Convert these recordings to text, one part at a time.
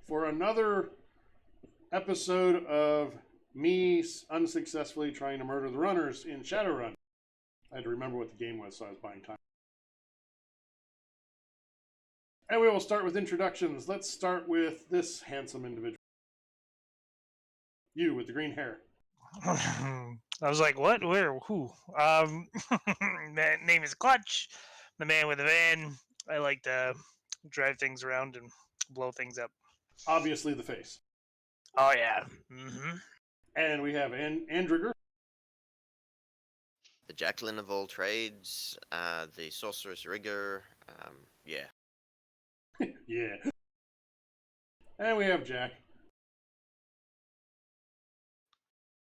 for another episode of me unsuccessfully trying to murder the runners in Shadowrun. I had to remember what the game was, so I was buying time. And we will start with introductions. Let's start with this handsome individual. You with the green hair. I was like, what? Where? Who? My name is Clutch, the man with the van. I like to drive things around and blow things up. Obviously, the face. Oh, yeah. Mm-hmm. And we have Andrigger. The Jacqueline of all trades, the Sorceress Rigger, yeah. Yeah. And we have Jack.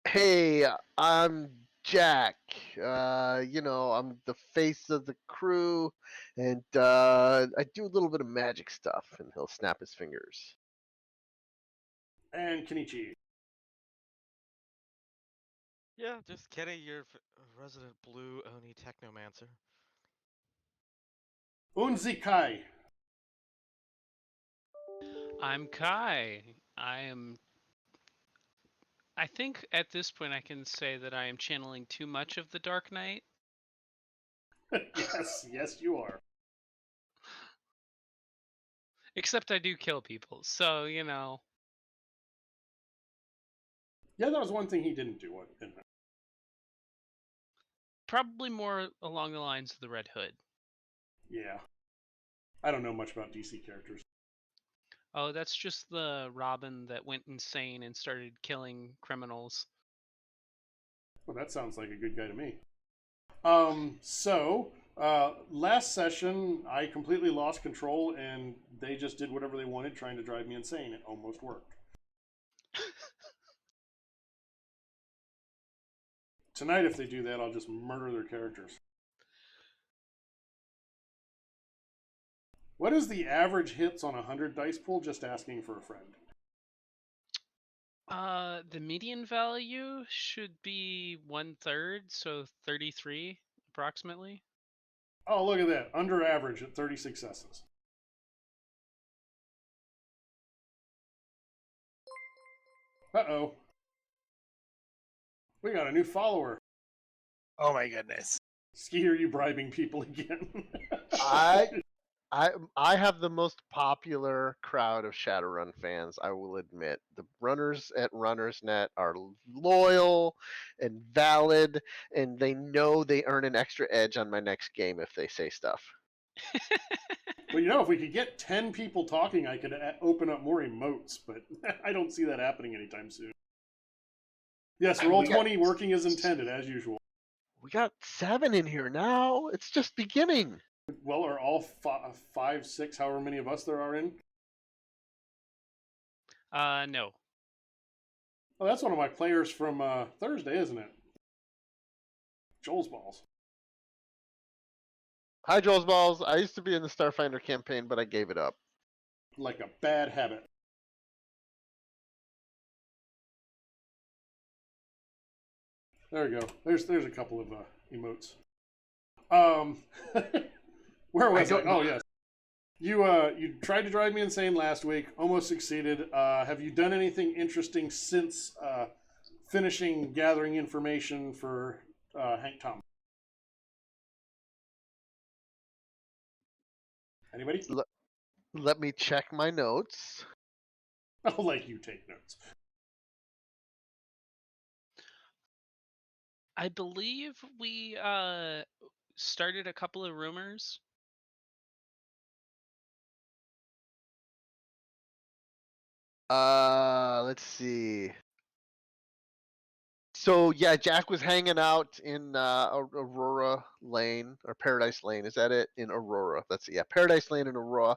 Hey, I'm Jack. I'm the face of the crew, and I do a little bit of magic stuff, and he'll snap his fingers. And Kenichi. Yeah, just Kenny, your resident blue Oni technomancer. Unzi Kai. I'm Kai. I think at this point I can say that I am channeling too much of the Dark Knight. yes, you are. Except I do kill people, so, you know. Yeah, that was one thing he didn't do. Probably more along the lines of the Red Hood. Yeah. I don't know much about DC characters. Oh, that's just the Robin that went insane and started killing criminals. Well, that sounds like a good guy to me. Last session, I completely lost control and they just did whatever they wanted, trying to drive me insane. It almost worked. Tonight, if they do that, I'll just murder their characters. What is the average hits on a 100 dice pool? Just asking for a friend. The median value should be 1/3, so 33 approximately. Oh, look at that. Under average at 30 successes. Uh-oh. We got a new follower. Oh, my goodness. Ski, are you bribing people again? I have the most popular crowd of Shadowrun fans, I will admit. The runners at RunnersNet are loyal and valid, and they know they earn an extra edge on my next game if they say stuff. Well, if we could get 10 people talking, I could open up more emotes, but I don't see that happening anytime soon. Yes, Roll20 working as intended, as usual. We got 7 in here now. It's just beginning. Well, are all 5, 6, however many of us there are in? No. Oh, that's one of my players from Thursday, isn't it? Joel's Balls. Hi, Joel's Balls. I used to be in the Starfinder campaign, but I gave it up. Like a bad habit. There we go. There's a couple of emotes. Where was I? Oh, yes. You tried to drive me insane last week. Almost succeeded. Have you done anything interesting since finishing gathering information for Hank Tom? Anybody? Let me check my notes. I'll let you take notes. I believe we started a couple of rumors. Let's see. So yeah, Jack was hanging out in Aurora Lane or Paradise Lane. Is that it? In Aurora. That's it. Yeah, Paradise Lane in Aurora.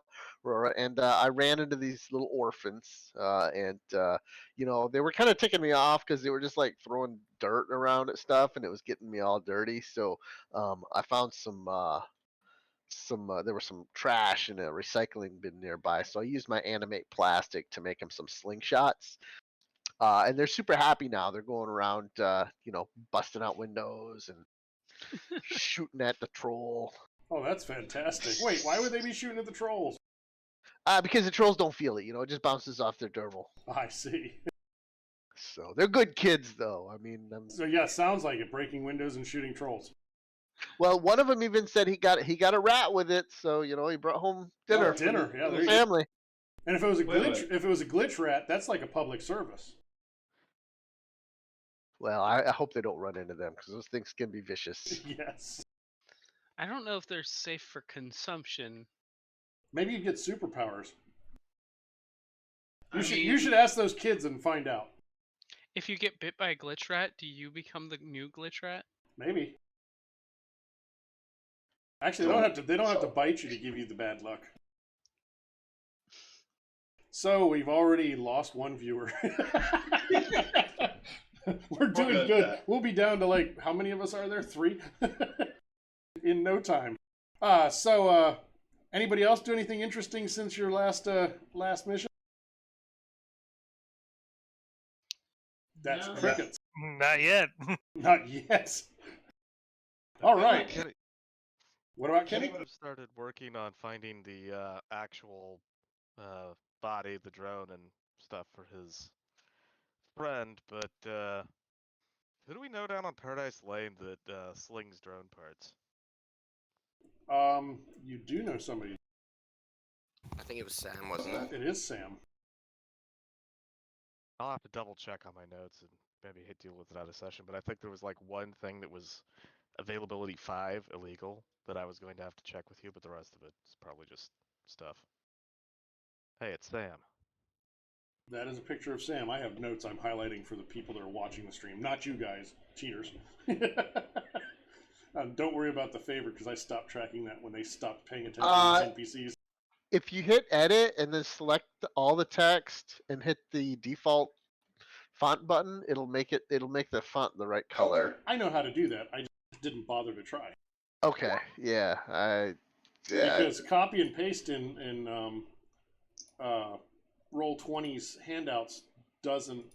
And I ran into these little orphans, and they were kind of ticking me off because they were just like throwing dirt around at stuff, and it was getting me all dirty. So I found some. There was some trash in a recycling bin nearby, so I used my animate plastic to make them some slingshots. And they're super happy now. They're going around, busting out windows and shooting at the troll. Oh, that's fantastic. Wait, why would they be shooting at the trolls? Because the trolls don't feel it, you know, it just bounces off their dermal. I see. So they're good kids, though. I mean, So yeah, sounds like it. Breaking windows and shooting trolls. well, one of them even said he got a rat with it, so you know he brought home dinner. Dinner, yeah, for there the you go. family. And if it was a Wait, glitch, if it was a glitch rat, that's like a public service. Well, I hope they don't run into them because those things can be vicious. Yes. I don't know if they're safe for consumption. Maybe you get superpowers. I You mean, should ask those kids and find out. if you get bit by a glitch rat, do you become the new glitch rat? Maybe. Actually, they don't have to bite you to give you the bad luck. So we've already lost one viewer. We're doing good. We'll be down to like, how many of us are there? 3 in no time. So anybody else do anything interesting since your last mission? That's No. crickets. Not yet. Not yet. All right. Kenny, What about Kenny Kenny? would have started working on finding the actual body, the drone, and stuff for his friend, but who do we know down on Paradise Lane that slings drone parts? You do know somebody. I think it was Sam, wasn't it? It is Sam. I'll have to double check on my notes and maybe hit deal with it out of session, but I think there was like one thing that was availability 5 illegal that I was going to have to check with you, but the rest of it is probably just stuff. Hey, it's Sam. That is a picture of Sam. I have notes I'm highlighting for the people that are watching the stream. Not you guys, cheaters. Don't worry about the favorite because I stopped tracking that when they stopped paying attention to these NPCs. If you hit edit and then select all the text and hit the default font button, it'll make the font the right color. I know how to do that. I just didn't bother to try. Okay, yeah, Because copy and paste in Roll20's handouts doesn't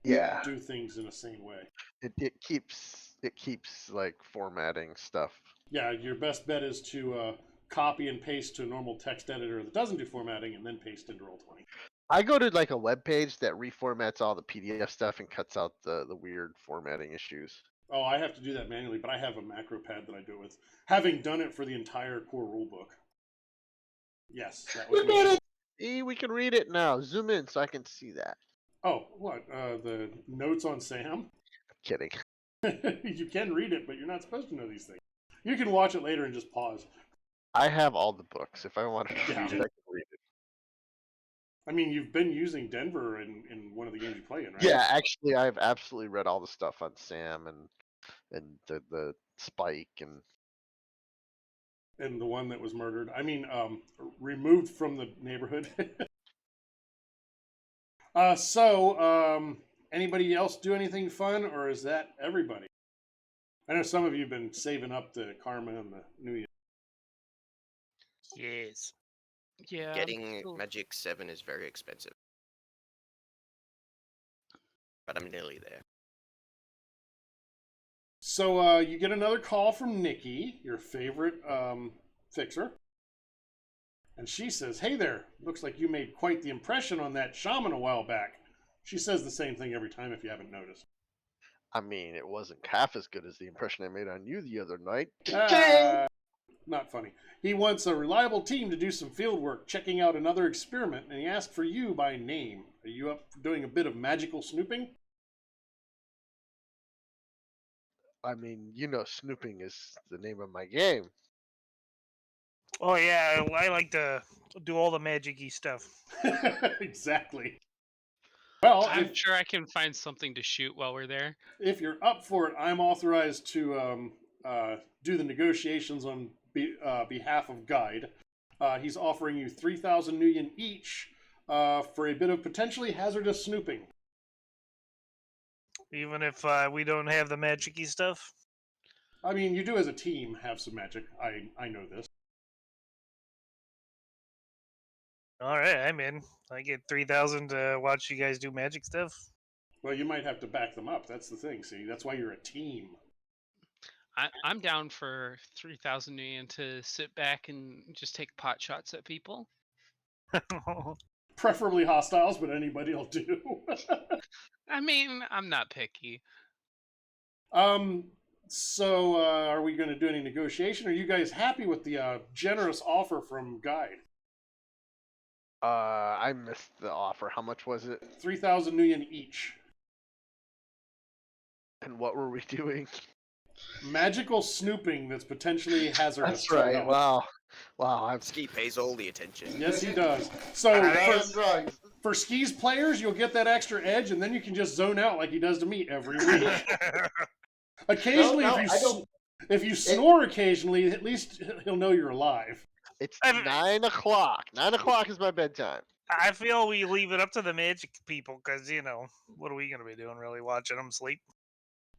do things in the same way. it keeps like formatting stuff. Yeah, your best bet is to copy and paste to a normal text editor that doesn't do formatting and then paste into Roll20. I go to like a web page that reformats all the PDF stuff and cuts out the weird formatting issues. Oh, I have to do that manually, but I have a macro pad that I do it with. Having done it for the entire core rulebook. Yes, that was. We did it. See, we can read it now. Zoom in so I can see that. Oh, what? The notes on Sam? Kidding. You can read it, but you're not supposed to know these things. You can watch it later and just pause. I have all the books. If I wanted to Yeah. read it, I can read it. I mean, you've been using Denver in one of the games you play in, right? Yeah, actually, I've absolutely read all the stuff on Sam and the Spike and And the one that was murdered. I mean, removed from the neighborhood. Anybody else do anything fun, or is that everybody? I know some of you have been saving up the karma and the New Year. Yes. Yeah. Getting cool. Magic 7 is very expensive. But I'm nearly there. So you get another call from Nikki, your favorite fixer. And she says, "Hey there, looks like you made quite the impression on that shaman a while back." She says the same thing every time if you haven't noticed. I mean, it wasn't half as good as the impression I made on you the other night. Not funny. He wants a reliable team to do some field work, checking out another experiment, and he asked for you by name. Are you up for doing a bit of magical snooping? I mean, you know, snooping is the name of my game. Oh yeah, I like to do all the magic-y stuff. Exactly. Well, I'm sure I can find something to shoot while we're there. if you're up for it, I'm authorized to do the negotiations on behalf of Guide. He's offering you 3,000 nuyen each for a bit of potentially hazardous snooping. Even if we don't have the magic-y stuff. I mean, you do as a team have some magic. I know this. All right, I'm in. I get 3,000 to watch you guys do magic stuff. Well, you might have to back them up. That's the thing. See, that's why you're a team. I'm down for 3,000 nuyen to sit back and just take pot shots at people. Preferably hostiles, but anybody'll do. I mean, I'm not picky. So are we going to do any negotiation? Are you guys happy with the generous offer from Guide? I missed the offer. How much was it? 3,000 nuyen each. And what were we doing? Magical snooping that's potentially hazardous. That's to right. health. Wow. I'm Ski pays all the attention. Yes, he does. So on drugs. for Ski's players, you'll get that extra edge, and then you can just zone out like he does to me every week. Occasionally, if you snore occasionally, at least he'll know you're alive. It's 9 o'clock. 9 o'clock is my bedtime. I feel we leave it up to the magic people because, what are we going to be doing really? Watching them sleep?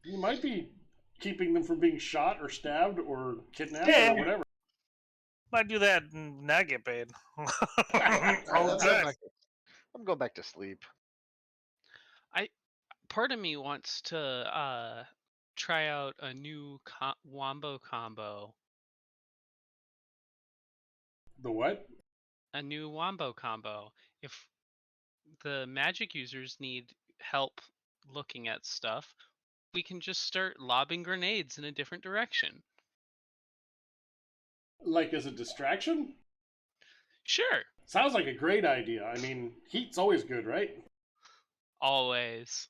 You might be keeping them from being shot or stabbed or kidnapped Yeah. or whatever. Might do that and not get paid. I'm going back to sleep. Part of me wants to try out a new wombo combo. The what? A new wombo combo. If the magic users need help looking at stuff, we can just start lobbing grenades in a different direction. Like as a distraction? Sure. Sounds like a great idea. I mean, heat's always good, right? Always.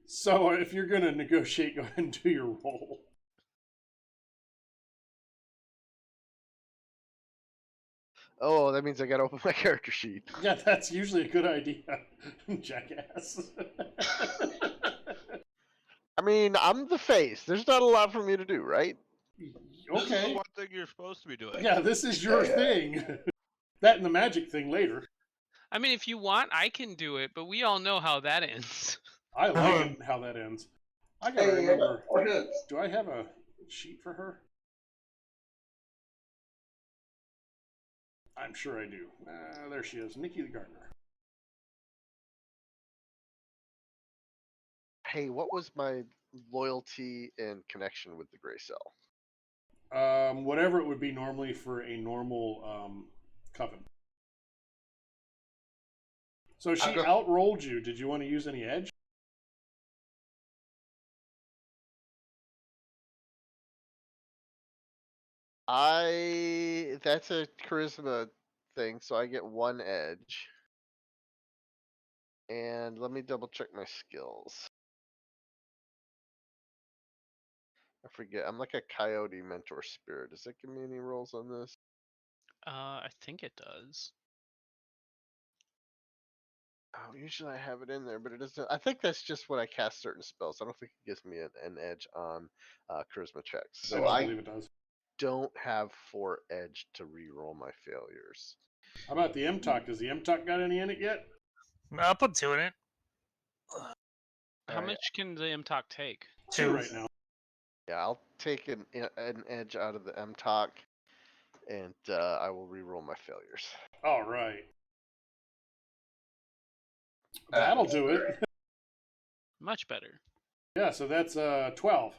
So if you're gonna negotiate, go ahead and do your roll. Oh, that means I gotta open my character sheet. Yeah, that's usually a good idea, jackass. I mean, I'm the face. There's not a lot for me to do, right? This is the Okay. one thing you're supposed to be doing. Yeah, this is your thing. That and the magic thing later. I mean, if you want, I can do it, but we all know how that ends. I like it how that ends. I gotta remember. Do I have a sheet for her? I'm sure I do. There she is, Nikki the Gardener. Hey, what was my loyalty and connection with the Gray Cell? Whatever it would be normally for a normal coven. So she outrolled you. Did you want to use any edge? That's a charisma thing, so I get 1 edge. And let me double check my skills. I forget. I'm like a coyote mentor spirit. Does that give me any rolls on this? I think it does. Oh, usually I have it in there, but it doesn't. I think that's just when I cast certain spells. I don't think it gives me an edge on charisma checks. So I believe it does. don't have 4 edge to reroll my failures. How about the M-Talk? Does the M-Talk got any in it yet? I'll put 2 in it. How much can the MTOC take? 2 right now. Yeah, I'll take an edge out of the M-Talk, and I will reroll my failures. All right. That'll do it. Much better. Yeah, so that's 12.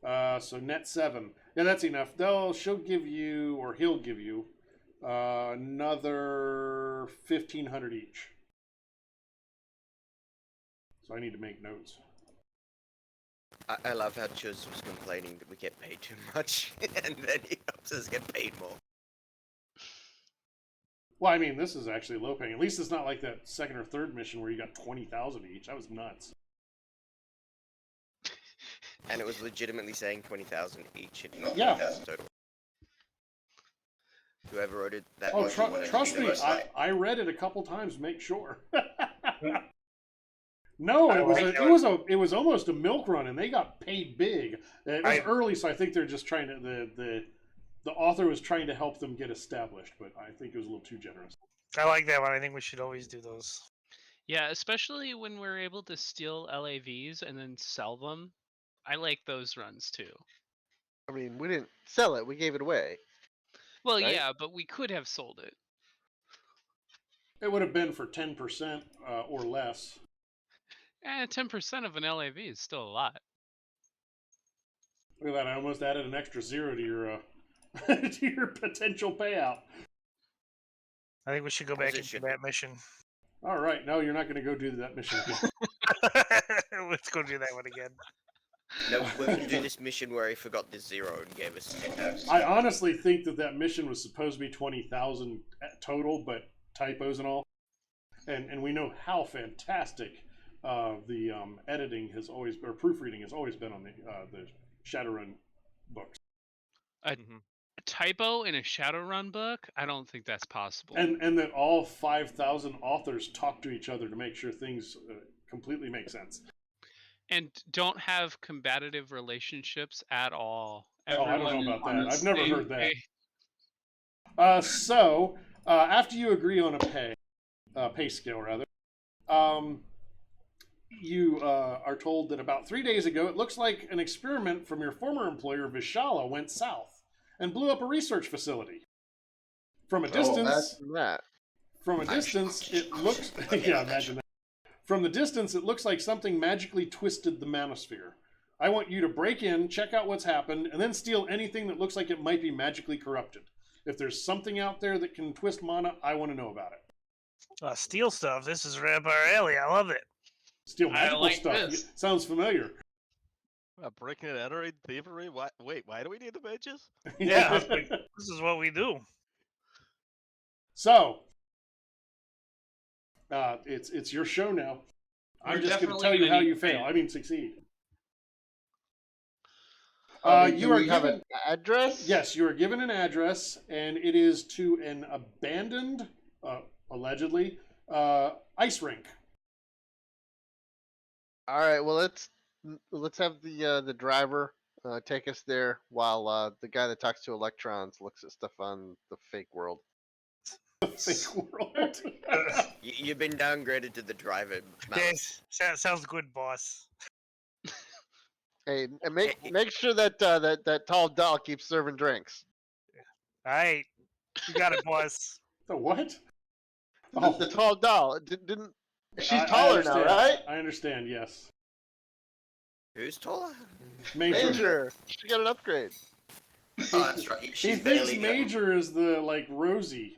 So net 7. Yeah, that's enough. She'll give you, or he'll give you, another 1,500 each. So I need to make notes. I love how Chuz was complaining that we get paid too much, and then he helps us get paid more. Well, I mean, this is actually low paying. At least it's not like that second or third mission where you got 20,000 each. That was nuts. And it was legitimately saying 20,000 each, and not Yeah. 20,000 total. Whoever wrote it, that Oh, was the one that trust did me, it. I read it a couple times to make sure. No, it was almost a milk run, and they got paid big. It was early, so I think they're just trying to the author was trying to help them get established, but I think it was a little too generous. I like that one. I think we should always do those. Yeah, especially when we're able to steal LAVs and then sell them. I like those runs too. I mean, we didn't sell it; we gave it away. Well, Right? yeah, but we could have sold it. It would have been for 10% or less. 10% of an LAV is still a lot. Look at that! I almost added an extra 0 to your to your potential payout. I think we should go As back it into should be. that mission. All right, no, you're not going to go do that mission again. Let's go do that one again. No, we can do this mission where he forgot the 0 and gave us 10,000. I honestly think that mission was supposed to be 20,000 total, but typos and all. And we know how fantastic the editing has always, or proofreading has always been on the Shadowrun books. A typo in a Shadowrun book? I don't think that's possible. And that all 5,000 authors talk to each other to make sure things completely make sense. And don't have combative relationships at all. Oh, I don't know Everyone about on that. the I've never same heard that. page. So after you agree on a pay scale rather, you are told that about 3 days ago, it looks like an experiment from your former employer Vishala went south and blew up a research facility. From a distance, it looks. Yeah, imagine that. From the distance, it looks like something magically twisted the manosphere. I want you to break in, check out what's happened, and then steal anything that looks like it might be magically corrupted. If there's something out there that can twist mana, I want to know about it. Steal stuff. This is right up our alley. I love it. Steal magical like stuff. this. Sounds familiar. Breaking and entering, thievery. Wait, why do we need the mages? Yeah, I was like, this is what we do. So, it's your show now. I'm We're just going to definitely tell you gonna how need you fail. training. I mean, succeed. You are given an address? Yes, you are given an address, and it is to an abandoned, allegedly, ice rink. All right. Well, let's have the driver take us there while the guy that talks to electrons looks at stuff on the fake world. The fake world. You've been downgraded to the driver. Yes, sounds good, boss. Hey, and make sure that that tall doll keeps serving drinks. All right, you got it, boss. The what? The tall doll didn't. She's I taller now, understand. right? I understand. Yes. Who's taller? Major. She got an upgrade. Oh, that's right. He She's thinks barely Major is the like Rosie.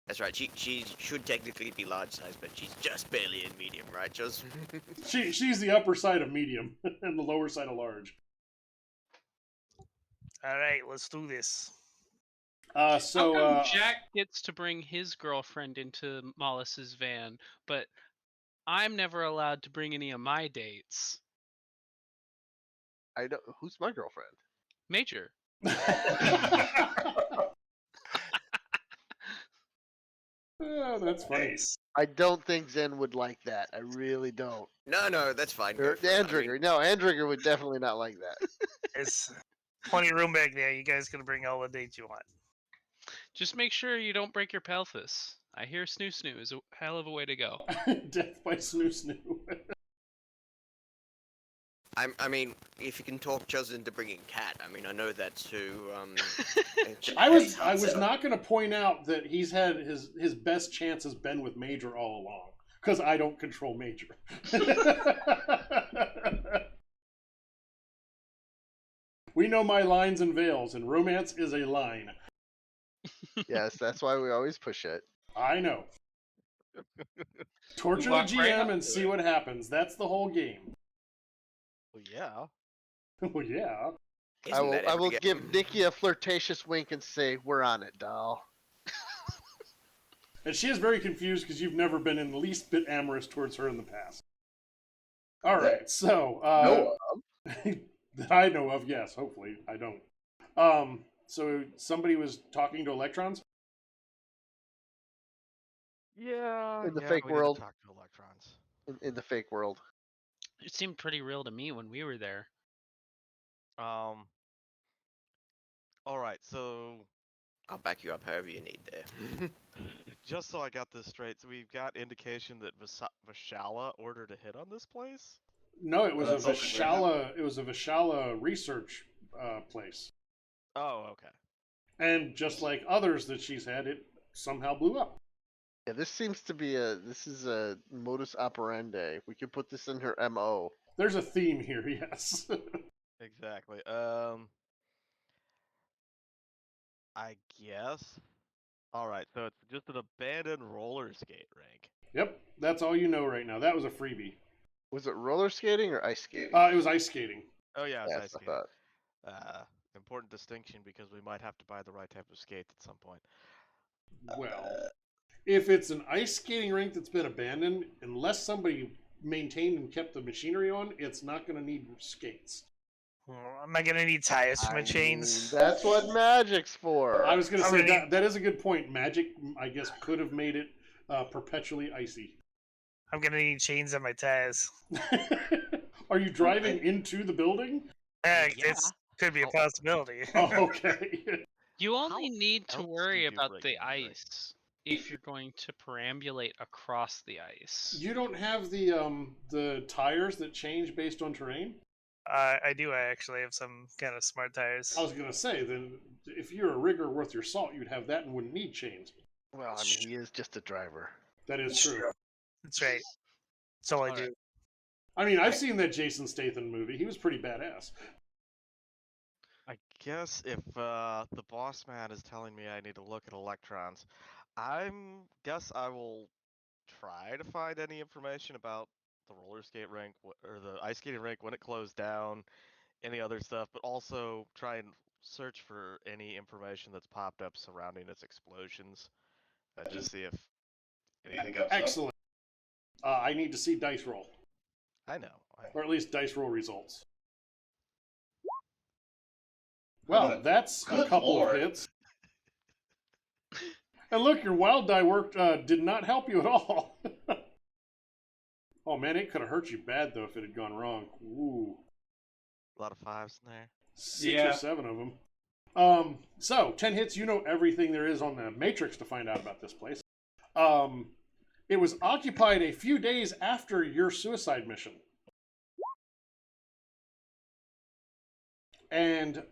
That's right. She should technically be large size, but she's just barely in medium, right? Just She's the upper side of medium and the lower side of large. All right, let's do this. How come So Jack gets to bring his girlfriend into Mollis's van, but I'm never allowed to bring any of my dates? I don't. Who's my girlfriend? Major. Oh, that's funny. I don't think Zen would like that. I really don't. no, that's fine. Go Or for it. I mean, Andrigger. No, Andrigger would definitely not like that. There's plenty of room back there. You guys can bring all the dates you want. Just make sure you don't break your pelvis. I hear snoo snoo is a hell of a way to go. Death by snoo snoo. I mean, if you can talk Chuz into bringing Cat, I mean, I know that's who. I was not going to point out that he's had his best chance has been with Major all along because I don't control Major. We know my lines and veils, and romance is a line. Yes, that's why we always push it. I know. Torture the walk right up GM and to see it. what happens. That's the whole game. Well, yeah. Well, yeah. I will. that I will every give game? Nikki a flirtatious wink and say, "We're on it, doll." And she is very confused because you've never been in the least bit amorous towards her in the past. All right, so that I know of, yes. Hopefully, I don't. So somebody was talking to electrons. Yeah. In the yeah, fake we need to world. talk to electrons. In the fake world. It seemed pretty real to me when we were there. All right. So I'll back you up however you need there. just so I got this straight, so we've got indication that Vishala ordered a hit on this place. No, it was a That's open right now. Vishala. It was a Vishala research place, Oh, okay. and just like others that she's had, it somehow blew up. Yeah, this seems to be this is a modus operandi. We could put this in her MO. There's a theme here, yes. Exactly. I guess. All right, so it's just an abandoned roller skate rink. Yep, that's all you know right now. That was a freebie. Was it roller skating or ice skating? It was ice skating. Oh yeah, it's Yeah, ice that's skating. what I thought. Important distinction because we might have to buy the right type of skates at some point. Well, if it's an ice skating rink that's been abandoned, unless somebody maintained and kept the machinery on, it's not going to need skates. Am I gonna need tires for my I chains? mean, that's what magic's for. I was going to I'm say gonna that is a good point. Magic, I guess, could have made it perpetually icy. I'm gonna need chains on my tires. Are you driving into the building? Yeah, Yeah. it's could be a How- possibility. Oh, okay. You only need to else worry do you about break the into drinks? ice if you're going to perambulate across the ice. You don't have the tires that change based on terrain? I do. I actually have some kind of smart tires. I was going to say, then if you're a rigger worth your salt, you'd have that and wouldn't need chains. Well, I mean, he is just a driver. That is true. That's right. That's all I Alright. do. I mean, I've seen that Jason Statham movie. He was pretty badass. I guess if the boss man is telling me I need to look at electrons, I will try to find any information about the roller skate rink or the ice skating rink when it closed down, any other stuff, but also try and search for any information that's popped up surrounding its explosions. Just see if anything comes up. Excellent. I need to see dice roll, I know. or at least dice roll results. Well, that's a couple of hits. And look, your wild die did not help you at all. Oh man, it could have hurt you bad though if it had gone wrong. Ooh, A lot of fives in there. 6 or 7 of them. So 10 hits. You know everything there is on the Matrix to find out about this place. It was occupied a few days after your suicide mission. And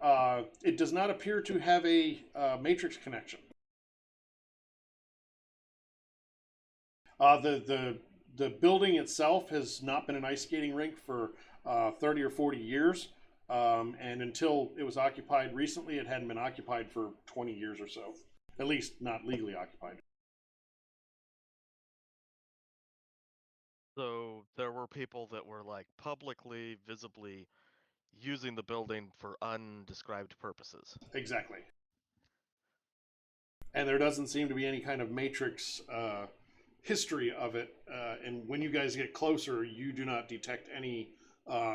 it does not appear to have a Matrix connection. The building itself has not been an ice skating rink for 30 or 40 years. And until it was occupied recently, it hadn't been occupied for 20 years or so. At least not legally occupied. So there were people that were like publicly, visibly using the building for undescribed purposes. Exactly. And there doesn't seem to be any kind of Matrix history of it. And when you guys get closer, you do not detect any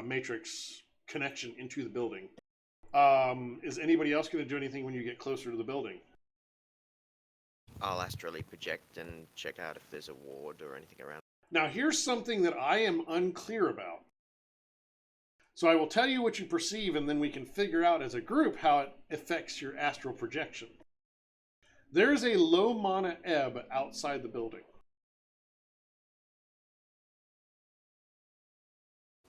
Matrix connection into the building. Is anybody else going to do anything when you get closer to the building? I'll astrally project and check out if there's a ward or anything around. Now, here's something that I am unclear about. So I will tell you what you perceive, and then we can figure out as a group how it affects your astral projection. There is a low mana ebb outside the building.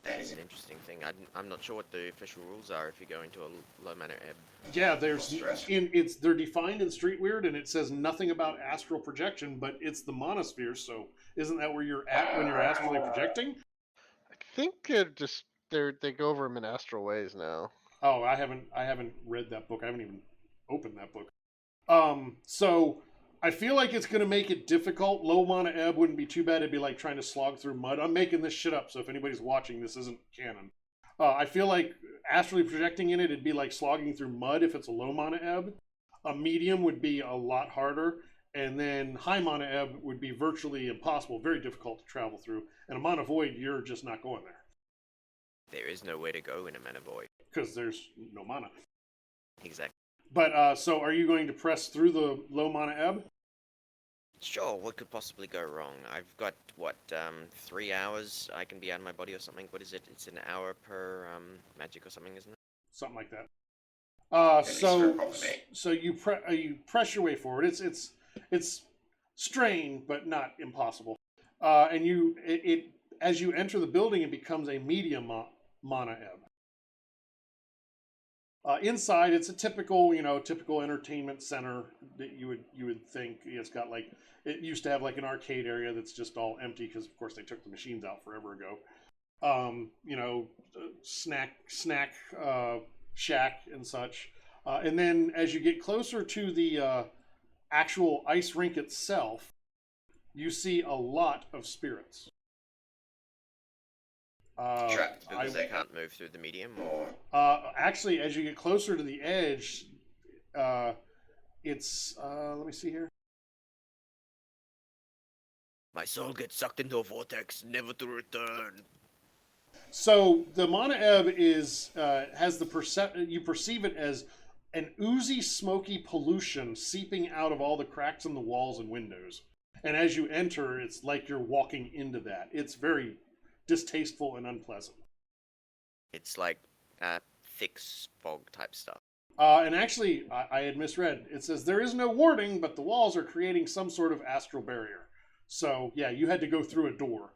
That is an interesting thing. I'm not sure what the official rules are if you go into a low mana ebb. Yeah, they're defined in Street Weird, and it says nothing about astral projection, but it's the monosphere. So isn't that where you're at when you're astrally projecting? I think they go over them in astral ways now. Oh, I haven't read that book. I haven't even opened that book. So I feel like it's going to make it difficult. Low mana ebb wouldn't be too bad. It'd be like trying to slog through mud. I'm making this shit up, so if anybody's watching, this isn't canon. I feel like astrally projecting in it, it'd be like slogging through mud if it's a low mana ebb. A medium would be a lot harder, and then high mana ebb would be virtually impossible, very difficult to travel through. And a mana void, you're just not going there There is nowhere to go in a mana void. because there's no mana. Exactly. But so are you going to press through the low mana ebb? Sure, what could possibly go wrong? I've got, 3 hours I can be out of my body or something? What is it? It's an hour per magic or something, isn't it? Something like that. So you press your way forward. It's strained, but not impossible. And it as you enter the building, it becomes a medium mana ebb. Inside, it's a typical entertainment center that you would think. It's got it used to have like an arcade area that's just all empty because of course they took the machines out forever ago. Snack shack and such. And then as you get closer to the actual ice rink itself, you see a lot of spirits. Trapped because they can't move through the medium, or Actually, as you get closer to the edge, it's let me see here. my soul gets sucked into a vortex, never to return. So the Mana Ebb is has the you perceive it as an oozy, smoky pollution seeping out of all the cracks in the walls and windows. And as you enter, it's like you're walking into that. It's very distasteful and unpleasant. It's like thick fog type stuff. And actually, I had misread. It says there is no warning, but the walls are creating some sort of astral barrier. So yeah, you had to go through a door.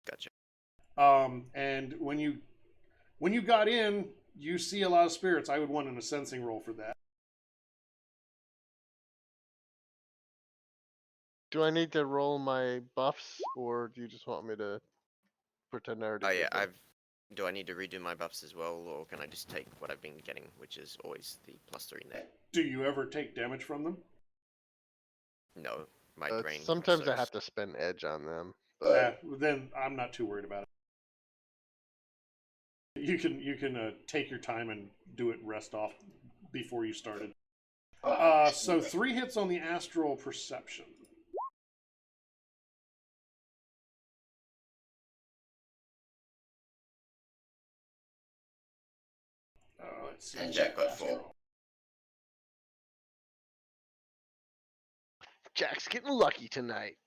Gotcha. And when you got in, you see a lot of spirits. I would want a sensing roll for that. Do I need to roll my buffs, or do you just want me to pretend I already Oh did yeah, them? do I need to redo my buffs as well, or can I just take what I've been getting, which is always the +3 net? Do you ever take damage from them? No, my brain. Sometimes I also- have to spend edge on them. Then I'm not too worried about it. You can take your time and do it rest off before you started. So 3 hits on the astral perception. Let's see. And Jack got 4. Jack's getting lucky tonight.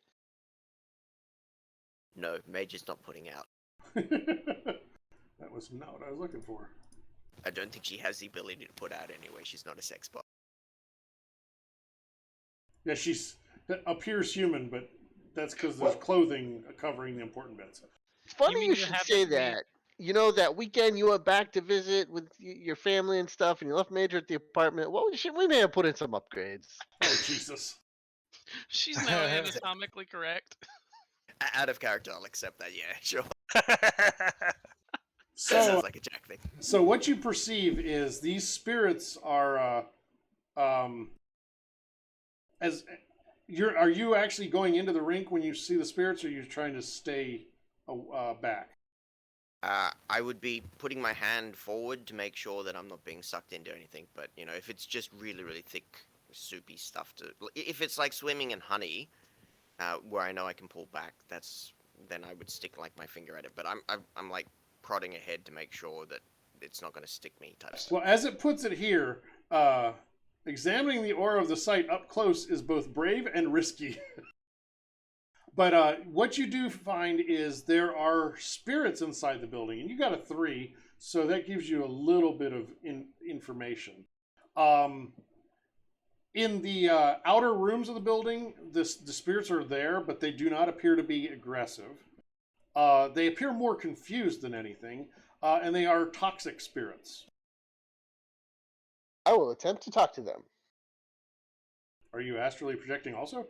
No, Mage is not putting out. That was not what I was looking for. I don't think she has the ability to put out anyway. She's not a sex bot. Yeah, she's appears human, but that's because there's clothing covering the important bits. It's funny mean you you should haven't say made- that. You know, that weekend you went back to visit with your family and stuff, and you left Major at the apartment. Well, we may have put in some upgrades. Oh, Jesus. She's now anatomically correct. Out of character, I'll accept that. Yeah, sure. So, That sounds like a Jack thing. So what you perceive is these spirits are, are you actually going into the rink when you see the spirits, or are you trying to stay back? I would be putting my hand forward to make sure that I'm not being sucked into anything. But you know, if it's just really, really thick, soupy stuff if it's like swimming in honey, where I know I can pull back, then I would stick like my finger at it. But I'm like prodding ahead to make sure that it's not going to stick me type stuff. Well, as it puts it here, examining the aura of the site up close is both brave and risky. But what you do find is there are spirits inside the building, and you got a 3, so that gives you a little bit of information. In the outer rooms of the building, the spirits are there, but they do not appear to be aggressive. They appear more confused than anything, and they are toxic spirits. I will attempt to talk to them. Are you astrally projecting also?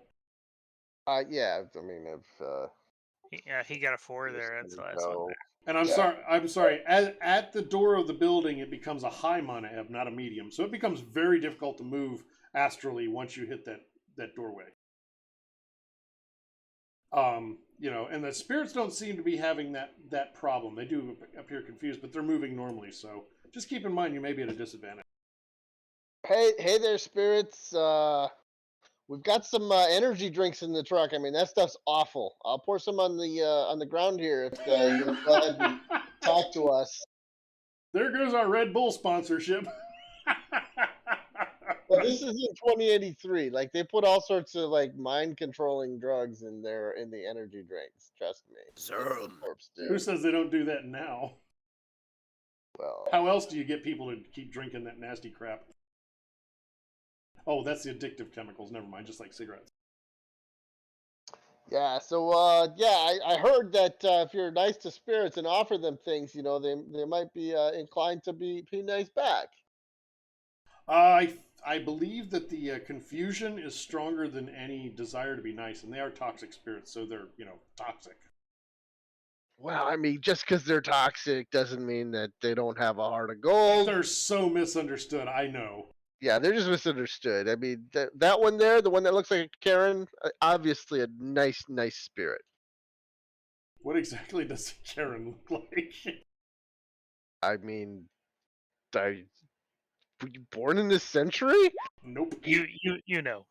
Yeah, I mean, Yeah, he got a 4 there. That's the last one. And I'm sorry. At the door of the building, it becomes a high mana ebb, not a medium. So it becomes very difficult to move astrally once you hit that doorway. And the spirits don't seem to be having that problem. They do appear confused, but they're moving normally. So just keep in mind you may be at a disadvantage. Hey there, spirits. We've got some energy drinks in the truck. I mean, that stuff's awful. I'll pour some on the ground here if you're gonna go ahead and talk to us. There goes our Red Bull sponsorship. But this is in 2083. Like, they put all sorts of like mind controlling drugs in the energy drinks. Trust me. Serum. Who says they don't do that now? Well, How else do you get people to keep drinking that nasty crap? Oh, that's the addictive chemicals. Never mind, just like cigarettes. yeah. So, I heard that if you're nice to spirits and offer them things, you know, they might be inclined to be nice back. I believe that the confusion is stronger than any desire to be nice, and they are toxic spirits, so they're toxic. Well, I mean, just because they're toxic doesn't mean that they don't have a heart of gold. They're so misunderstood. I know. Yeah, they're just misunderstood. I mean, that one there, the one that looks like a Karen, obviously a nice spirit. What exactly does Karen look like? I mean, were you born in this century? Nope. You know.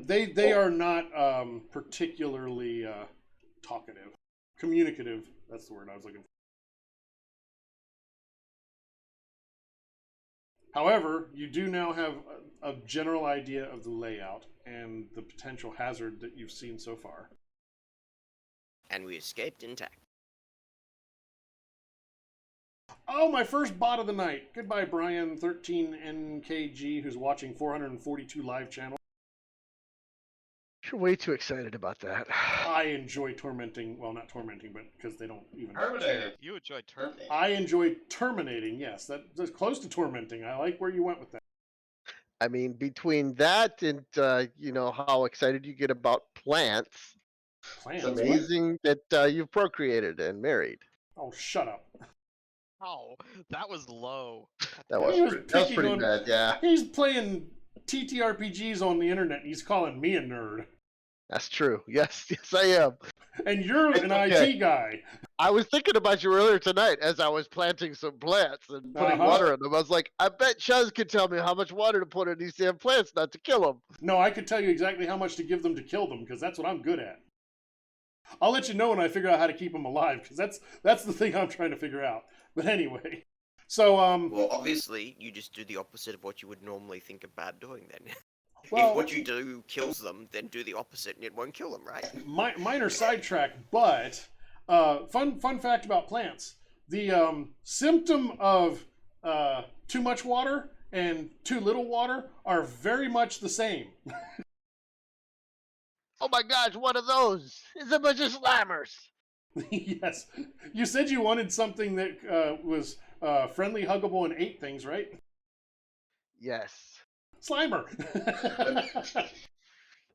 They are not particularly talkative, communicative. That's the word I was looking for. However, you do now have a general idea of the layout and the potential hazard that you've seen so far. And we escaped intact. Oh, my first bot of the night. Goodbye, Brian 13NKG, who's watching 442 live channels. You're way too excited about that. I enjoy tormenting. Well, not tormenting, but because they don't even. Terminator. You enjoy terminating. I enjoy terminating. Yes, that's close to tormenting. I like where you went with that. I mean, between that and how excited you get about plants, Plans. it's amazing that you've procreated and married. Oh, shut up. Oh, that was low. That was pretty bad. Yeah, He's playing TTRPGs on the internet, and he's calling me a nerd. that's true. Yes, I am. And you're an Okay. IT guy. I was thinking about you earlier tonight as I was planting some plants and putting water in them. I was like, I bet Chuz could tell me how much water to put in these damn plants not to kill them. No, I could tell you exactly how much to give them to kill them, because that's what I'm good at. I'll let you know when I figure out how to keep them alive, because that's the thing I'm trying to figure out. But anyway, so Well, obviously, you just do the opposite of what you would normally think about doing. Then, well, if what you do kills them, then do the opposite, and it won't kill them, right? minor sidetrack, but fun fact about plants: the symptom of too much water and too little water are very much the same. Oh my gosh, one of those! It's a bunch of slammers. Yes, you said you wanted something that was friendly, huggable, and ate things, right? Yes. Slimer.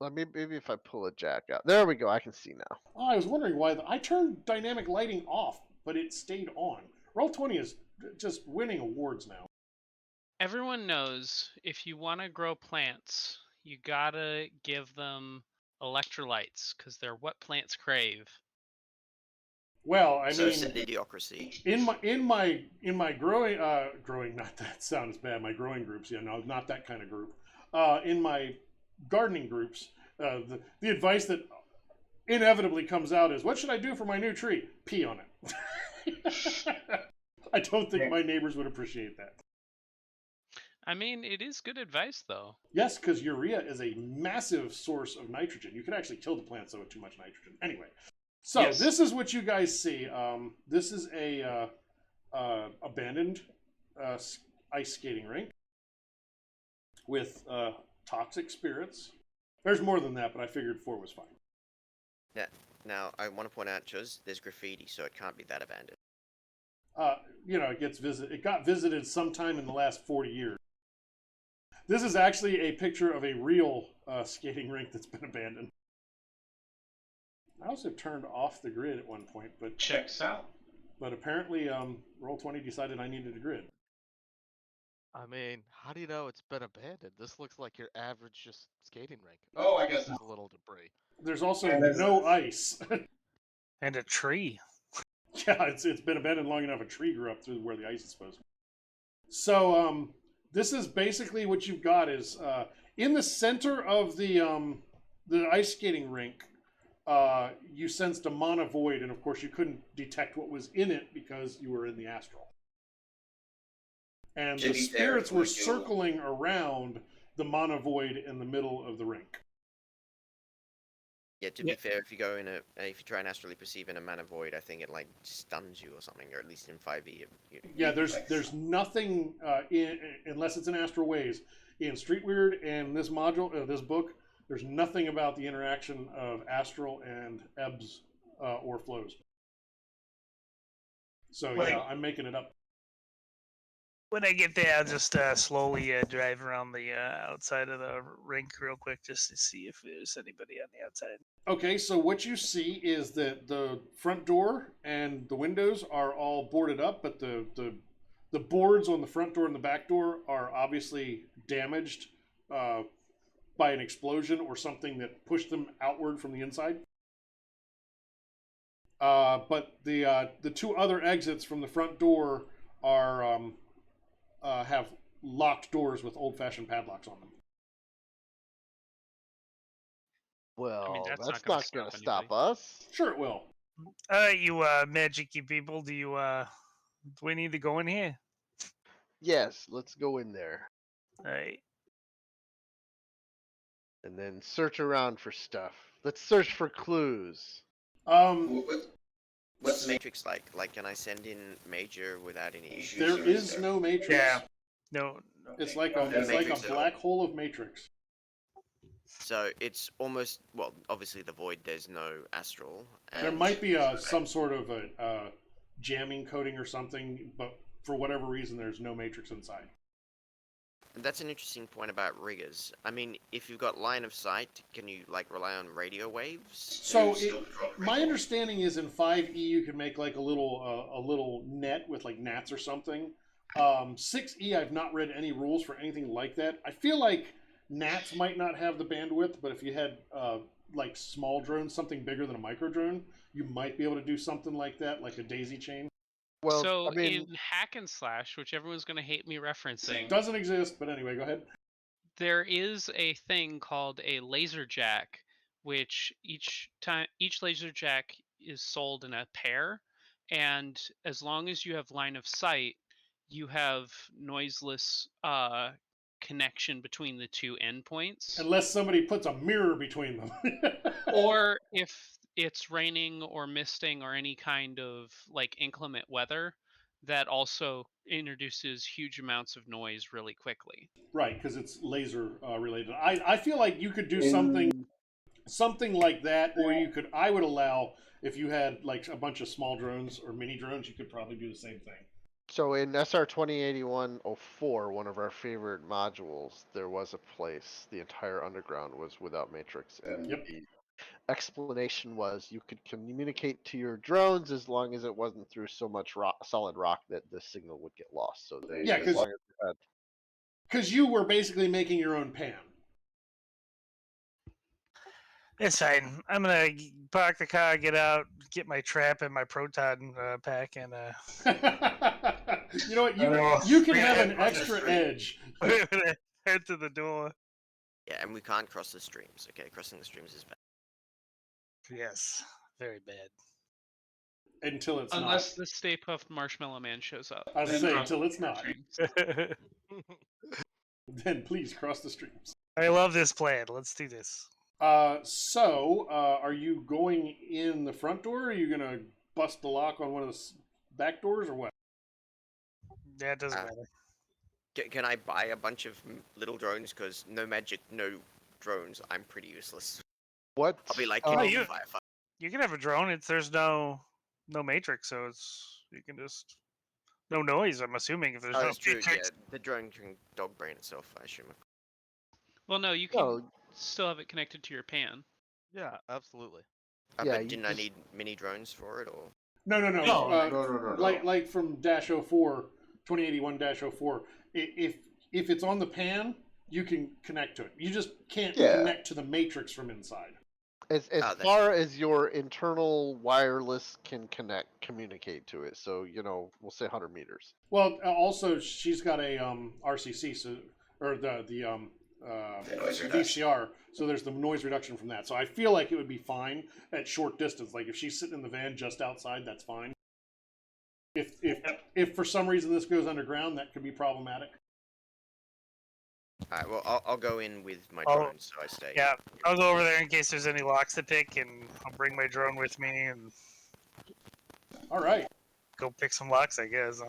Let me maybe if I pull a jack out. There we go. I can see now. Oh, I was wondering why I turned dynamic lighting off, but it stayed on. Roll20 is just winning awards now. Everyone knows if you want to grow plants, you gotta give them electrolytes because they're what plants crave. Well, I So mean, said idiocracy. in my growing not that sounds bad. My growing groups, yeah, no, not that kind of group. In my gardening groups, the advice that inevitably comes out is, "What should I do for my new tree? Pee on it." I don't think my neighbors would appreciate that. I mean, it is good advice though. Yes, because urea is a massive source of nitrogen. You could actually kill the plants though with too much nitrogen. Anyway, so Yes. This is what you guys see. This is a abandoned ice skating rink with toxic spirits. There's more than that, but I figured 4 was fine. Yeah. Now, I want to point out, Chuz, there's graffiti, so it can't be that abandoned. It got visited sometime in the last 40 years. This is actually a picture of a real skating rink that's been abandoned. I also turned off the grid at one point, but Checks out. But apparently, Roll20 decided I needed a grid. I mean, how do you know it's been abandoned? This looks like your average just skating rink. Oh, I guess There's a little debris. There's also And there's- no ice. And a tree. Yeah, it's been abandoned long enough. A tree grew up through where the ice is supposed to be. So this is basically what you've got is in the center of the ice skating rink. You sensed a mana void, and of course you couldn't detect what was in it because you were in the astral. And To the be fair, spirits were if we do- circling around the mana void in the middle of the rink. Yeah, to be fair, if you try and astrally perceive in a mana void, I think it like stuns you or something, or at least in 5e. Yeah, there's nothing unless it's in Astral Ways in Street Weird and this module, this book. There's nothing about the interaction of astral and ebbs or flows. So Wait. yeah, I'm making it up. When I get there, I'll just slowly drive around the outside of the rink real quick just to see if there's anybody on the outside. Okay, so what you see is that the front door and the windows are all boarded up, but the boards on the front door and the back door are obviously damaged uh, by an explosion or something that pushed them outward from the inside. But the two other exits from the front door are have locked doors with old-fashioned padlocks on them. Well, that's that's not not gonna gonna stop stop anybody. us. Sure, it will. You magic-y people, do we need to go in here? Yes, let's go in there Alright. and then search around for stuff. Let's search for clues. Um, What's the matrix like? Like, can I send in Major without any issues? there is no matrix. Yeah. No. It's like a Matrix at all. black hole of matrix. So it's almost, well, obviously the void. There's no astral. There and- might be some sort of a jamming coating or something, but for whatever reason, there's no matrix inside. That's an interesting point about riggers. I mean, if you've got line of sight, can you like rely on radio waves? So my understanding is in 5e you can make like a little net with like gnats or something. 6e I've not read any rules for anything like that. I feel like gnats might not have the bandwidth, but if you had like small drones, something bigger than a micro drone, you might be able to do something like that, like a daisy chain. Well, So I mean, in Hack and Slash, which everyone's going to hate me referencing, Doesn't exist, but anyway, go ahead. there is a thing called a laser jack, which each laser jack is sold in a pair, and as long as you have line of sight, you have noiseless connection between the two endpoints. Unless somebody puts a mirror between them. Or if it's raining or misting or any kind of like inclement weather, that also introduces huge amounts of noise really quickly. Right, because it's laser related. I feel like you could do something like that, or you could. I would allow if you had like a bunch of small drones or mini drones, you could probably do the same thing. so in SR 2081-04, one of our favorite modules, there was a place the entire underground was without matrix, and Yep. the explanation was you could communicate to your drones as long as it wasn't through so much solid rock that the signal would get lost. So they, Yeah, as 'cause- long as they had Because you were basically making your own pan. It's fine. I'm gonna park the car, get out, get my trap and my proton pack, and You know what? Oh. You can have an Yeah, extra edge. head to the door. Yeah, and we can't cross the streams. Okay, crossing the streams is bad. Yes, very bad. Until it's Unless not. the Stay Puft Marshmallow Man shows up. I was Then saying, cross until the it's not. streams. Then please cross the streams. I love this plan. Let's do this. Are you going in the front door? Or are you gonna bust the lock on one of the back doors, or what? Yeah, it doesn't Uh, matter. Can I buy a bunch of little drones? Because no magic, no drones. I'm pretty useless. what? I'll be like Oh, Kenny you- the firefighter. You can have a drone. There's no matrix, so you can just no noise. I'm assuming if there's Oh, no that's true. matrix. Yeah, the drone can dog brain itself. I assume. Well, no, you can No, still have it connected to your pan. Yeah, absolutely. Yeah, But you didn't I just- need mini drones for it, or? No. No. Like from -04, 2081-04. If it's on the pan, you can connect to it. You just can't Yeah. connect to the matrix from inside. As Oh, that's- far as your internal wireless can communicate to it. So we'll say 100 meters. Well, also she's got a RCC, so or the noise reduction. VCR, so there's the noise reduction from that. So I feel like it would be fine at short distance. Like if she's sitting in the van just outside, that's fine. If for some reason this goes underground, that could be problematic. Alright, well, I'll go in with my Oh, drones, so I stay. Yeah, I'll go over there in case there's any locks to pick, and I'll bring my drone with me and All right. go pick some locks. I guess.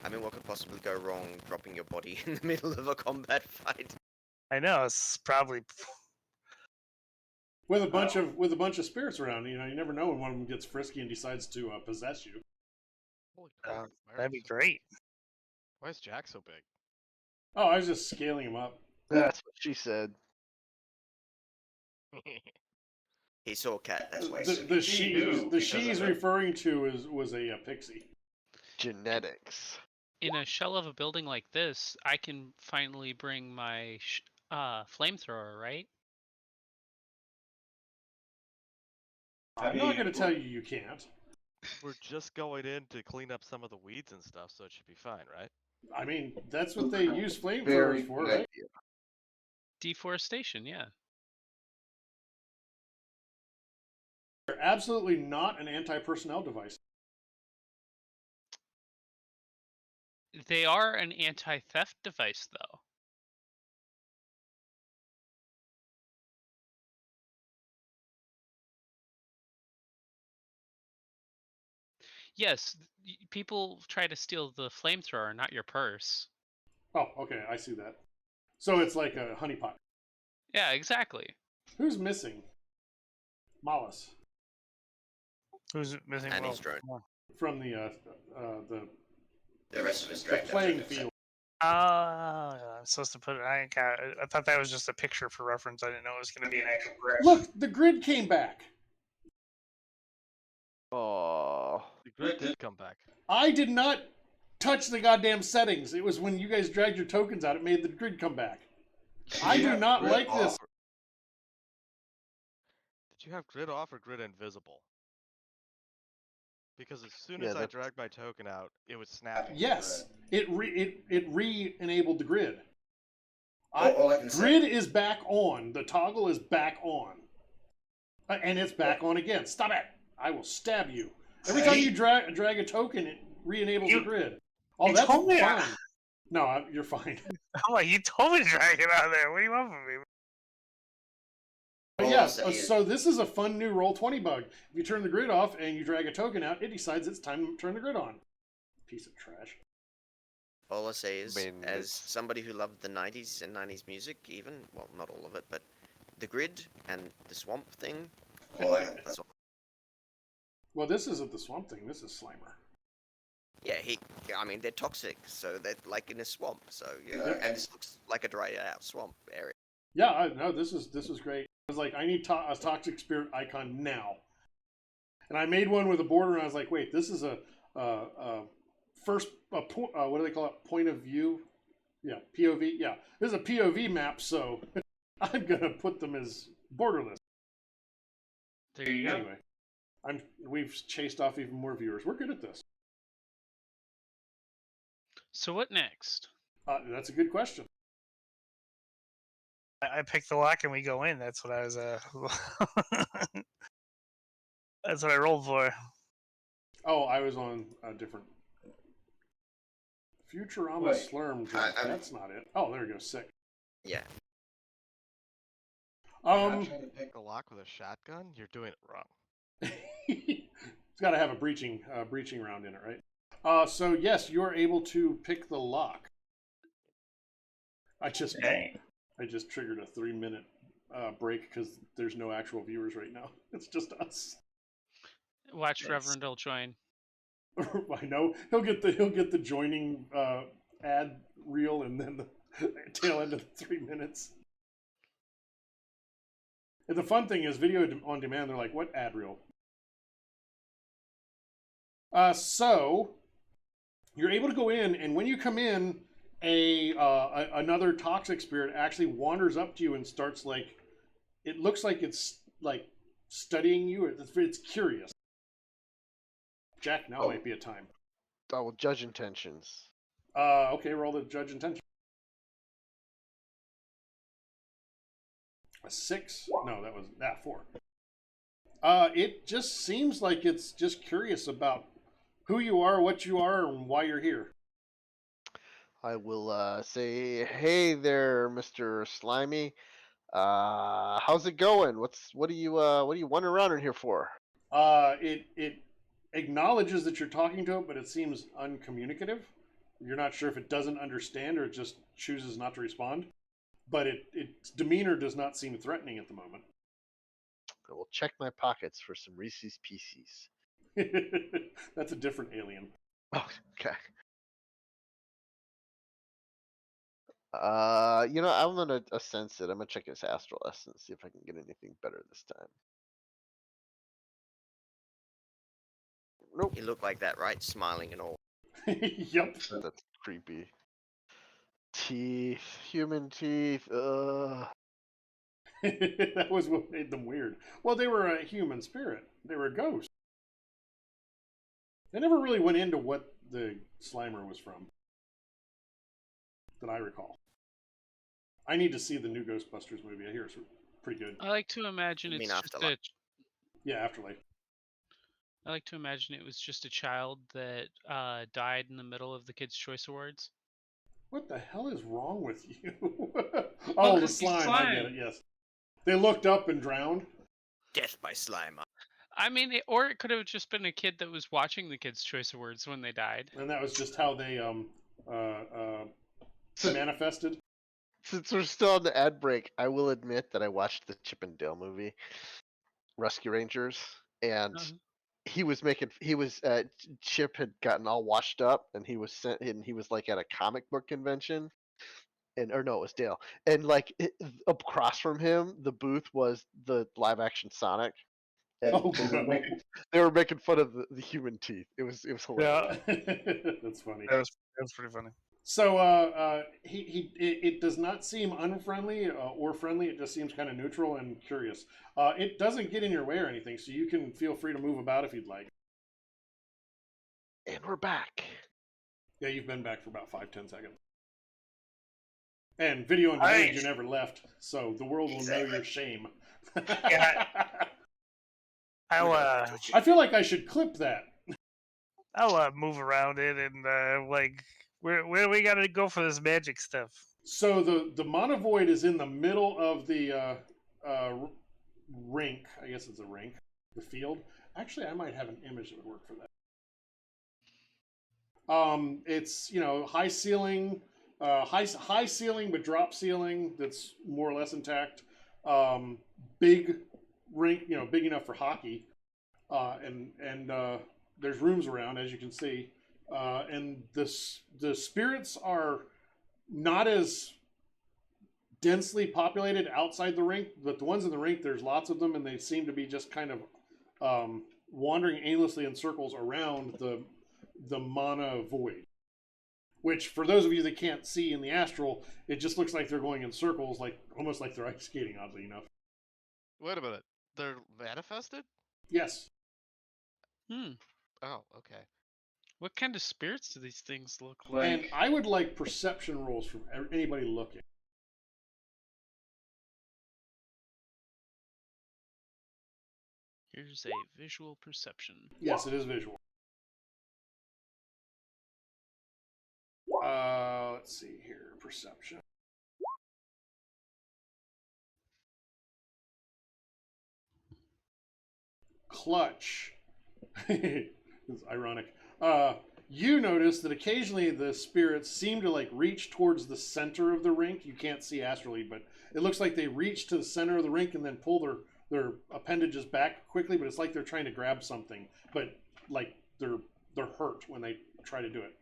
I mean, what could possibly go wrong dropping your body in the middle of a combat fight? I know it's probably. With a bunch of spirits around, you never know when one of them gets frisky and decides to possess you. Holy Uh, crap! That'd be great. Why is Jack so big? Oh, I was just scaling him up. That's what she said. He saw a cat. That's why. The she's referring to was a pixie. Genetics. In a shell of a building like this, I can finally bring my flamethrower, right? I'm not going to tell you can't. We're just going in to clean up some of the weeds and stuff, so it should be fine, right? I mean, that's what they use Very flamethrowers for, good right? idea. Deforestation, yeah. They're absolutely not an anti-personnel device. They are an anti-theft device, though. Yes, people try to steal the flamethrower, not your purse. Oh, okay, I see that. So it's like a honeypot. Yeah, exactly. Who's missing? Malas Who's missing? And well, his drone. from the The rest of us the dragged playing field. I'm supposed to put it. I thought that was just a picture for reference. I didn't know it was going to be an actual grid. Look, the grid came back. Oh. The grid did come back. I did not touch the goddamn settings. It was when you guys dragged your tokens out, it made the grid come back. I do not like this. Did you have grid off or grid invisible? Because as soon Yeah, as I that's- dragged my token out, it was snapping. Yes, it re-enabled the grid. All I can say- Grid is back on. The toggle is back on. And it's back on again. Stop it! I will stab you. Every time you drag a token, it re-enables the grid. Oh, you that's told me fine. No, you're fine. I'm like, you told me to drag it out of there. What do you want from me? But All yes, I'll say is- so this is a fun new Roll20 bug. If you turn the grid off and you drag a token out, it decides it's time to turn the grid on. Piece of trash. All I say is, I mean, as it's- somebody who loved the 90s and 90s music, even, well, not all of it, but the grid and the swamp thing, that's all. Well, this isn't the Swamp Thing. This is Slimer. Yeah, I mean, they're toxic, so they're like in a swamp, so, you know, and this looks like a dried out swamp area. Yeah, no, this was great. I was like, I need a toxic spirit icon now, and I made one with a border. And I was like, wait, this is a what do they call it? Point of view. Yeah, POV. Yeah, this is a POV map, so I'm gonna put them as borderless. There you go. Anyway, we've chased off even more viewers. We're good at this. So what next? That's a good question. I picked the lock and we go in. That's what I was. That's what I rolled for. Oh, I was on a different Futurama Wait, Slurm drop. I'm- That's not it. Oh, there we go. Sick. Yeah. Trying to pick a lock with a shotgun? You're doing it wrong. It's got to have a breaching round in it, right? So yes, you are able to pick the lock. I just triggered a 3-minute break because there's no actual viewers right now. It's just us. Watch Yes. Reverend will join. I know he'll get the joining ad reel and then the tail end of the 3 minutes. And the fun thing is, video on demand. They're like, "What ad reel?" So you're able to go in, and when you come in, another toxic spirit actually wanders up to you and starts like, it looks like it's like studying you. It's curious. Jack, now might be a time. I will judge intentions. Okay, roll the judge intention. A 6? No, that was 4. It just seems like it's just curious about who you are, what you are, and why you're here. I will say, hey there, Mr. Slimy. How's it going? What do you want around in here for? It acknowledges that you're talking to it, but it seems uncommunicative. You're not sure if it doesn't understand or it just chooses not to respond. But its demeanor does not seem threatening at the moment. I will check my pockets for some Reese's Pieces. That's a different alien. Oh, okay. I'm gonna sense it. I'm gonna check his astral essence, see if I can get anything better this time. Nope. You look like that, right? Smiling and all. Yep. That's creepy. Teeth, human teeth. That was what made them weird. Well, they were a human spirit. They were a ghost. They never really went into what the Slimer was from, that I recall. I need to see the new Ghostbusters movie. I hear it's pretty good. I like to imagine You mean it's just Afterlife? Yeah, Afterlife. I like to imagine it was just a child that died in the middle of the Kids' Choice Awards. What the hell is wrong with you? Well, Oh, the 'cause he's slime. I get it. Yes. They looked up and drowned. Death by Slimer. I mean, or it could have just been a kid that was watching the Kids' Choice Awards when they died. And that was just how they manifested. Since we're still on the ad break, I will admit that I watched the Chip and Dale movie, Rescue Rangers, and Chip had gotten all washed up, and he was like at a comic book convention, it was Dale, and across from him, the booth was the live action Sonic, and Oh, they were making fun of the human teeth. It was hilarious. That's funny. That was pretty funny. So it does not seem unfriendly or friendly. It just seems kind of neutral and curious. It doesn't get in your way or anything, so you can feel free to move about if you'd like. And we're back. Yeah, you've been back for about 5-10 seconds. And video on demand, you never left, so the world will know your shame. Yeah. I feel like I should clip that. I'll move around it and where do we gotta go for this magic stuff? So the monovoid is in the middle of the rink. I guess it's a rink, the field. Actually, I might have an image that would work for that. It's high ceiling, high ceiling but drop ceiling that's more or less intact. Big rink, big enough for hockey, and there's rooms around, as you can see, and the spirits are not as densely populated outside the rink, but the ones in the rink, there's lots of them, and they seem to be just kind of wandering aimlessly in circles around the mana void. Which, for those of you that can't see in the astral, it just looks like they're going in circles, almost like they're ice skating, oddly enough. Wait a minute. They're manifested? Yes. Oh, okay. What kind of spirits do these things look like? And I would like perception rolls from anybody looking. Here's a visual perception. Yes, it is visual. Let's see here. Perception. Clutch. It's ironic. You notice that occasionally the spirits seem to reach towards the center of the rink. You can't see astrally, but it looks like they reach to the center of the rink and then pull their appendages back quickly. But it's like they're trying to grab something, but they're hurt when they try to do it.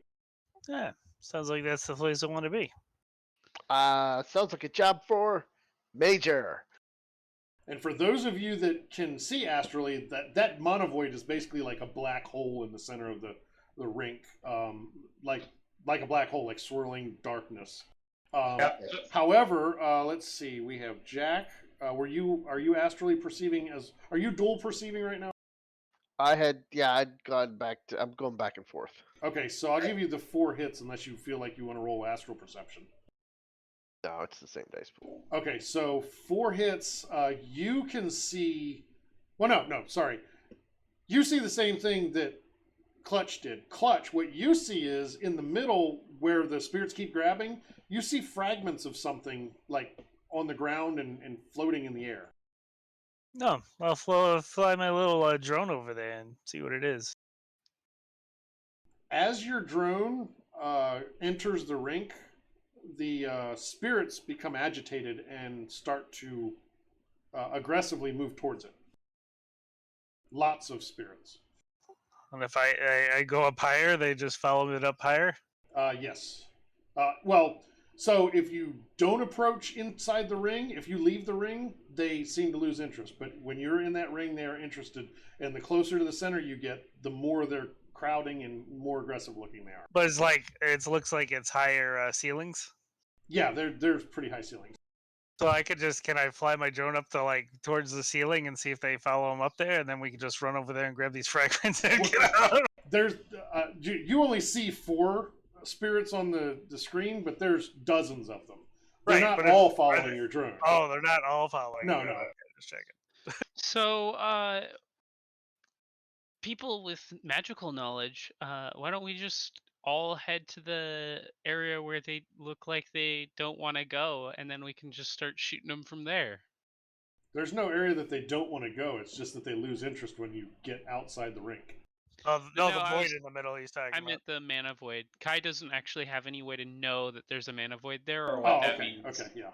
Yeah, sounds like that's the place I want to be. Sounds like a job for Major. And for those of you that can see astrally, that monovoid is basically like a black hole in the center of the rink, like a black hole, like swirling darkness. However, let's see. We have Jack. Are you astrally perceiving are you dual perceiving right now? I'd gone back I'm going back and forth. Okay, so I'll give you the 4 hits unless you feel like you want to roll astral perception. No, it's the same dice pool. Okay, so 4 hits. You can see. Well, no, sorry. You see the same thing that Clutch did. Clutch, what you see is in the middle where the spirits keep grabbing, you see fragments of something on the ground and floating in the air. No, I'll fly my little drone over there and see what it is. As your drone enters the rink, the spirits become agitated and start to aggressively move towards it. Lots of spirits. And if I go up higher, they just follow it up higher? Yes. Well, So if you don't approach inside the ring, if you leave the ring, they seem to lose interest. But when you're in that ring, they are interested. And the closer to the center you get, the more they're crowding and more aggressive looking they are. But it's like it looks like it's higher ceilings. Yeah, there's pretty high ceilings. So can I fly my drone up to like towards the ceiling and see if they follow them up there, and then we can just run over there and grab these fragments and get out. There's you only see 4 spirits on the screen, but there's dozens of them. They're not all following your drone. Oh, they're not all following. No. Okay, just checking. So, people with magical knowledge, why don't we just all head to the area where they look like they don't want to go, and then we can just start shooting them from there? There's no area that they don't want to go. It's just that they lose interest when you get outside the rink. Oh, no, No, the I void was- in the middle he's talking I about. meant the mana void. Kai doesn't actually have any way to know that there's a mana void there or what Oh, that okay, means. okay, yeah.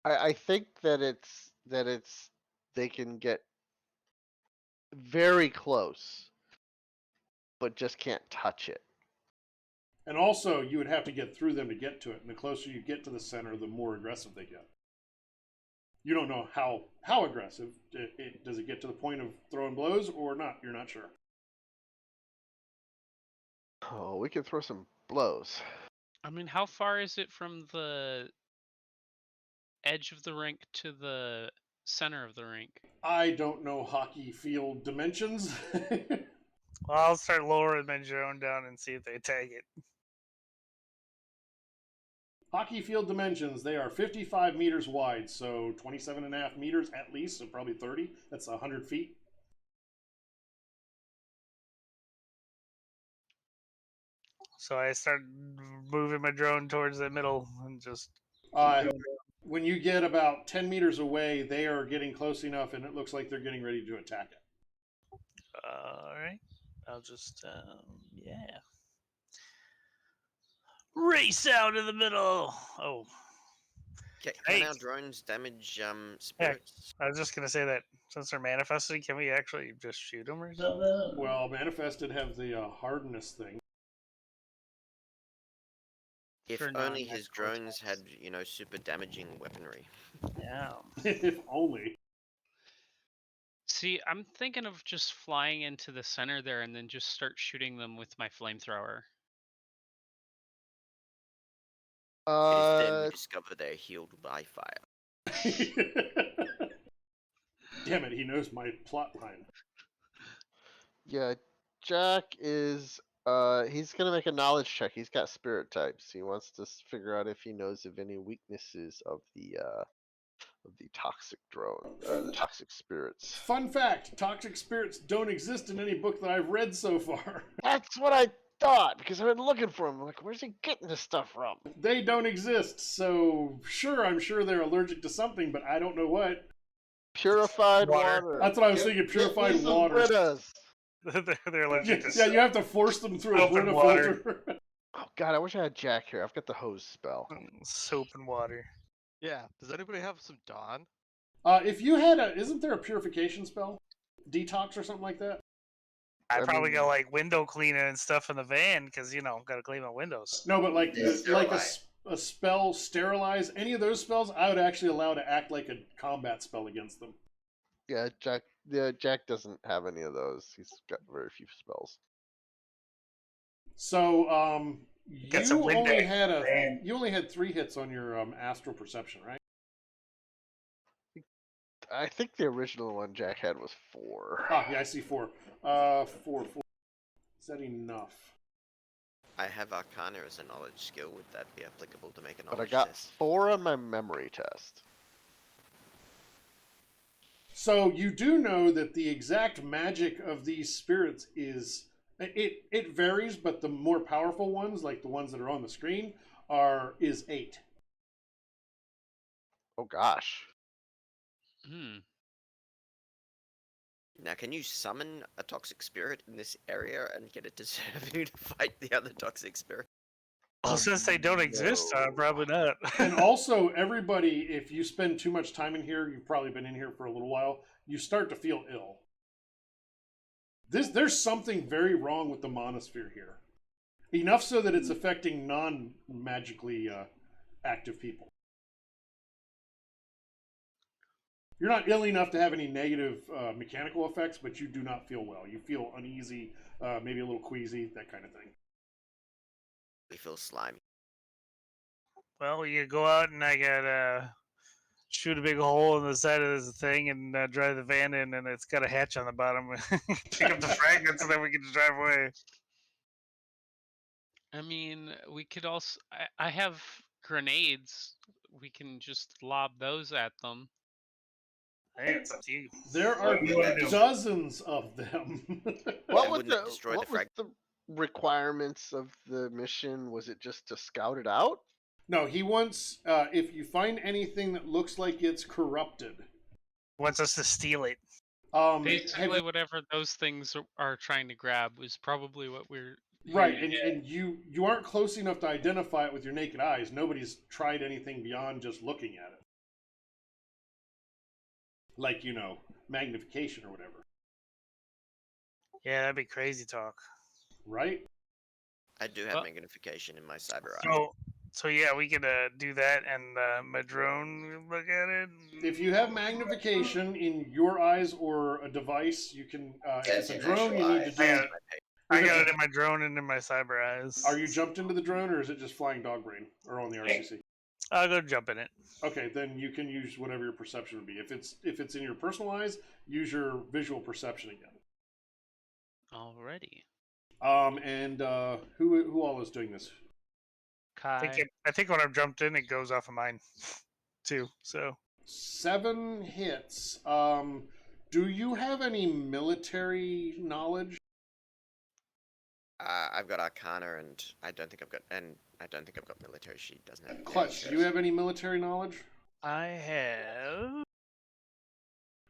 I think that it's they can get very close, but just can't touch it. And also, you would have to get through them to get to it. And the closer you get to the center, the more aggressive they get. You don't know how aggressive. Does it get to the point of throwing blows or not? You're not sure. Oh, we can throw some blows. I mean, how far is it from the edge of the rink to the center of the rink? I don't know hockey field dimensions. Well, I'll start lowering my drone down and see if they tag it. Hockey field dimensions, they are 55 meters wide, so 27.5 meters at least, so probably 30. That's 100 feet. So I start moving my drone towards the middle and just. When you get about 10 meters away, they are getting close enough, and it looks like they're getting ready to attack it. All right. I'll just, yeah. Race out of the middle. Oh, Can our drones damage spirits? I was just gonna say that since they're manifested, can we actually just shoot them or something? Well, Manifested have the hardness thing. If For only his non-magical drones had, super damaging weaponry. Yeah. If only. See, I'm thinking of just flying into the center there and then just start shooting them with my flamethrower. It is then we Uh, discover they're healed by fire. Damn it, he knows my plot line. yeah, Jack is he's gonna make a knowledge check. He's got spirit types. He wants to figure out if he knows of any weaknesses of the toxic drone, toxic spirits. Fun fact, toxic spirits don't exist in any book that I've read so far. That's what I thought because I've been looking for him. I'm like, where's he getting this stuff from? They don't exist, so sure, I'm sure they're allergic to something, but I don't know what. Purified Water. water. That's what I was thinking, purified water. Britas. They're allergic to Yeah, you have to force them through a Soap and Brita water. filter. Oh god, I wish I had Jack here. I've got the hose spell. soap and water. Yeah. Does anybody have some Dawn? If you had isn't there a purification spell? Detox or something like that? I I probably mean- got like window cleaner and stuff in the van because gotta clean my windows. No, but like Yeah, like sterilize. a spell, sterilize, any of those spells, I would actually allow to act like a combat spell against them. Yeah, Jack doesn't have any of those. He's got very few spells. So, Got some you only Windex, had man. you only had 3 hits on your astral perception, right? I think the original one Jack had was 4. Ah, yeah, I see 4. 4. Is that enough? I have Arcana as a knowledge skill. Would that be applicable to make a But I knowledge got test? 4 on my memory test. So you do know that the exact magic of these spirits is it varies, but the more powerful ones, like the ones that are on the screen, is 8. Oh gosh. Hmm. Now, can you summon a toxic spirit in this area and get it to serve you to fight the other toxic spirit? Well, since they don't exist, no. probably not. And also, everybody, if you spend too much time in here, you've probably been in here for a little while, you start to feel ill. There's something very wrong with the monosphere here. Enough so that it's affecting non-magically active people. You're not ill enough to have any negative mechanical effects, but you do not feel well. You feel uneasy, maybe a little queasy, that kind of thing. We feel slimy. Well, you go out and I got shoot a big hole in the side of this thing and drive the van in, and it's got a hatch on the bottom. Pick up the fragments, and then we can just drive away. I mean, we could also. I have grenades. We can just lob those at them. Hey, it's up to you. There are What do you wanna do? dozens of them. What And was wouldn't it the destroy the what was frag- the requirements of the mission? Was it just to scout it out? No, he wants, if you find anything that looks like it's corrupted. Wants us to steal it. Basically, whatever those things are trying to grab was probably what we're. Right, hearing. and you aren't close enough to identify it with your naked eyes. Nobody's tried anything beyond just looking at it. Like, magnification or whatever. Yeah, that'd be crazy talk. Right? I do have Well- magnification in my cyber eye. So yeah, we could do that, and my drone look at it. If you have magnification in your eyes or a device, you can. If it's a That's drone, you need to do. eyes. I got it in my drone and in my cyber eyes. Are you jumped into the drone, or is it just flying dog brain, or on the RCC? I'll go jump in it. Okay, then you can use whatever your perception would be. If it's in your personal eyes, use your visual perception again. Already. And who all is doing this? Kai. I think when I'm jumped in, it goes off of mine, too. So 7 hits. Do you have any military knowledge? I've got Arcana, and I don't think I've got military. She doesn't have. Clutch, do you have any military knowledge? I have.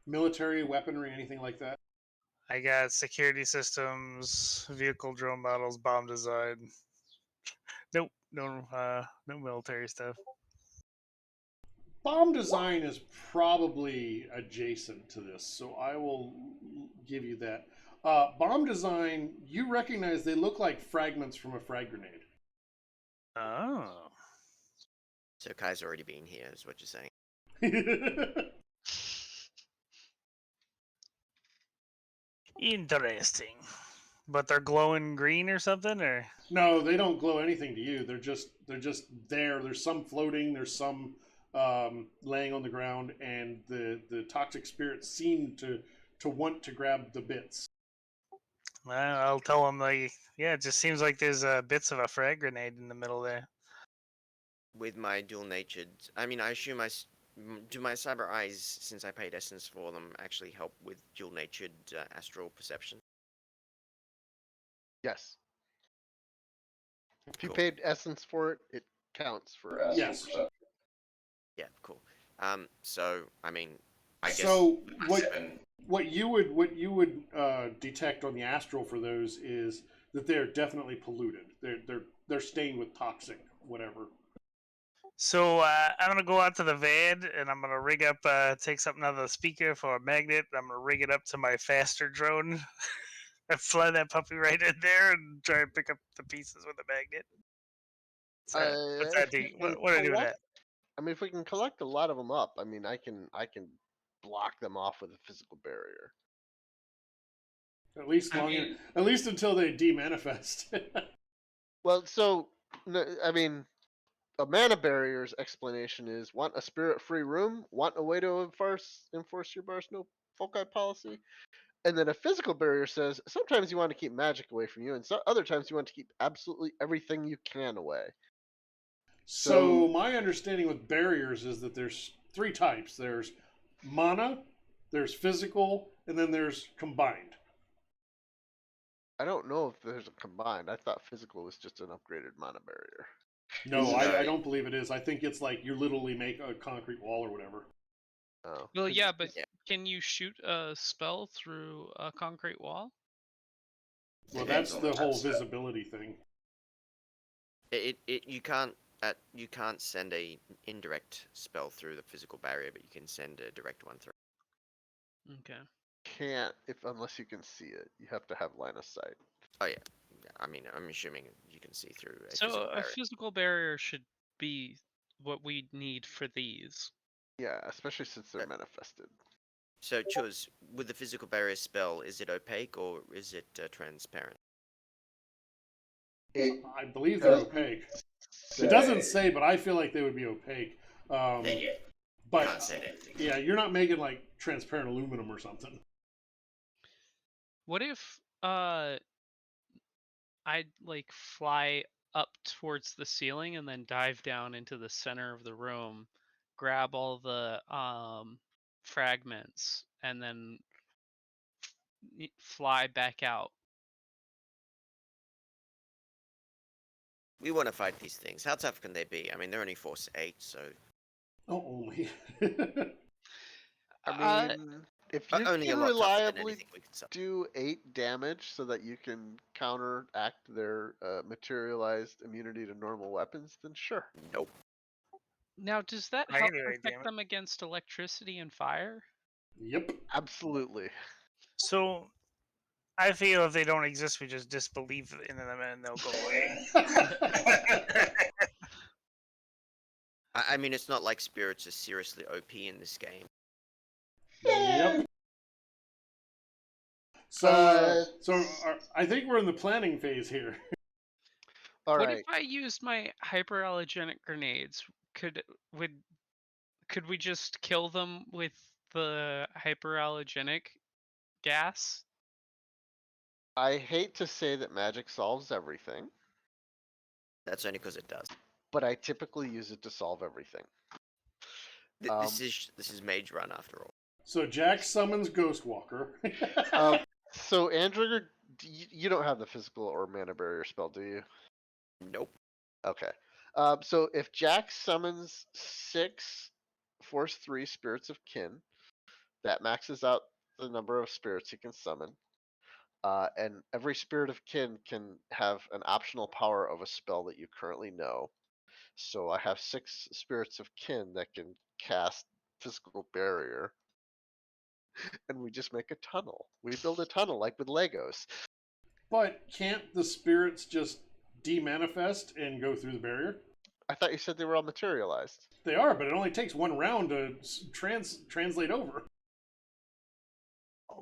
Military weaponry, anything like that? I got security systems, vehicle drone models, bomb design. Nope, no military stuff. Bomb design is probably adjacent to this, so I will give you that. Bomb design, you recognize they look like fragments from a frag grenade. Oh. So Kai's already been here, is what you're saying. Interesting. But they're glowing green or something, or No, they don't glow anything to you. They're just there. There's some floating. There's some laying on the ground, and the toxic spirits seem to want to grab the bits. well, I'll tell them like, yeah, it just seems like there's bits of a frag grenade in the middle there. With my dual-natured, I mean, I assume do my cyber eyes, since I paid essence for them, actually help with dual-natured astral perception? Yes. If you Cool. paid essence for it, it counts for us. Yes. Yeah, cool. So I mean, I guess. So what you would detect on the astral for those is that they're definitely polluted. They're stained with toxic whatever. So I'm gonna go out to the van and I'm gonna rig up, take something out of the speaker for a magnet. I'm gonna rig it up to my faster drone and fly that puppy right in there and try and pick up the pieces with a magnet. What's that do? What do I do with that? I mean, if we can collect a lot of them up, I mean, I can block them off with a physical barrier. At least at least until they demanifest. Well, so I mean, a mana barrier's explanation is: want a spirit-free room, want a way to enforce your bar's no foci policy, and then a physical barrier says sometimes you want to keep magic away from you, and other times you want to keep absolutely everything you can away. So my understanding with barriers is that there's 3 types. There's mana, there's physical, and then there's combined. I don't know if there's a combined. I thought physical was just an upgraded mana barrier. No, I don't believe it is. I think it's like you literally make a concrete wall or whatever. Oh. Well, yeah, but Yeah. can you shoot a spell through a concrete wall? Well, that's the whole visibility thing. You can't send a indirect spell through the physical barrier, but you can send a direct one through. Okay. Can't unless you can see it. You have to have line of sight. Oh yeah, I mean, I'm assuming you can see through a So physical a barrier. physical barrier should be what we need for these. Yeah, especially since they're manifested. So, Chuz, with the physical barrier spell, is it opaque or is it transparent? I believe they're opaque. It doesn't say, but I feel like they would be opaque. But Can't say anything. yeah, you're not making like transparent aluminum or something. What if I'd like fly up towards the ceiling and then dive down into the center of the room, grab all the fragments, and then fly back out? We want to fight these things. How tough can they be? I mean, they're only force 8, so Oh, only. I Uh, mean, if you only a can lot tougher than reliably anything we can summon. do 8 damage so that you can counteract their materialized immunity to normal weapons, then sure. Nope. Now, does that I help can do 8 protect damage. them against electricity and fire? Yep. Absolutely. So I feel if they don't exist, we just disbelieve in them and they'll go away. I mean, it's not like spirits are seriously OP in this game. Yep. So, I think we're in the planning phase here. All What right. if I used my hyperallergenic grenades? Could we just kill them with the hyperallergenic gas? I hate to say that magic solves everything, That's only because it does. but I typically use it to solve everything. This is Mage Run after all. So Jack summons Ghostwalker. So Andrigger, you don't have the physical or mana barrier spell, do you? Nope. Okay. So if Jack summons 6 Force 3 Spirits of Kin, that maxes out the number of spirits he can summon. And every Spirit of Kin can have an optional power of a spell that you currently know. So I have 6 Spirits of Kin that can cast Physical Barrier. And we just make a tunnel. We build a tunnel like with Legos. But can't the spirits just demanifest and go through the barrier? I thought you said they were all materialized. They are, but it only takes one round to translate over.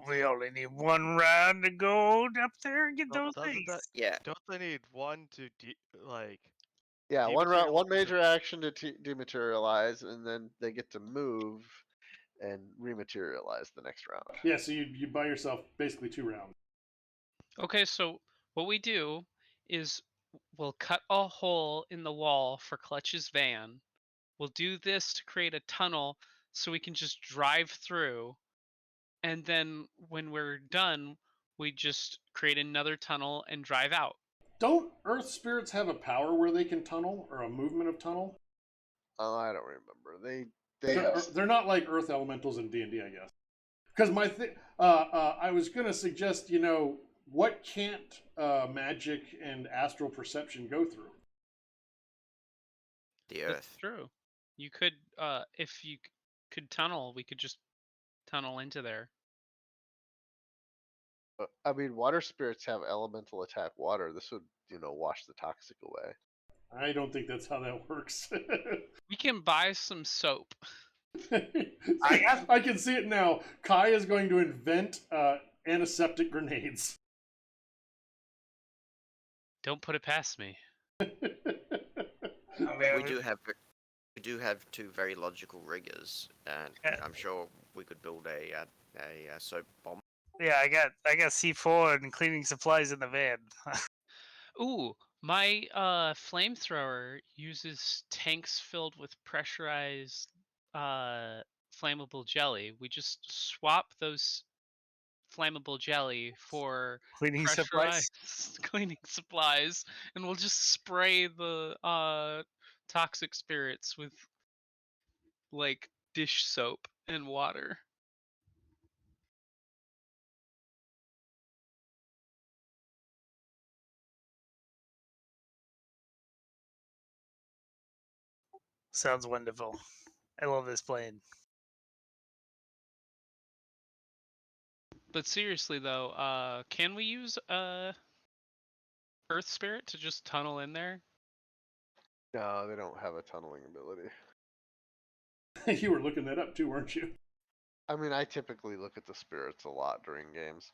We only need one round to go up there and get those Doesn't things. that? Yeah. Don't they need one to like? Yeah, one round, one Dematerialize major action to dematerialize, and then they get to move and rematerialize the next round. Yeah, so you buy yourself basically 2 rounds. Okay, so what we do is we'll cut a hole in the wall for Clutch's van. We'll do this to create a tunnel so we can just drive through. And then when we're done, we just create another tunnel and drive out. Don't Earth spirits have a power where they can tunnel or a movement of tunnel? Oh, I don't remember. They're not like Earth elementals in D&D, I guess. Because I was gonna suggest, what can't magic and astral perception go through? The That's Earth. true. You could, if you could tunnel, we could just tunnel into there. I mean, water spirits have elemental attack water. This would, wash the toxic away. I don't think that's how that works. We can buy some soap. I can see it now. Kai is going to invent antiseptic grenades. Don't put it past me. We do have 2 very logical riggers, and I'm sure we could build a soap bomb. Yeah, I got C4 and cleaning supplies in the van. Ooh, my flamethrower uses tanks filled with pressurized flammable jelly. We just swap those flammable jelly for Cleaning supplies. pressurized cleaning supplies, and we'll just spray the toxic spirits with like dish soap and water. Sounds wonderful. I love this plane. But seriously though, can we use Earth Spirit to just tunnel in there? No, they don't have a tunneling ability. You were looking that up too, weren't you? I mean, I typically look at the spirits a lot during games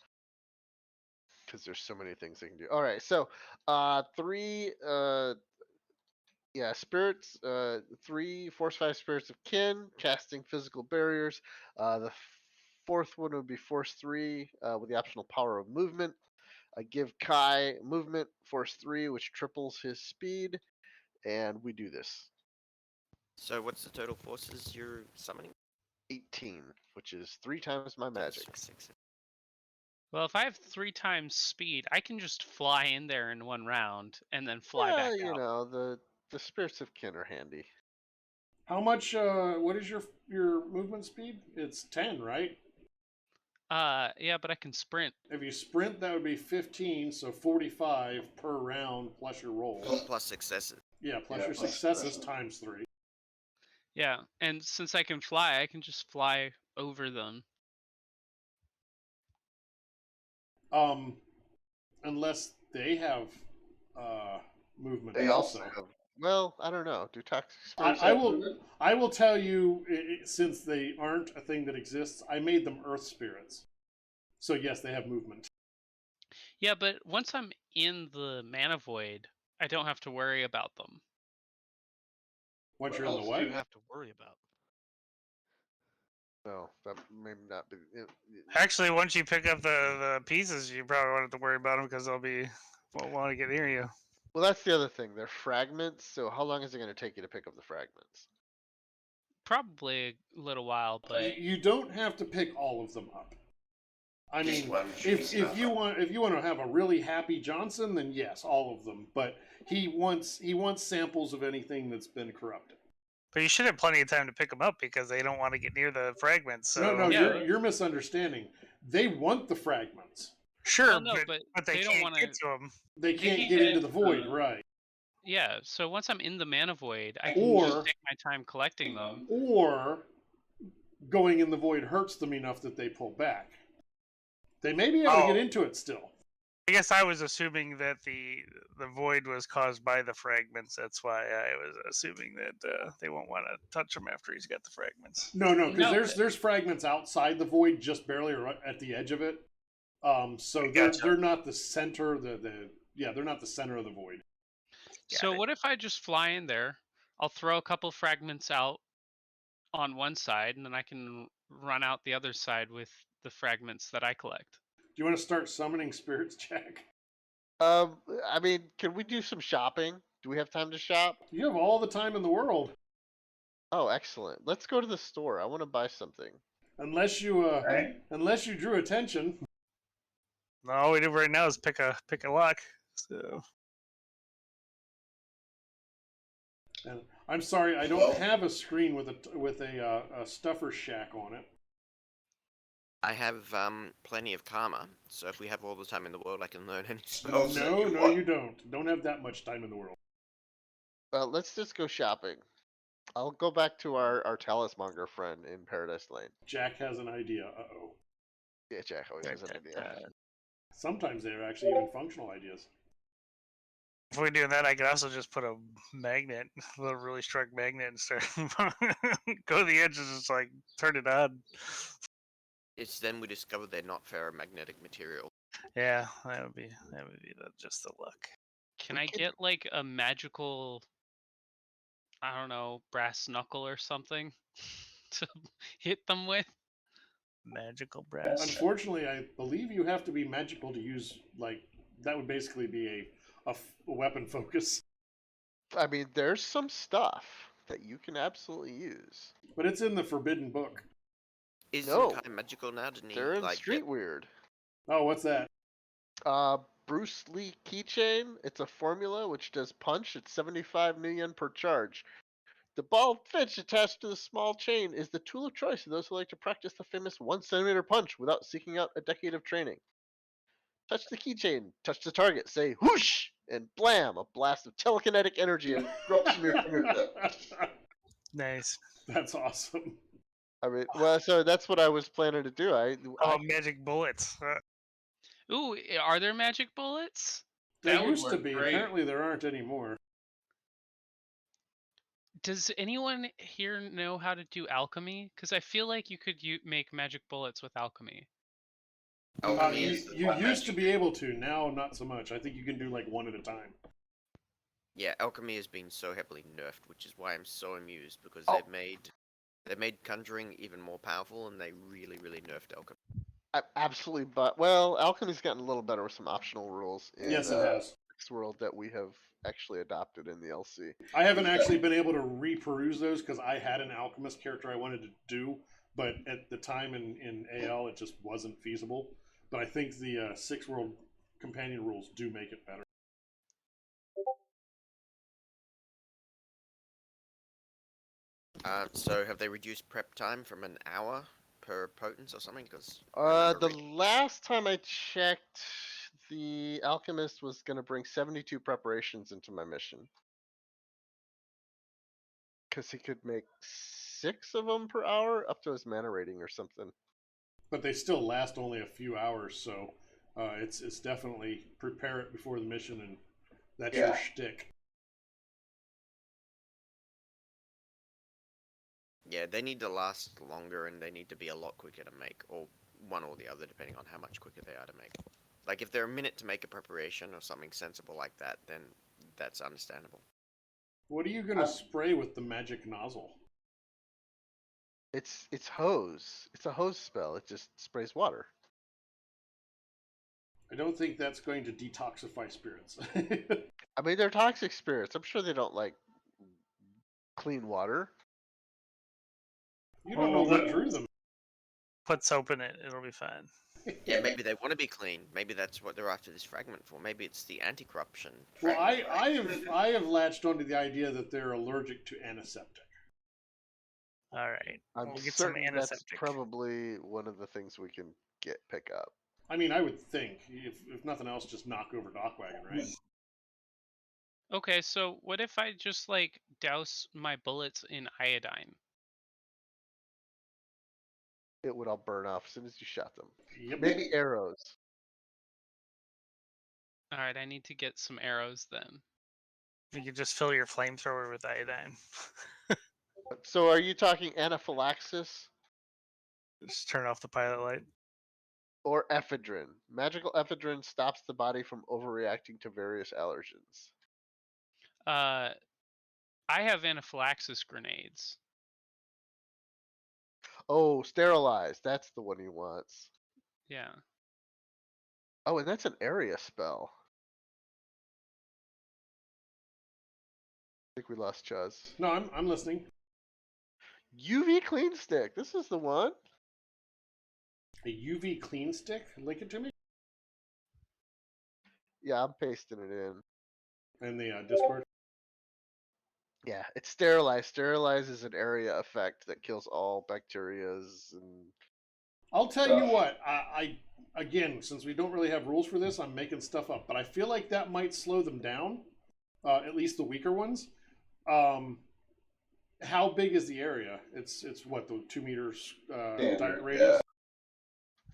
because there's so many things they can do. All right, so spirits, 3 force 5 spirits of kin, casting physical barriers. The fourth one would be force 3 with the optional power of movement. I give Kai movement, force 3, which triples his speed, and we do this. So what's the total forces you're summoning? 18, which is 3 times my magic. Six. Well, if I have 3 times speed, I can just fly in there in one round and then fly Yeah, back you out. know, the spirits of kin are handy. How much? What is your movement speed? It's 10, right? Yeah, but I can sprint. If you sprint, that would be 15, so 45 per round plus your rolls. Plus successes. Yeah, plus Yeah, your plus successes successes. times 3. Yeah, and since I can fly, I can just fly over them. Unless they have movement They also also. have. Well, I don't know. Do toxic I, spirits I have will. movement? I will tell you, since they aren't a thing that exists, I made them Earth spirits. So yes, they have movement. Yeah, but once I'm in the mana void, I don't have to worry about them. Once What you're in the else what? do you have to worry about? No, that may not be. Actually, once you pick up the pieces, you probably won't have to worry about them because won't want to get near you. Well, that's the other thing. They're fragments, so how long is it going to take you to pick up the fragments? Probably a little while, but You don't have to pick all of them up. I Just mean, one if stuff. you want to have a really happy Johnson, then yes, all of them. But he wants samples of anything that's been corrupted. But you should have plenty of time to pick them up because they don't want to get near the fragments. So No, Yeah. you're misunderstanding. They want the fragments. sure, well, no, but they they don't can't want get to. to them. They can't get into the void, right? Yeah, so once I'm in the mana void, I Or- can just take my time collecting them. Or going in the void hurts them enough that they pull back. They may be able to get into it still. I guess I was assuming that the void was caused by the fragments. That's why I was assuming that they won't want to touch him after he's got the fragments. No, because No. there's fragments outside the void, just barely right at the edge of it. So Gotcha. they're not the center. They're not the center of the void. So what if I just fly in there? I'll throw a couple fragments out on one side, and then I can run out the other side with the fragments that I collect. Do you want to start summoning spirits, Jack? I mean, can we do some shopping? Do we have time to shop? You have all the time in the world, Oh, excellent. Let's go to the store. I want to buy something. unless you drew attention. No, all we do right now is pick a lock. So And I'm sorry, I don't have a screen with a stuffer shack on it. I have plenty of karma, so if we have all the time in the world, I can learn any spells. No, you don't. Don't have that much time in the world. Let's just go shopping. I'll go back to our talismonger friend in Paradise Lane. Jack has an idea. Uh-oh. Yeah, Jack always has an idea. Sometimes they're actually even functional ideas. if we're doing that, I could also just put a magnet, a little really strong magnet, and start go to the edge and just like turn it on. It's then we discover they're not ferromagnetic material. Yeah, that would be just the luck. Can I get like a magical, I don't know, brass knuckle or something to hit them with? Magical brass. Unfortunately, I believe you have to be magical to use, like, that would basically be a weapon focus. I mean, there's some stuff that you can absolutely use. But it's in the forbidden book. Isn't Kai magical now? Didn't he They're in like Street Weird. Oh, what's that? Bruce Lee keychain. It's a formula which does punch at 75 million per charge. The ball fitch attached to the small chain is the tool of choice for those who like to practice the famous 1 centimeter punch without seeking out a decade of training. Touch the keychain, touch the target, say whoosh, and blam, a blast of telekinetic energy erupts from your fingertip. Nice. That's awesome. I mean, well, so that's what I was planning to do. Magic bullets. Ooh, are there magic bullets? They That would used to work be. great. Apparently, there aren't anymore. Does anyone here know how to do alchemy? Because I feel like you could make magic bullets with alchemy. Alchemy You, is the you white used to magic. be able to. Now, not so much. I think you can do like one at a time. Yeah, alchemy has been so heavily nerfed, which is why I'm so amused because Oh. they've made conjuring even more powerful, and they really, really nerfed alchemy. Absolutely, but well, alchemy's gotten a little better with some optional rules in Yes, it has. this world that we have actually adopted in the LC. I haven't actually been able to reperuse those because I had an alchemist character I wanted to do, but at the time in AL it just wasn't feasible. But I think the Six World Companion rules do make it better. So have they reduced prep time from an hour per potence or something? Because The last time I checked, the alchemist was going to bring 72 preparations into my mission. Because he could make 6 of them per hour, up to his mana rating or something. But they still last only a few hours, so it's definitely prepare it before the mission, and that's your shtick. Yeah, they need to last longer, and they need to be a lot quicker to make, or one or the other, depending on how much quicker they are to make. Like, if they're a minute to make a preparation or something sensible like that, then that's understandable. What are you gonna spray with the magic nozzle? It's hose. It's a hose spell. It just sprays water. I don't think that's going to detoxify spirits. I mean, they're toxic spirits. I'm sure they don't like clean water. You don't know what drew them. Put soap in it; it'll be fine. Yeah, maybe they want to be clean. Maybe that's what they're after this fragment for. Maybe it's the anti-corruption. Well, fragment, right? I have latched onto the idea that they're allergic to antiseptic. All right, I'm we'll get some certain that's antiseptic. probably one of the things we can pick up. I mean, I would think, if nothing else, just knock over Dockwagon, right? Okay, so what if I just like douse my bullets in iodine? It would all burn off as soon as you shot them. Yep. Maybe arrows. All right, I need to get some arrows then. You could just fill your flamethrower with iodine. So are you talking anaphylaxis Just turn off the pilot light. or ephedrine? Magical ephedrine stops the body from overreacting to various allergens. I have anaphylaxis grenades. Oh, sterilize. That's the one he wants. Yeah. Oh, and that's an area spell. I think we lost Chuz. No, I'm listening. UV clean stick. This is the one. A UV clean stick? Link it to me? Yeah, I'm pasting it in. In the Discord? Yeah, it's sterilize. Sterilize is an area effect that kills all bacterias and. I'll tell you what, I again, since we don't really have rules for this, I'm making stuff up, but I feel like that might slow them down, at least the weaker ones. How big is the area? It's what, the 2 meters radius?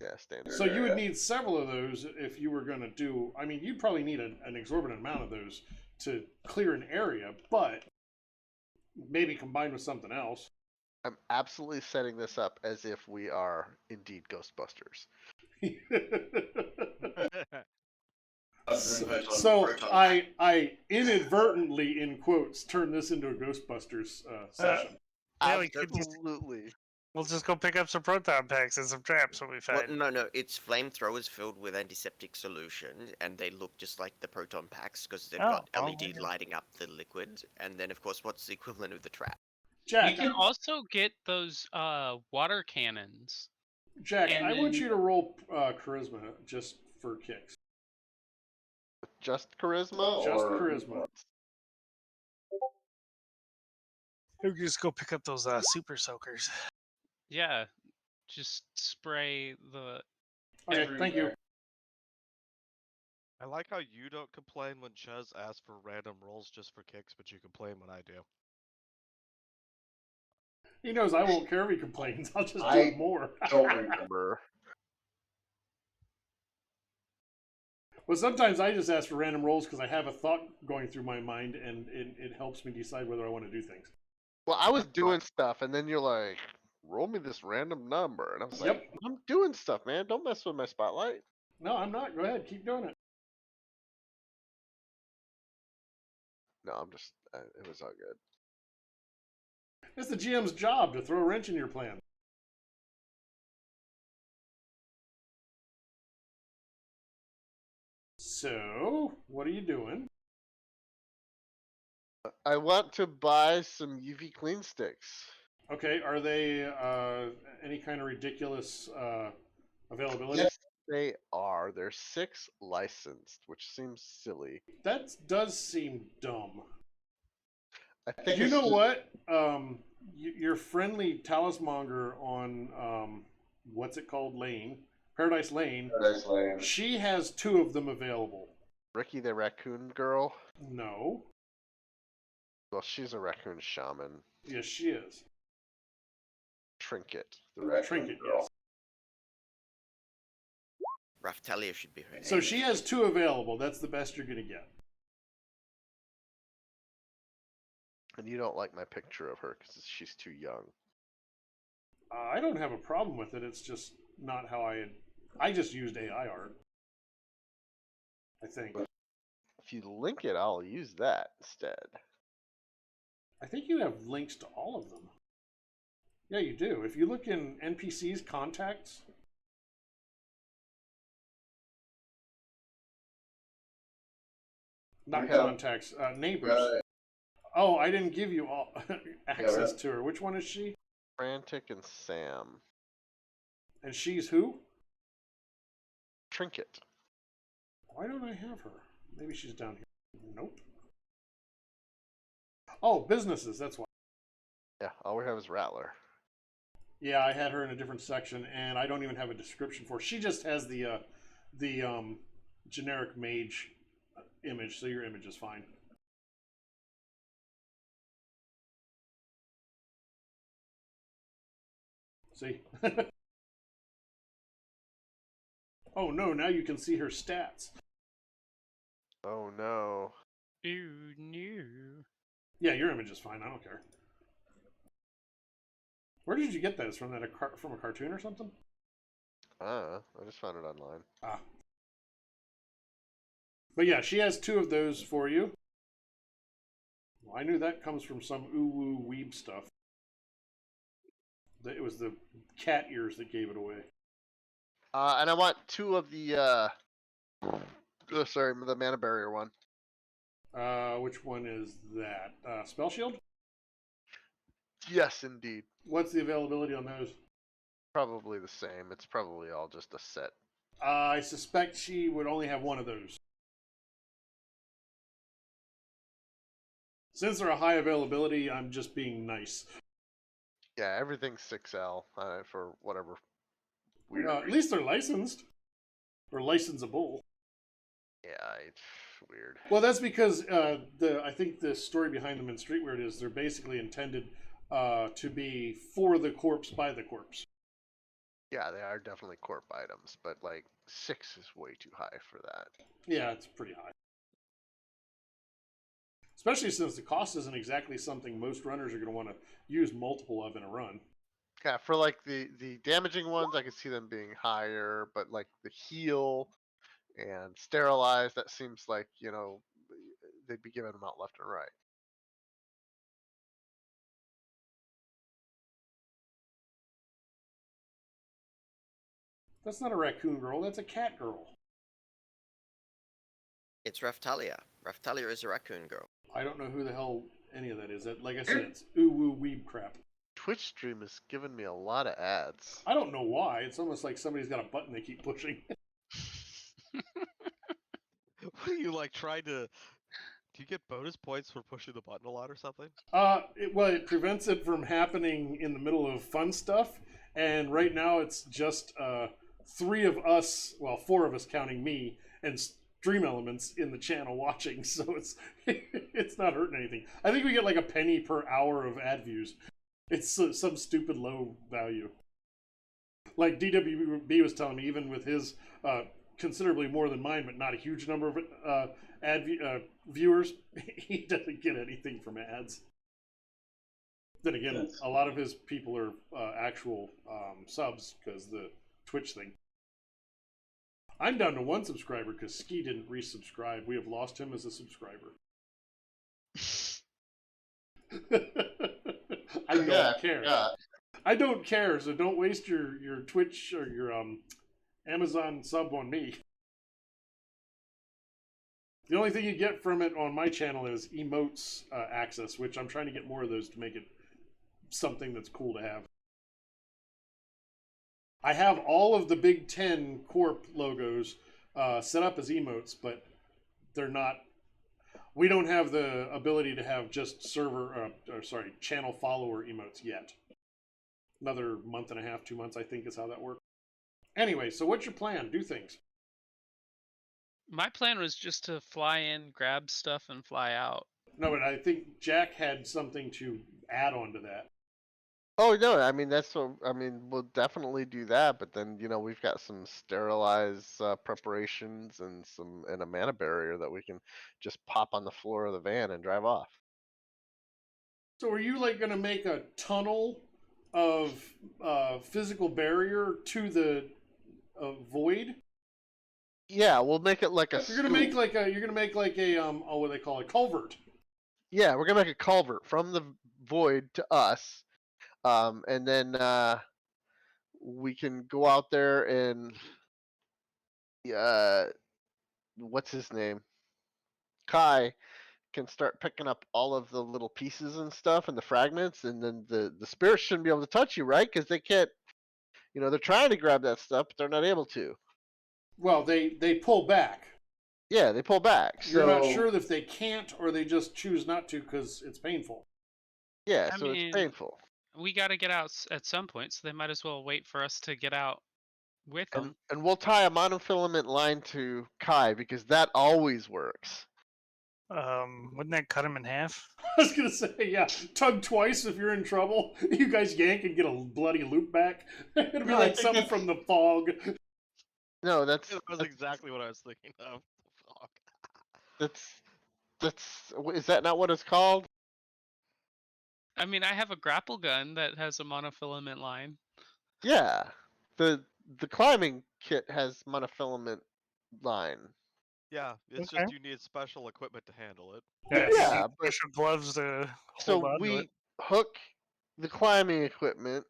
Yeah, standard. So you would need several of those if you were going to do. I mean, you'd probably need an exorbitant amount of those to clear an area, but maybe combined with something else. I'm absolutely setting this up as if we are indeed Ghostbusters. So I inadvertently, in quotes, turned this into a Ghostbusters session. Yeah, we could just, Absolutely. we'll just go pick up some proton packs and some traps when we Well, find. no, it's flamethrowers filled with antiseptic solution, and they look just like the proton packs because they've got Oh, LED okay. lighting up the liquid. And then, of course, what's the equivalent of the trap? Jack, You can also get those water cannons. Jack, and I want then- you to roll charisma just for kicks. Just charisma? Just or... charisma. We could just go pick up those super soakers. Yeah, just spray the. Okay, thank you. I like how you don't complain when Chuz asks for random rolls just for kicks, but you complain when I do. He knows I won't care if he complains. I'll just do it more. Don't remember. Well, sometimes I just ask for random rolls because I have a thought going through my mind, and it helps me decide whether I want to do things. Well, I was doing stuff, and then you're like, roll me this random number. And I was Yep. like, I'm doing stuff, man. Don't mess with my spotlight. No, I'm not. Go ahead. Keep doing it. No, I'm just, it was all good. It's the GM's job to throw a wrench in your plan. So, what are you doing? I want to buy some UV clean sticks. Okay, are they any kind of ridiculous availability? Yes, they are. They're 6 licensed, which seems silly. That does seem dumb. I think You it's know just- what? Your friendly talismonger on what's it called? Paradise Lane. Paradise Lane. She has 2 of them available. Ricky the raccoon girl. No. Well, she's a raccoon shaman. Yes, she is. Trinket. The raccoon Trinket, girl. yes. Raftalia should be her name. So she has 2 available. That's the best you're gonna get. And you don't like my picture of her because she's too young. I don't have a problem with it. It's just not how I just used AI art. I think. If you link it, I'll use that instead. I think you have links to all of them. Yeah, you do. If you look in NPCs contacts. Not We have- contacts, neighbors. Oh, I didn't give you all access to her. Which one is she? Frantic and Sam. And she's who? Trinket. Why don't I have her? Maybe she's down here. Nope. Oh, businesses, that's why. Yeah, all we have is Rattler. Yeah, I had her in a different section, and I don't even have a description for her. She just has the generic mage image, so your image is fine. See? Oh no, now you can see her stats. Oh no. Ooh, no. Yeah, your image is fine. I don't care. Where did you get those from? From a cartoon or something? I just found it online. Ah. But yeah, she has 2 of those for you. Well, I knew that comes from some ooh-woo weeb stuff. It was the cat ears that gave it away. And I want 2 of the sorry, the mana barrier one. Which one is that? Spell Shield? Yes, indeed. What's the availability on those? Probably the same. It's probably all just a set. I suspect she would only have 1 of those. Since they're a high availability, I'm just being nice. Yeah, everything's 6L for whatever. Weird At least they're licensed. Or licensable. Yeah, it's weird. Well, that's because I think the story behind them in Street Weird is they're basically intended to be for the corpse by the corpse. Yeah, they are definitely corp items, but like 6 is way too high for that. Yeah, it's pretty high. Especially since the cost isn't exactly something most runners are going to want to use multiple of in a run. Yeah, for like the damaging ones, I could see them being higher, but like the heal and sterilize, that seems like, you know, they'd be giving them out left and right. That's not a raccoon girl, that's a cat girl. It's Raftalia. Raftalia is a raccoon girl. I don't know who the hell any of that is. Like I said, it's ooh-woo weeb crap. Twitch stream has given me a lot of ads. I don't know why. It's almost like somebody's got a button they keep pushing. What are you like trying to? Do you get bonus points for pushing the button a lot or something? It prevents it from happening in the middle of fun stuff. And right now it's just 3 of us, well, 4 of us counting me, and Stream Elements in the channel watching. So it's not hurting anything. I think we get like a penny per hour of ad views. It's some stupid low value. Like DWB was telling me, even with his considerably more than mine, but not a huge number of viewers, he doesn't get anything from ads. Then again, a lot of his people are actual subs because the Twitch thing. I'm down to 1 subscriber because Ski didn't resubscribe. We have lost him as a subscriber. I don't care. Yeah. I don't care, so don't waste your Twitch or your Amazon sub on me. The only thing you get from it on my channel is emotes access, which I'm trying to get more of those to make it something that's cool to have. I have all of the Big Ten Corp logos set up as emotes, but they're not. We don't have the ability to have just channel follower emotes yet. Another month and a half, 2 months, I think, is how that works. Anyway, so what's your plan? Do things. My plan was just to fly in, grab stuff, and fly out. No, but I think Jack had something to add on to that. Oh no, I mean we'll definitely do that, but then we've got some sterilized preparations and a mana barrier that we can just pop on the floor of the van and drive off. So are you going to make a tunnel of physical barrier to the void? Yeah, we'll make it like a. You're gonna make like a what do they call it, culvert. Yeah, we're gonna make a culvert from the void to us, and then we can go out there and what's his name? Kai can start picking up all of the little pieces and stuff and the fragments, and then the spirits shouldn't be able to touch you, right? Because they can't. They're trying to grab that stuff, but they're not able to. Well, they pull back. Yeah, they pull back. You're not sure if they can't or they just choose not to because it's painful. Yeah, I so mean, it's painful. We got to get out at some point, so they might as well wait for us to get out with them. And we'll tie a monofilament line to Kai because that always works. Wouldn't that cut him in half? I was gonna say, yeah, tug twice if you're in trouble. You guys yank and get a bloody loop back. It'll be like something from the fog. No, That was exactly what I was thinking of. Fuck. Is that not what it's called? I mean, I have a grapple gun that has a monofilament line. Yeah, the climbing kit has monofilament line. Yeah, it's Okay. just you need special equipment to handle it. Yeah, but special gloves to so hold on to we it. hook the climbing equipment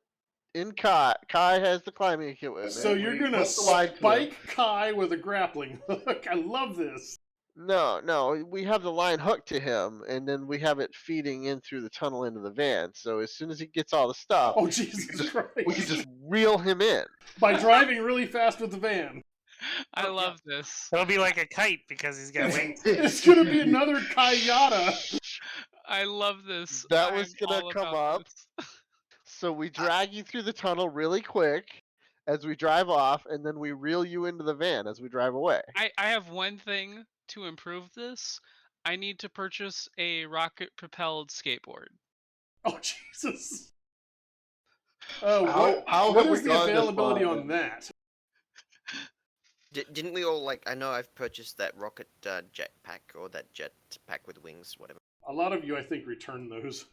in Kai. Kai has the climbing equipment. So you're gonna spike Kai with a grappling hook. I love this. No, we have the line hooked to him, and then we have it feeding in through the tunnel into the van. So as soon as he gets all the stuff, Oh Jesus Christ! we can just reel him in. By driving really fast with the van. I love this. It'll be like a kite because he's got wings. It's gonna be another Kayata. I love this. That was I'm gonna all come about up. this. So we drag you through the tunnel really quick as we drive off, and then we reel you into the van as we drive away. I have one thing to improve this. I need to purchase a rocket-propelled skateboard. Oh Jesus! How what have is we the gone this availability far? on that? Didn't we all I know I've purchased that rocket jetpack or that jet pack with wings, whatever. A lot of you, I think, return those.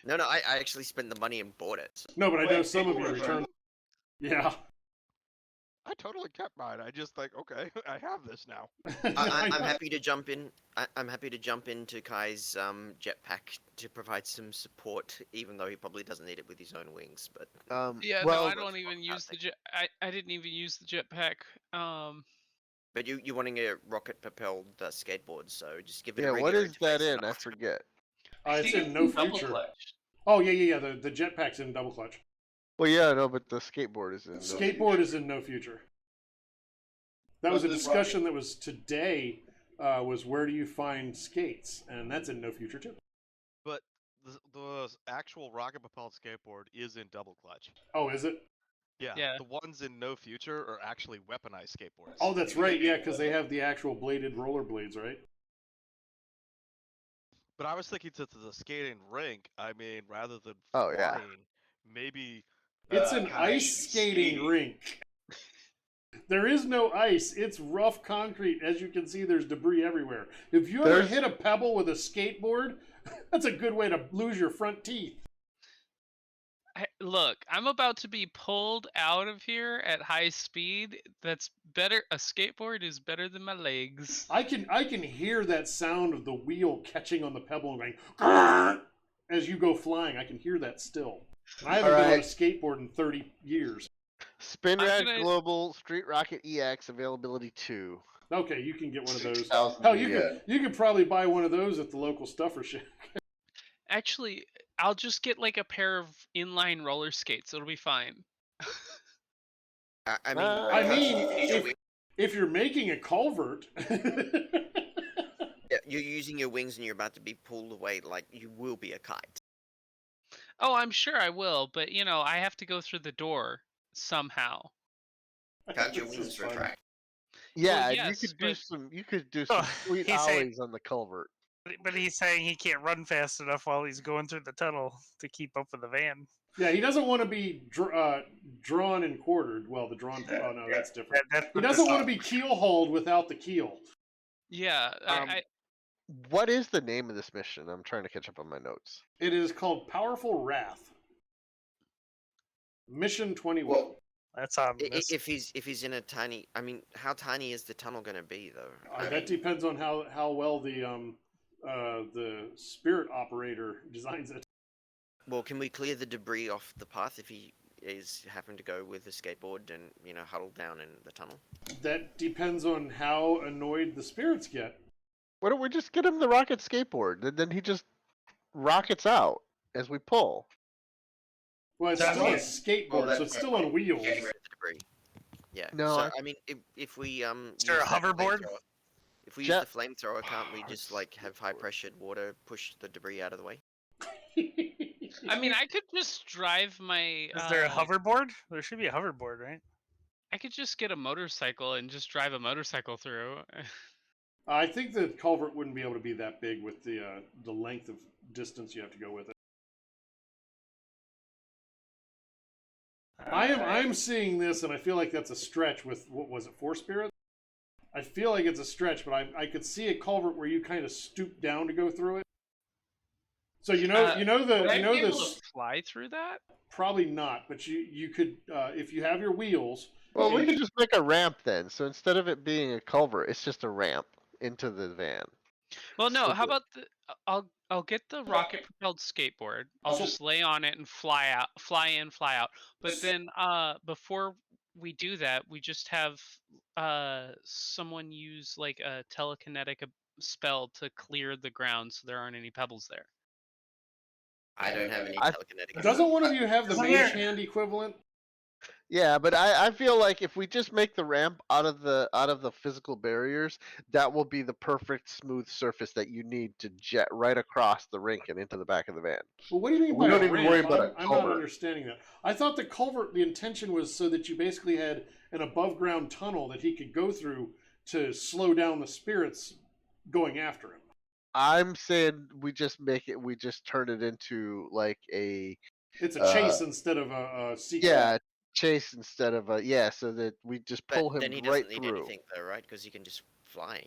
No, I actually spent the money and bought it. So. No, but I know some of you return. Yeah. I totally kept mine. I just like, okay, I have this now. I'm happy to jump in. I'm happy to jump into Kai's jetpack to provide some support, even though he probably doesn't need it with his own wings. But Yeah, well, no, I don't even use the jet. I didn't even use the jetpack. But you're wanting a rocket-propelled skateboard, so just give it yeah, a rig. what is that in? I forget. It's in no future. Oh yeah. The jetpack's in double clutch. Well, yeah, no, but the skateboard is in. Skateboard is in no future. That was a discussion that was today. Was where do you find skates, and that's in no future too. But the actual rocket-propelled skateboard is in double clutch. Oh, is it? Yeah. The ones in no future are actually weaponized skateboards. Oh, that's right. Yeah, because they have the actual bladed rollerblades, right? But I was thinking to the skating rink. I mean, rather than Oh, flying, yeah. maybe It's an ice skating rink. There is no ice. It's rough concrete. As you can see, there's debris everywhere. If you ever There's- hit a pebble with a skateboard, that's a good way to lose your front teeth. Look, I'm about to be pulled out of here at high speed. That's better. A skateboard is better than my legs. I can hear that sound of the wheel catching on the pebble and going "Grrr!" as you go flying. I can hear that still. And I haven't been on a Alright. skateboard in 30 years. Spinrad gonna- Global Street Rocket EX availability 2. Okay, you can get one of those. 6,000 Hell, the, you could probably buy one of those at the local stuffer shack. Actually, I'll just get like a pair of inline roller skates. It'll be fine. I mean, Uh, I How much mean, do you need your if you're making a culvert, yeah, you're using your wings and you're about to be pulled away like you will be a kite. Oh, I'm sure I will, but you know, I have to go through the door somehow. Can't your This wings is fun. retract? Yeah, yes, you could do but- some. You could do Oh, some sweet he's saying- ollies on the culvert. But he's saying he can't run fast enough while he's going through the tunnel to keep up with the van. Yeah, he doesn't want to be drawn and quartered. Well, the drawn. Oh no, that's different. That's He doesn't want to be keel hauled without the keel. Yeah, What is the name of this mission? I'm trying to catch up on my notes. It is called Powerful Wrath. Mission 21. Well, That's ominous. If he's in a tiny, I mean, how tiny is the tunnel going to be though? That depends on how well the spirit operator designs it. Well, can we clear the debris off the path if he is having to go with a skateboard and huddle down in the tunnel? That depends on how annoyed the spirits get. Why don't we just get him the rocket skateboard, and then he just rockets out as we pull? Well, it's That's still a it. skateboard, so it's still on wheels. The debris. Yeah. No, So I mean, if we there use a that hoverboard? flamethrower- If we Jet- use the flamethrower, can't we just like have high pressured water push the debris out of the way? I mean, I could just drive my. Is there a hoverboard? There should be a hoverboard, right? I could just get a motorcycle and just drive a motorcycle through. I think the culvert wouldn't be able to be that big with the length of distance you have to go with it. I'm seeing this, and I feel like that's a stretch with what was it, 4 spirits? I feel like it's a stretch, but I could see a culvert where you kind of stoop down to go through it. So Would I be able the to fly through that? probably not, but you could if you have your wheels. Well, we and- could just make a ramp then. So instead of it being a culvert, it's just a ramp into the van. Well, no. So How the- about I'll get the rocket propelled skateboard. I'll So- just lay on it and fly in, fly out. But then before we do that, we just have someone use like a telekinetic spell to clear the ground so there aren't any pebbles there. I don't have any I- telekinetic. Doesn't one of you have the Doesn't mage there- hand equivalent? Yeah, but I feel like if we just make the ramp out of the physical barriers, that will be the perfect smooth surface that you need to jet right across the rink and into the back of the van. Well, what do you mean We by don't a even ramp? worry about a I'm not culvert. understanding that. I thought the culvert, the intention was so that you basically had an above ground tunnel that he could go through to slow down the spirits going after him. I'm saying we just turn it into like a It's a chase instead of a sequel. chase instead of so that we just But pull then he him doesn't right need through. anything though, right? Because he can just fly.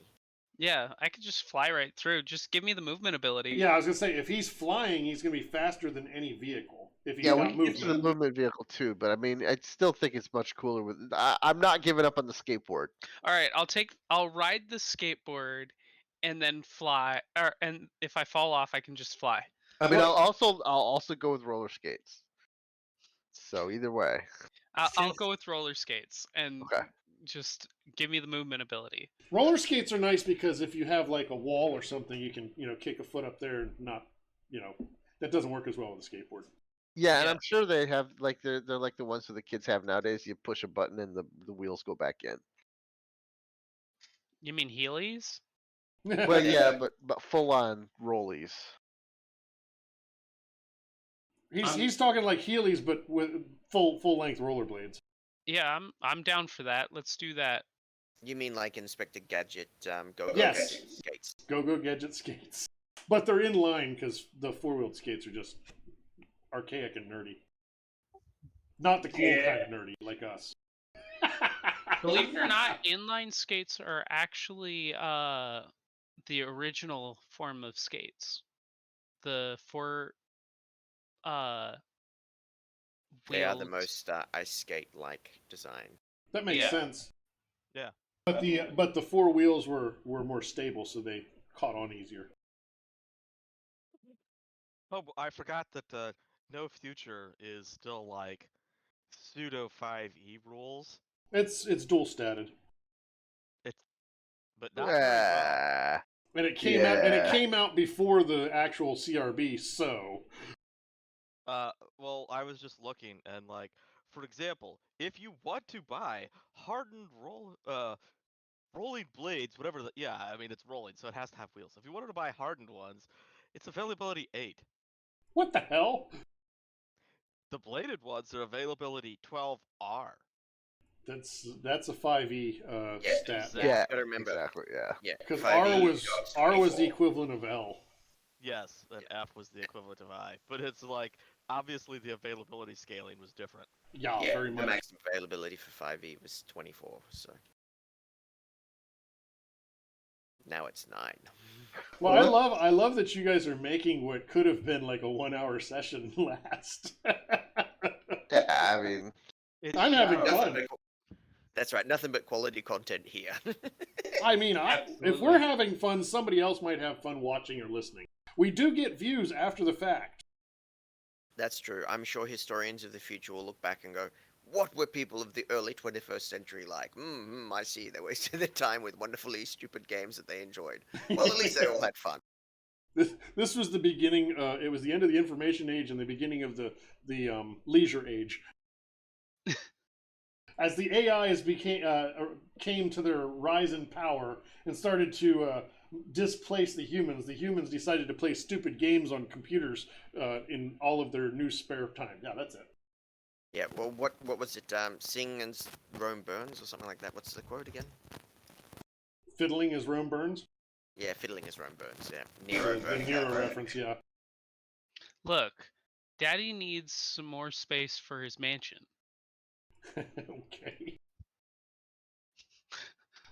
Yeah, I could just fly right through. Just give me the movement ability. Yeah, I was gonna say if he's flying, he's gonna be faster than any vehicle. If he's Yeah, we got can get to the movement. movement vehicle too, but I mean, I still think it's much cooler with. I'm not giving up on the skateboard. All right, I'll ride the skateboard and then fly. And if I fall off, I can just fly. I mean, Well- I'll also go with roller skates. So either way, I'll Since- go with roller skates and Okay. just give me the movement ability. Roller skates are nice because if you have like a wall or something, you can kick a foot up there and not that doesn't work as well with a skateboard. yeah, and Yeah. I'm sure they have like they're like the ones that the kids have nowadays. You push a button and the wheels go back in. You mean Heelys? Well, yeah, but full on rollies. he's talking like Heelys, but with full length rollerblades. Yeah, I'm down for that. Let's do that. You mean like Inspector Gadget? Go Yes. Gadget skates. Go Gadget skates, but they're in line because the 4-wheeled skates are just archaic and nerdy. Not the cool kind of nerdy like us. Believe it or not, inline skates are actually the original form of skates. The four They are the wheeled. most ice skate-like design. That makes Yeah. sense. Yeah. But the four wheels were more stable, so they caught on easier. Oh, I forgot that No Future is still like pseudo 5e rules. It's dual statted, But not very well. Ah, and it Yeah. came out before the actual CRB. So Well, I was just looking and like, for example, if you want to buy hardened rolling blades, whatever yeah, I mean it's rolling, so it has to have wheels. If you wanted to buy hardened ones, it's availability 8. what the hell? The bladed ones are availability 12R. That's a 5e Yeah, stat. Exactly. Yeah, gotta remember. exactly. Yeah. Yeah, Because 5e R was the 24. equivalent of L. Yes, and F was the equivalent of I. But it's like obviously the availability scaling was different. Yeah, Yeah, very the much. maximum availability for 5e was 24, so now it's 9. Well, I love that you guys are making what could have been like a 1 hour session last. Yeah, I mean, It's I'm having Shadowrun. fun. That's right, nothing but quality content here. I mean, if Absolutely. we're having fun, somebody else might have fun watching or listening. We do get views after the fact. That's true. I'm sure historians of the future will look back and go, what were people of the early 21st century like? I see. They wasted their time with wonderfully stupid games that they enjoyed. Well, at least they all had fun. This was the beginning. It was the end of the information age and the beginning of the leisure age. As the AIs came to their rise in power and started to displace the humans decided to play stupid games on computers in all of their new spare time. Yeah, that's it. Yeah, well, what was it? Sing and Rome burns or something like that. What's the quote again? Fiddling is Rome burns. Yeah, fiddling is Rome burns. Yeah, The Nero reference. Yeah. Look, Daddy needs some more space for his mansion. Okay.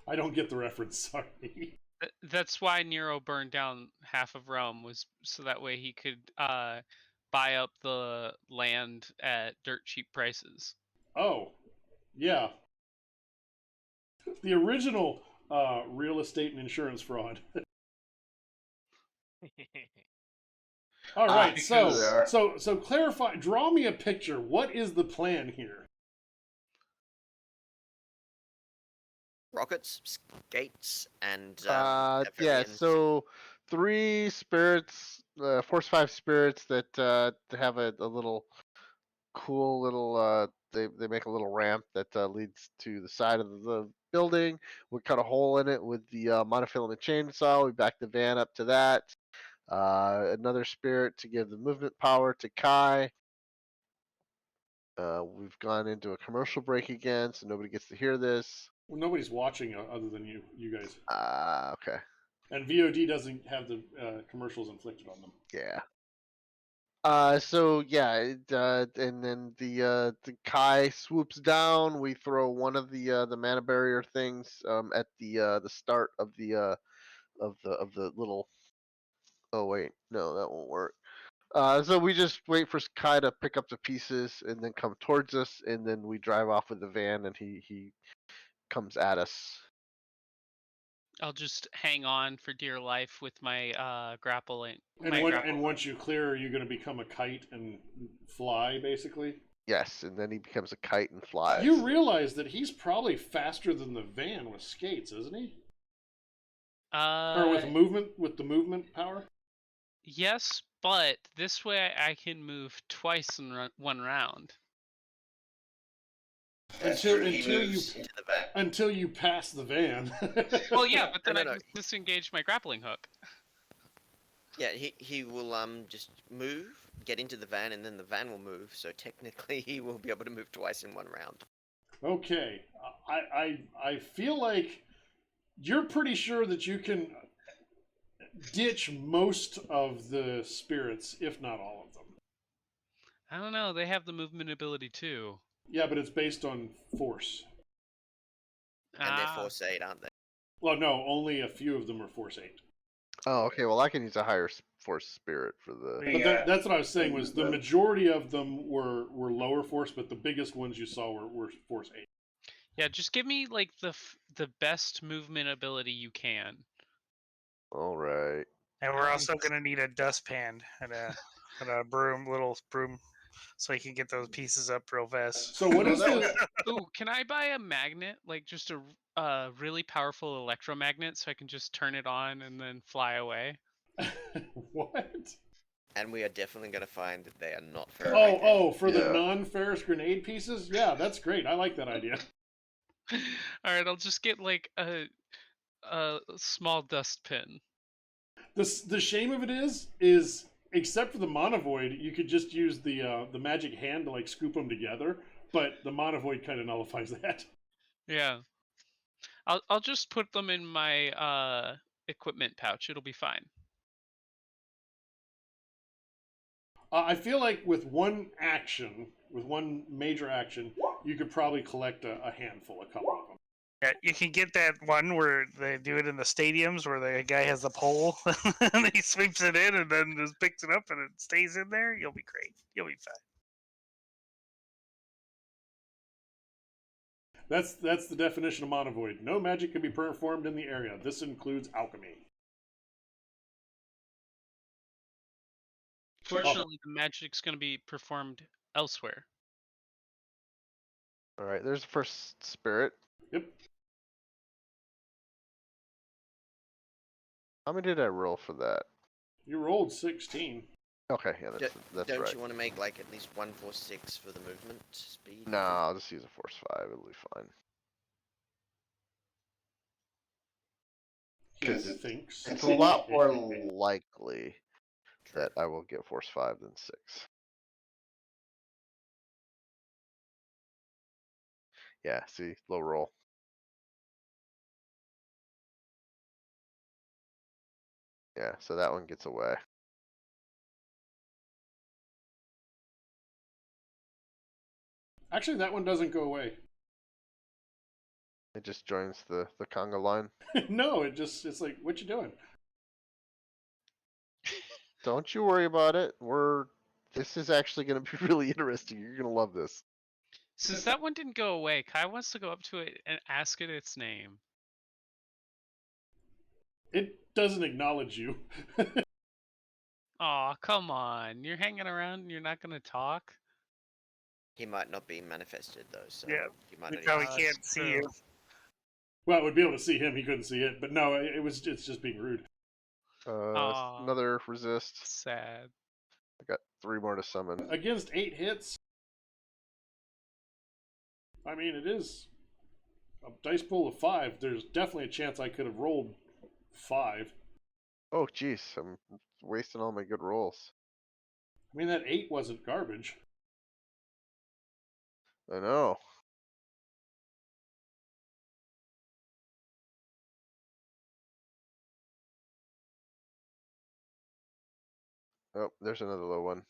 I don't get the reference. Sorry. That's why Nero burned down half of Rome, was so that way he could buy up the land at dirt cheap prices. Oh, yeah. The original real estate and insurance fraud. All right, so clarify. Draw me a picture. What is the plan here? Rockets, skates, and yeah. Avarians. So 3 spirits, Force 5 spirits that have a little cool little. They make a little ramp that leads to the side of the building. We cut a hole in it with the monofilament chainsaw. We back the van up to that. Another spirit to give the movement power to Kai. We've gone into a commercial break again, so nobody gets to hear this. Well, nobody's watching other than you guys. Okay. And VOD doesn't have the commercials inflicted on them. Yeah. So yeah, and then the Kai swoops down. We throw one of the mana barrier things at the start of the little. Oh wait, no, that won't work. So we just wait for Kai to pick up the pieces and then come towards us, and then we drive off with the van, and he comes at us. I'll just hang on for dear life with my grappling. And once you clear, are you going to become a kite and fly, basically? Yes, and then he becomes a kite and flies. You realize that he's probably faster than the van with skates, isn't he? Or with the movement power? Yes, but this way I can move twice in one round. Until you pass the van. Well, yeah, but then No, I no. can disengage my grappling hook. Yeah, he will just move, get into the van, and then the van will move. So technically, he will be able to move twice in one round. Okay, I feel like you're pretty sure that you can ditch most of the spirits, if not all of them. I don't know. They have the movement ability too. Yeah, but it's based on force. And they're Ah, Force 8, aren't they? Well, no, only a few of them are Force 8. Oh, okay. Well, I can use a higher force spirit for the. But that's what I was saying was the majority of them were lower Force, but the biggest ones you saw were Force 8. yeah. Just give me like the best movement ability you can. All right. And we're also gonna need a dustpan and a little broom, so you can get those pieces up real fast. So what is the? Ooh, can I buy a magnet, like just a really powerful electromagnet, so I can just turn it on and then fly away? What? And we are definitely going to find that they are not Oh, ferrite. oh, for the Yeah. non-ferrous grenade pieces? Yeah, that's great. I like that idea. All right, I'll just get like a small dust pin. The shame of it is except for the monovoid, you could just use the magic hand to like scoop them together. But the monovoid kind of nullifies that. Yeah. I'll just put them in my equipment pouch. It'll be fine. I feel like with one major action, you could probably collect a handful, a couple of them. Yeah, you can get that one where they do it in the stadiums, where the guy has the pole and he sweeps it in and then just picks it up and it stays in there. You'll be great. You'll be fine. That's the definition of monovoid. No magic can be performed in the area. This includes alchemy. Fortunately, the magic's going to be performed elsewhere. All right. There's the first spirit. Yep. How many did I roll for that? You rolled 16. Okay, yeah, that's Don't right. you want to make like at least 1 Force 6 for the movement speed? No, I'll just use a force 5. It'll be fine. He thinks. It's a lot more Likely True. that I will get force 5 than 6. Yeah, see, low roll. Yeah, so that one gets away. Actually, that one doesn't go away. It just joins the conga line. No, it's like, what you doing? Don't you worry about it. This is actually going to be really interesting. You're going to love this. Since that one didn't go away, Kai wants to go up to it and ask it its name. It doesn't acknowledge you. Aw, come on. You're hanging around and you're not going to talk? He might not be manifested though, so Yeah, you might we not probably even- can't that's see true. you. Well, I would be able to see him. He couldn't see it, but no, it's just being rude. Aw. Another resist. Sad. I got 3 more to summon. Against 8 hits, I mean, it is a dice pool of 5. There's definitely a chance I could have rolled 5. Oh, jeez, I'm wasting all my good rolls. I mean, that 8 wasn't garbage. I know. Oh, there's another low one.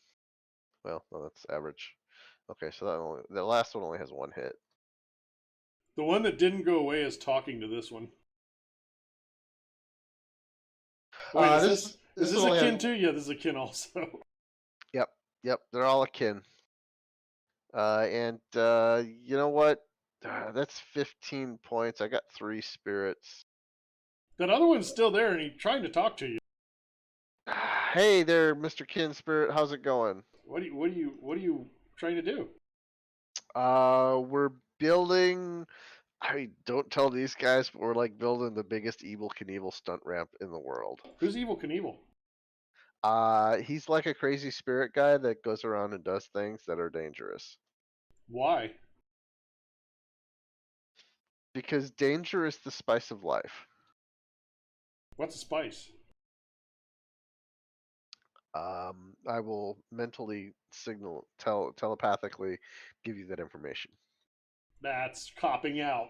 Well, no, that's average. Okay, so the last one only has 1 hit. The one that didn't go away is talking to this one. Wait, is this only akin has- too? Yeah, this is akin also. Yep, they're all akin. And you know what? That's 15 points. I got 3 spirits. That other one's still there, and he's trying to talk to you. Hey there, Mr. Kin Spirit. How's it going? What are you trying to do? We're building. I mean, don't tell these guys, but we're like building the biggest Evil Knievel stunt ramp in the world. Who's Evil Knievel? He's like a crazy spirit guy that goes around and does things that are dangerous. Why? Because danger is the spice of life. What's a spice? I will mentally telepathically give you that information. That's copping out.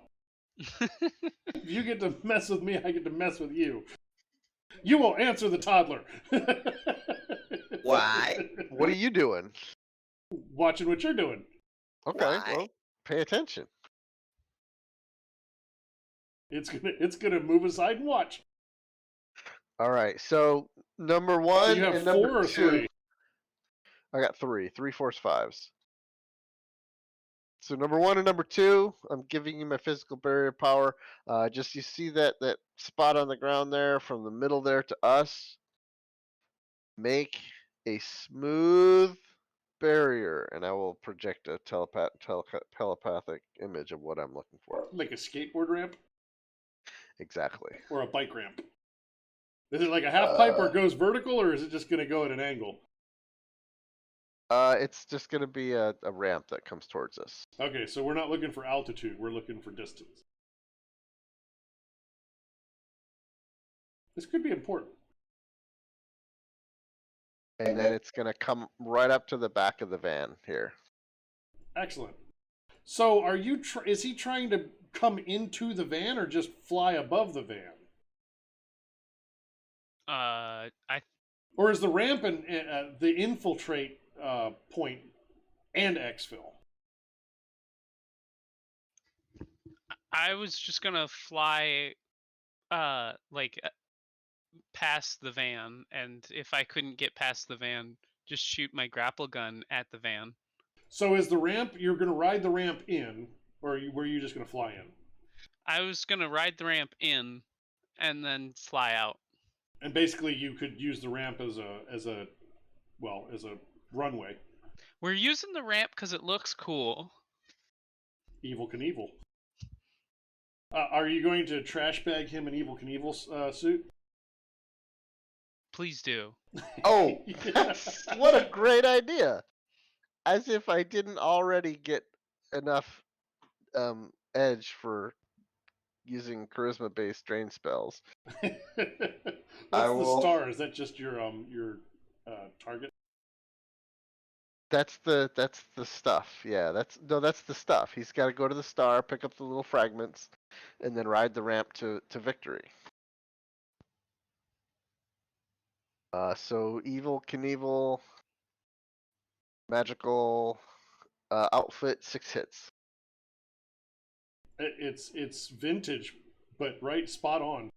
If you get to mess with me, I get to mess with you. You won't answer the toddler. Why? What are you doing? Watching what you're doing. Okay, Why? well, pay attention. It's gonna move aside and watch. All right. So number So one you have and 4 number or two. 3? I got three force fives. So number one and number two, I'm giving you my physical barrier power. Just you see that spot on the ground there, from the middle there to us. Make a smooth barrier, and I will project a telepathic image of what I'm looking for. Like a skateboard ramp Exactly. or a bike ramp? Is it like a half pipe where it goes vertical, or is it just gonna go at an angle? It's just gonna be a ramp that comes towards us. Okay, so we're not looking for altitude, we're looking for distance. This could be important. And then it's gonna come right up to the back of the van here. Excellent. So are you is he trying to come into the van or just fly above the van? Or is the ramp and the infiltrate point and exfil? I was just gonna fly, past the van, and if I couldn't get past the van, just shoot my grapple gun at the van. So is the ramp, you're going to ride the ramp in, or were you just going to fly in? I was gonna ride the ramp in, and then fly out. And basically, you could use the ramp as a runway. We're using the ramp because it looks cool. Evil Knievel. Are you going to trash bag him in Evil Knievel suit? Please do. Oh, what a great idea! As if I didn't already get enough edge for using charisma-based drain spells. What's I the will- star? Is that just your target? That's the stuff. Yeah, that's the stuff. He's got to go to the star, pick up the little fragments, and then ride the ramp to victory. So Evil Knievel, magical outfit, 6 hits. It's vintage, but right, spot on.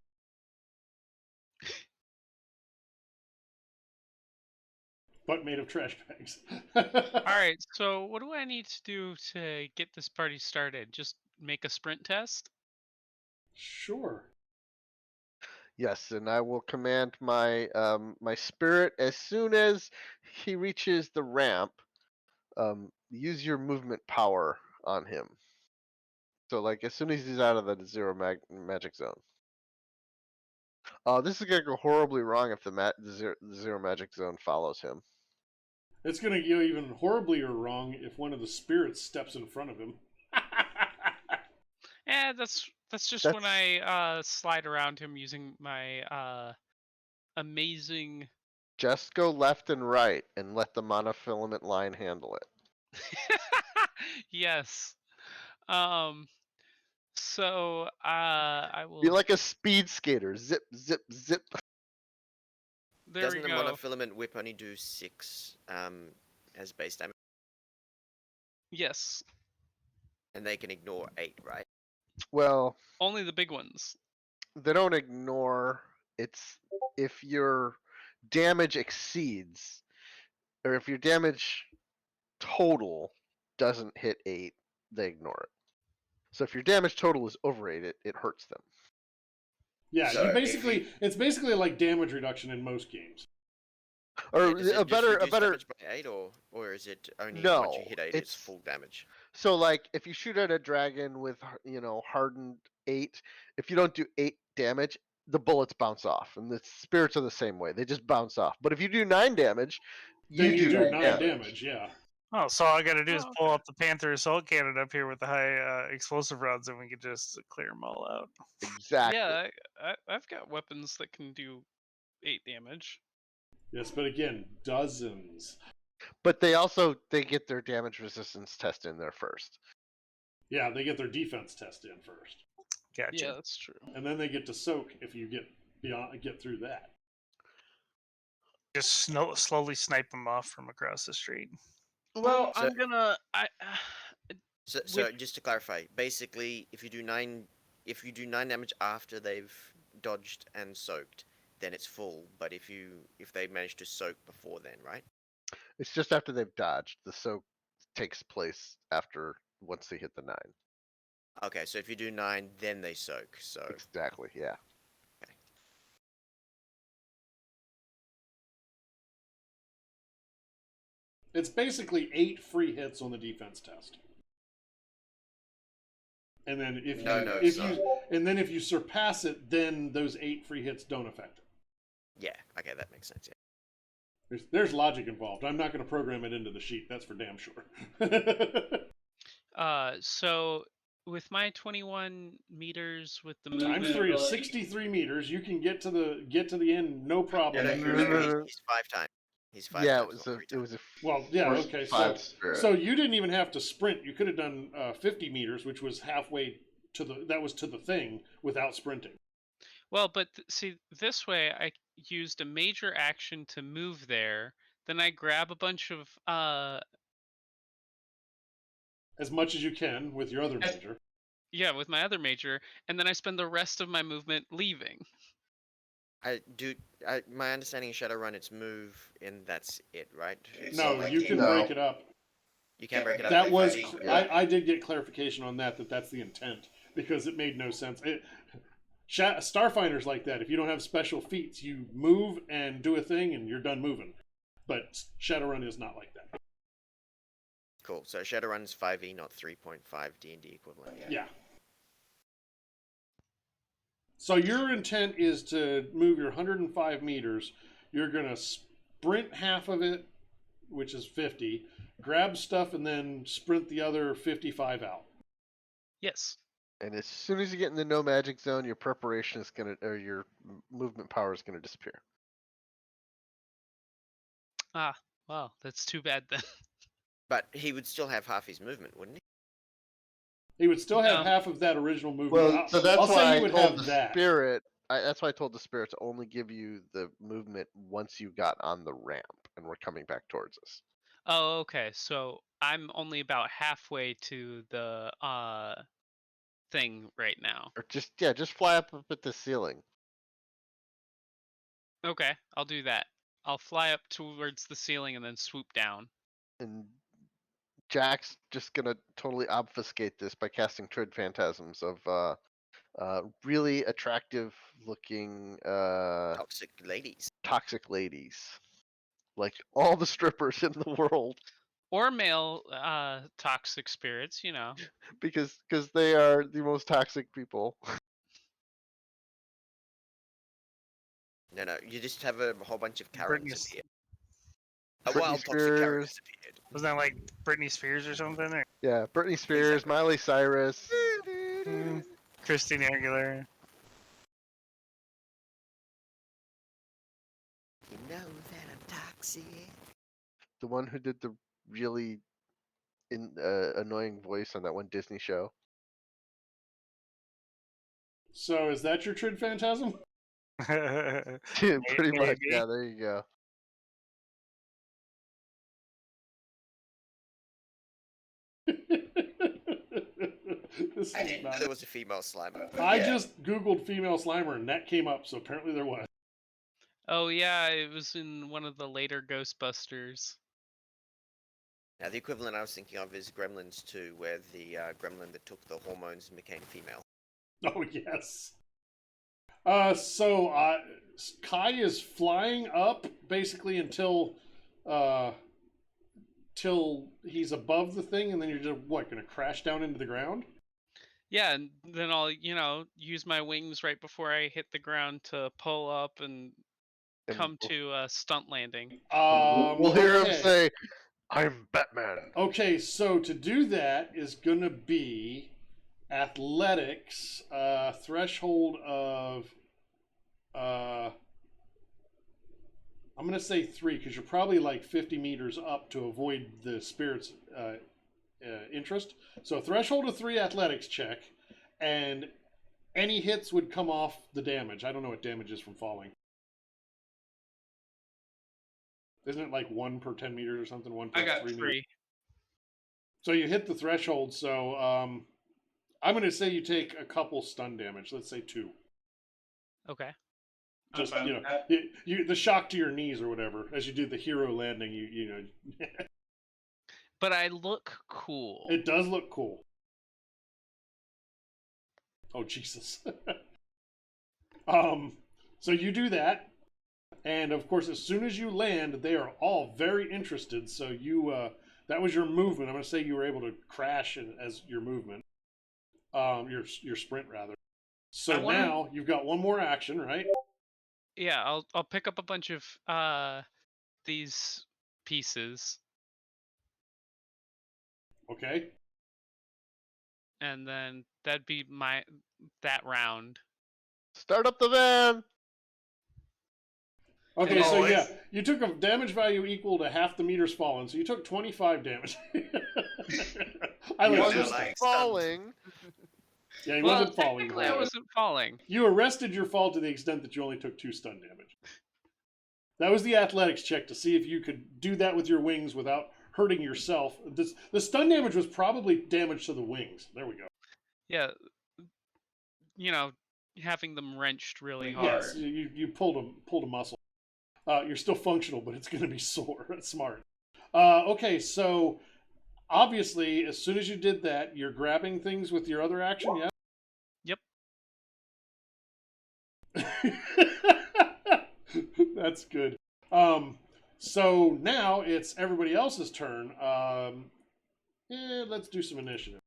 But made of trash bags. All right, so what do I need to do to get this party started? Just make a sprint test? Sure. Yes, and I will command my my spirit as soon as he reaches the ramp. Use your movement power on him. So like as soon as he's out of the magic zone. This is gonna go horribly wrong if the zero magic zone follows him. It's gonna go even horribly wrong if one of the spirits steps in front of him. Yeah, that's just when I slide around him using my amazing. Just go left and right and let the monofilament line handle it. Yes. So I will. Be like a speed skater. Zip, zip, zip. There Doesn't we the go. monofilament whip only do 6 as base damage? Yes. And they can ignore 8, right? Well, Only the big ones. they don't ignore. It's if your damage exceeds, or if your damage total doesn't hit 8, they ignore it. So if your damage total is over 8, it hurts them. Yeah, So it's basically like damage reduction in most games. Or Does it a just better reduce damage by 8, or is it only once you No, hit 8, it's it's- full damage? So like if you shoot at a dragon with hardened 8, if you don't do 8 damage, the bullets bounce off, and the spirits are the same way. They just bounce off. But if you do 9 damage, Then you do 9 damage. damage, yeah. Oh, so all I got to do is Oh, pull okay. up the Panther assault cannon up here with the high explosive rounds, and we can just clear them all out. exactly. Yeah, I've got weapons that can do 8 damage. Yes, but again, dozens. But they get their damage resistance test in there first. Yeah, they get their defense test in first. Gotcha. Yeah, that's true. And then they get to soak if you get through that. Just slowly snipe them off from across the street. Well, So- I'm gonna. So just to clarify, basically, if you do 9 if you do 9 damage after they've dodged and soaked, then it's full. But if they manage to soak before then, right? It's just after they've dodged. The soak takes place after once they hit the 9. Okay, so if you do 9, then they soak. So Exactly. Yeah. It's basically 8 free hits on the defense test. And then if you surpass it, then those 8 free hits don't affect it. Yeah, okay, that makes sense. Yeah. There's logic involved. I'm not going to program it into the sheet. That's for damn sure. So with my 21 meters with the movement, Times 3 is 63 meters. You can get to the end, no problem. No, he's 5 times. He's 5 Yeah, times. it was a Well, yeah, first okay. 5 spirit. So you didn't even have to sprint. You could have done 50 meters, which was halfway to the thing without sprinting. well, but see, this way I used a major action to move there. Then I grab a bunch of As much as you can with your other major. yeah, with my other major, and then I spend the rest of my movement leaving. My understanding of Shadowrun, it's move and that's it, right? No, you can No. break it up. You can break it up. That was Yeah. I did get clarification on that's the intent because it made no sense. Starfinder's like that. If you don't have special feats, you move and do a thing and you're done moving. But Shadowrun is not like that. Cool. So Shadowrun's 5e, not 3.5 D&D equivalent. Yeah. So your intent is to move your 105 meters. You're going to sprint half of it, which is 50, grab stuff, and then sprint the other 55 out. Yes. And as soon as you get in the no magic zone, your preparation is your movement power is gonna disappear. Ah, well, that's too bad then. But he would still have half his movement, wouldn't he? He would still have No. half of that original movement. Well, so that's I'll say why he I would told have the that. spirit. That's why I told the spirit to only give you the movement once you got on the ramp and were coming back towards us. Oh, okay. So I'm only about halfway to the thing right now. Or just fly up at the ceiling. Okay, I'll do that. I'll fly up towards the ceiling and then swoop down. And Jack's just gonna totally obfuscate this by casting Trid Phantasms of really attractive looking Toxic ladies. toxic ladies. Like all the strippers in the world. Or male toxic spirits, Because they are the most toxic people. No, you just have a whole bunch of Karens Britney- appear. A Britney wild toxic Karen Spears. has appeared. Wasn't that like Britney Spears or something? Or Yeah, Britney Spears, Exactly. Miley Cyrus. Christina Aguilera? You know that I'm toxic. The one who did the really annoying voice on that one Disney show. So is that your Trid Phantasm? Pretty much. Maybe. Yeah, there you go. This I is didn't know not. there was a female Slimer. I just Googled female Slimer and that came up, so apparently there was. Oh yeah, it was in one of the later Ghostbusters. Now the equivalent I was thinking of is Gremlins 2, where the gremlin that took the hormones and became female. Oh, yes. So Kai is flying up basically until till he's above the thing, and then you're just going to crash down into the ground? Yeah, and then I'll, use my wings right before I hit the ground to pull up and And come to a stunt landing. we'll hear him Okay. say, "I'm Batman." Okay, so to do that is going to be athletics, threshold of, I'm going to say 3, because you're probably like 50 meters up to avoid the spirit's interest. So threshold of 3 athletics check, and any hits would come off the damage. I don't know what damage is from falling. Isn't it like 1 per 10 meters or something? 1 per I got 3 meters? 3. So you hit the threshold, so I'm going to say you take a couple stun damage. Let's say 2. Okay. Just the shock to your knees or whatever as you do the hero landing. You know. But I look cool. It does look cool. Oh Jesus. So you do that, and of course, as soon as you land, they are all very interested. So you that was your movement. I'm going to say you were able to crash as your movement. Your sprint rather. So now you've got one more action, right? Yeah, I'll pick up a bunch of these pieces, Okay. and then that'd be that round. Start up the van. Okay, so Always. yeah, you took a damage value equal to half the meters fallen, so you took 25 damage. I Yeah, like I this. like- Falling. Yeah, he Well, wasn't falling. technically, I wasn't falling. You arrested your fall to the extent that you only took 2 stun damage. That was the athletics check to see if you could do that with your wings without hurting yourself. The stun damage was probably damage to the wings. There we go. Yeah, you know, having them wrenched really hard. Yes, you pulled a muscle. You're still functional, but it's going to be sore. That's smart. Okay, so obviously, as soon as you did that, you're grabbing things with your other action, yeah? Yep. That's good. So now it's everybody else's turn. Let's do some initiative.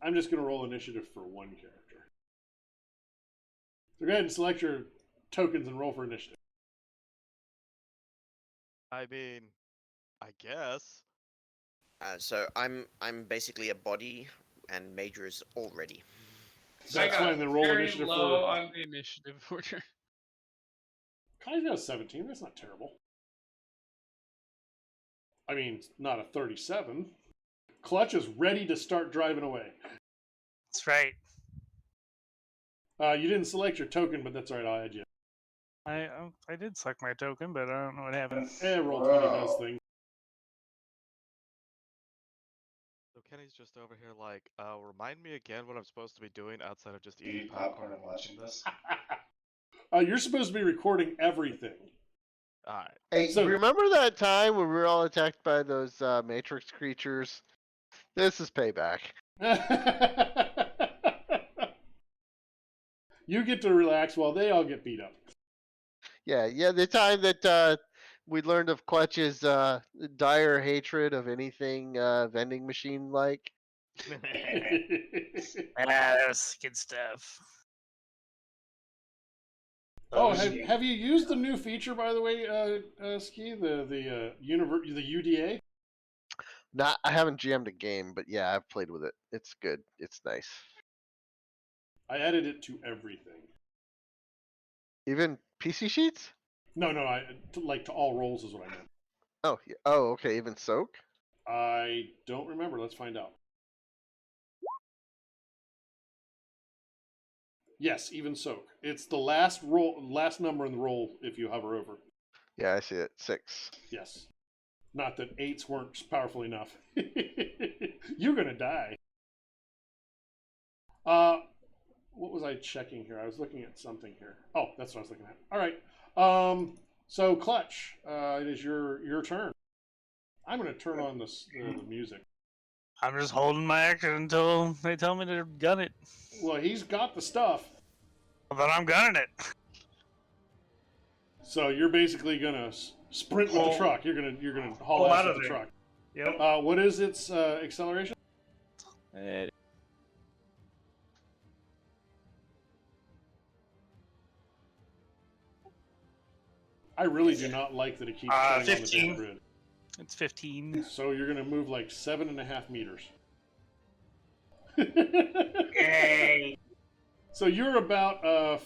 I'm just going to roll initiative for one character. So go ahead and select your tokens and roll for initiative. I mean, I guess. So I'm basically a body, and Major is already. That's fine. Then roll very initiative low for. on the initiative order. Kai's got a 17. That's not terrible. I mean, not a 37. Clutch is ready to start driving away. That's right. You didn't select your token, but that's all right. I'll add you. I did select my token, but I don't know what happened. Roll 20 does things. So Kenny's just over here like, remind me again what I'm supposed to be doing outside of just eating popcorn and watching this. You're supposed to be recording everything. Alright. Hey, So- remember that time when we were all attacked by those Matrix creatures? This is payback. You get to relax while they all get beat up. Yeah, the time that we learned of Clutch's dire hatred of anything vending machine like. That was good stuff. Oh, have you used the new feature, by the way, Ski? The UDA? I haven't GM'd a game, but yeah, I've played with it. It's good. It's nice. I added it to everything. Even PC sheets? No, to all roles is what I meant. Oh, yeah. Oh, okay. Even soak? I don't remember. Let's find out. Yes, even soak. It's the last number in the roll if you hover over. Yeah, I see it. 6. Yes. Not that 8s weren't powerful enough. You're gonna die. What was I checking here? I was looking at something here. Oh, that's what I was looking at. All right. So Clutch, it is your turn. I'm gonna turn on the music. I'm just holding my action until they tell me to gun it. Well, he's got the stuff. Well, then I'm gunning it. So you're basically gonna sprint with the truck. You're gonna haul ass with the truck. Yep. What is its acceleration? I really do not like that it keeps showing on the 15. damn grid. It's 15. So you're gonna move like 7.5 meters. Yay! So you're about a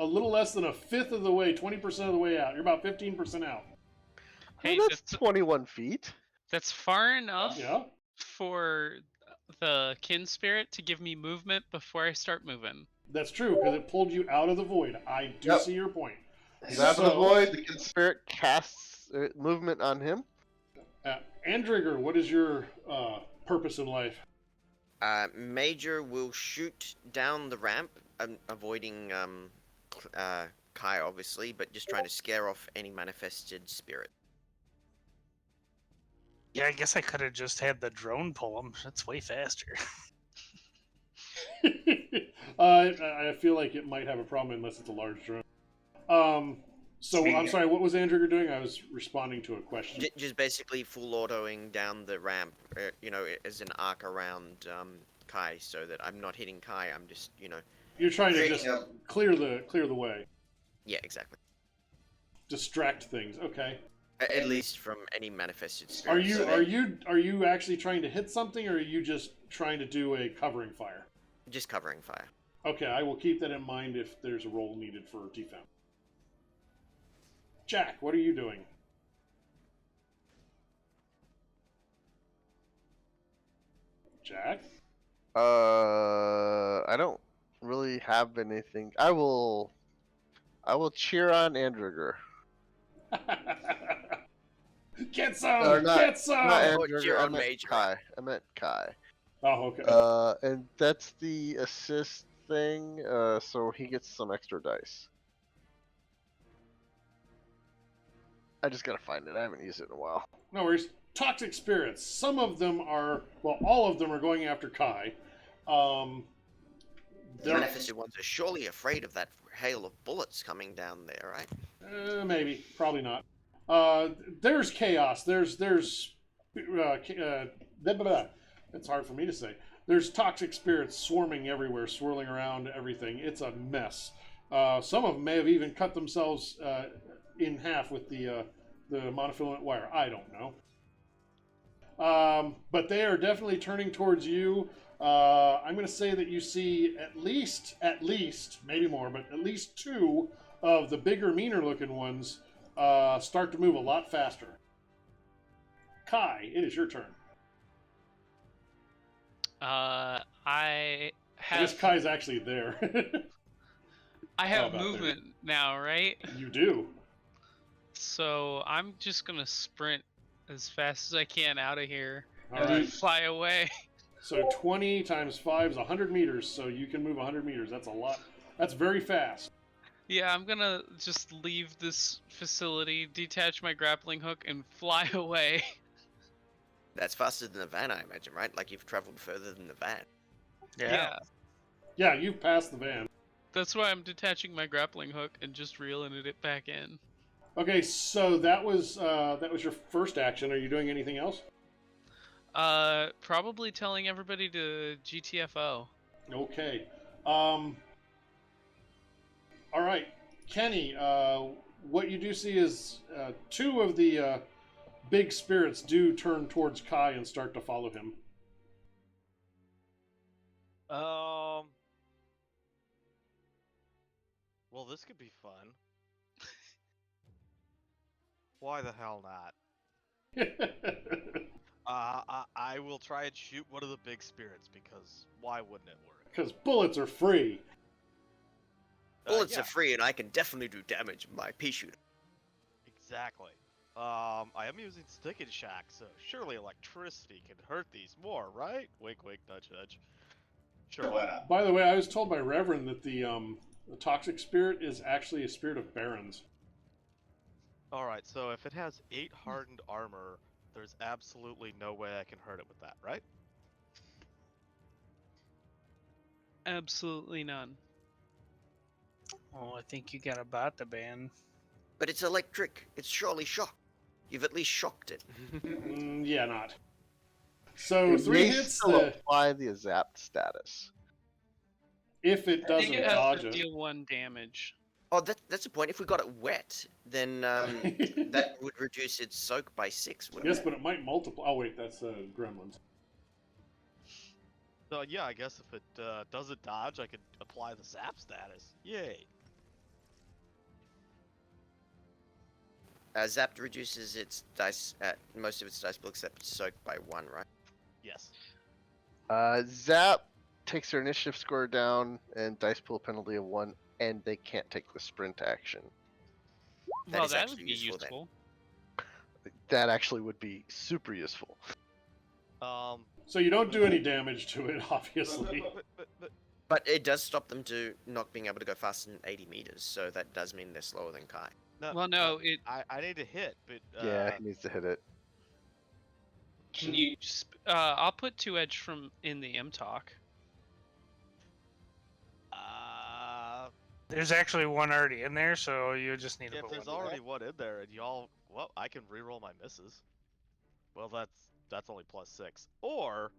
little less than a fifth of the way, 20% of the way out. You're about 15% out. Hey, Well, that's 21 feet. That's far enough Yeah. for the kin spirit to give me movement before I start moving. That's true, because it pulled you out of the void. I do see your point. He's out of the void. The spirit casts movement on him. Andrigger, what is your purpose in life? Major will shoot down the ramp, avoiding Kai, obviously, but just trying to scare off any manifested spirit. Yeah, I guess I could have just had the drone pull him. That's way faster. I feel like it might have a problem unless it's a large drone. So I'm sorry. What was Andrew doing? I was responding to a question. Just basically full autoing down the ramp, as an arc around Kai, so that I'm not hitting Kai. I'm just, You're trying to Creating just a- clear the way, yeah, exactly. distract things. Okay. At least from any manifested Are spirits. you actually trying to hit something, or are you just trying to do a covering fire? Just covering fire. Okay, I will keep that in mind if there's a roll needed for defense. Jack, what are you doing? Jack? I don't really have anything. I will cheer on Andriger. Get some! Or not- Get some! Not Oh, Andriger. cheer I on meant Major. Kai. I meant Kai. Oh, okay. And that's the assist thing. So he gets some extra dice. I just gotta find it. I haven't used it in a while. No worries. Toxic spirits. Some of them are, well, all of them are going after Kai. The There- manifested ones are surely afraid of that hail of bullets coming down there, right? Maybe, probably not. There's chaos. There's blah, blah, blah. It's hard for me to say. There's toxic spirits swarming everywhere, swirling around everything. It's a mess. Some of them may have even cut themselves in half with the monofilament wire. I don't know. But they are definitely turning towards you. I'm going to say that you see at least, maybe more, but at least 2 of the bigger, meaner-looking ones start to move a lot faster. Kai, it is your turn. I I guess have Kai's actually there. I How have about there? movement now, right? You do. So I'm just gonna sprint as fast as I can out of here All and then right. fly away. So 20 times 5 is 100 meters, so you can move 100 meters. That's a lot. That's very fast. Yeah, I'm gonna just leave this facility, detach my grappling hook, and fly away. That's faster than the van, I imagine, right? Like you've traveled further than the van. Yeah. Yeah, you've passed the van. That's why I'm detaching my grappling hook and just reeling it back in. Okay, so that was your first action. Are you doing anything else? Probably telling everybody to GTFO. Okay. All right, Kenny. What you do see is 2 of the big spirits do turn towards Kai and start to follow him. Well, this could be fun. Why the hell not? I will try and shoot one of the big spirits because why wouldn't it work? Because bullets are free. Bullets Yeah, are free, and I can definitely do damage with my pea shooter. exactly. I am using stick and shack, so surely electricity can hurt these more, right? Wink, wink, nudge, nudge. Sure, why not? By the way, I was told by Reverend that the toxic spirit is actually a spirit of barons. Alright, so if it has 8 hardened armor, there's absolutely no way I can hurt it with that, right? Absolutely none. Oh, I think you got a bot to ban. But it's electric. It's surely shock. You've at least shocked it. Yeah, not. So It 3 may hits. still apply the zapped status. If it I doesn't think it has dodge to it. deal 1 damage. Oh, that's a point. If we got it wet, then that would reduce its soak by 6, wouldn't Yes, it? but it might multiply. Oh wait, that's gremlins. So yeah, I guess if it doesn't dodge, I could apply the zap status. Yay! Zapped reduces its dice, most of its dice pool except soak by 1, right? Yes. Zap takes their initiative score down and dice pool penalty of 1, and they can't take the sprint action. That Well, is that actually would be useful then. useful. That actually would be super useful. So you don't do any damage to it, obviously. But it does stop them to not being able to go faster than 80 meters, so that does mean they're slower than Kai. Well, no, it. I need to hit, but Yeah, he needs to hit it. Can you? I'll put 2 edge from in the M talk. There's actually one already in there, so you just need to if put there's one already one in there, and y'all, well, I can reroll my misses. Well, that's only +6. Or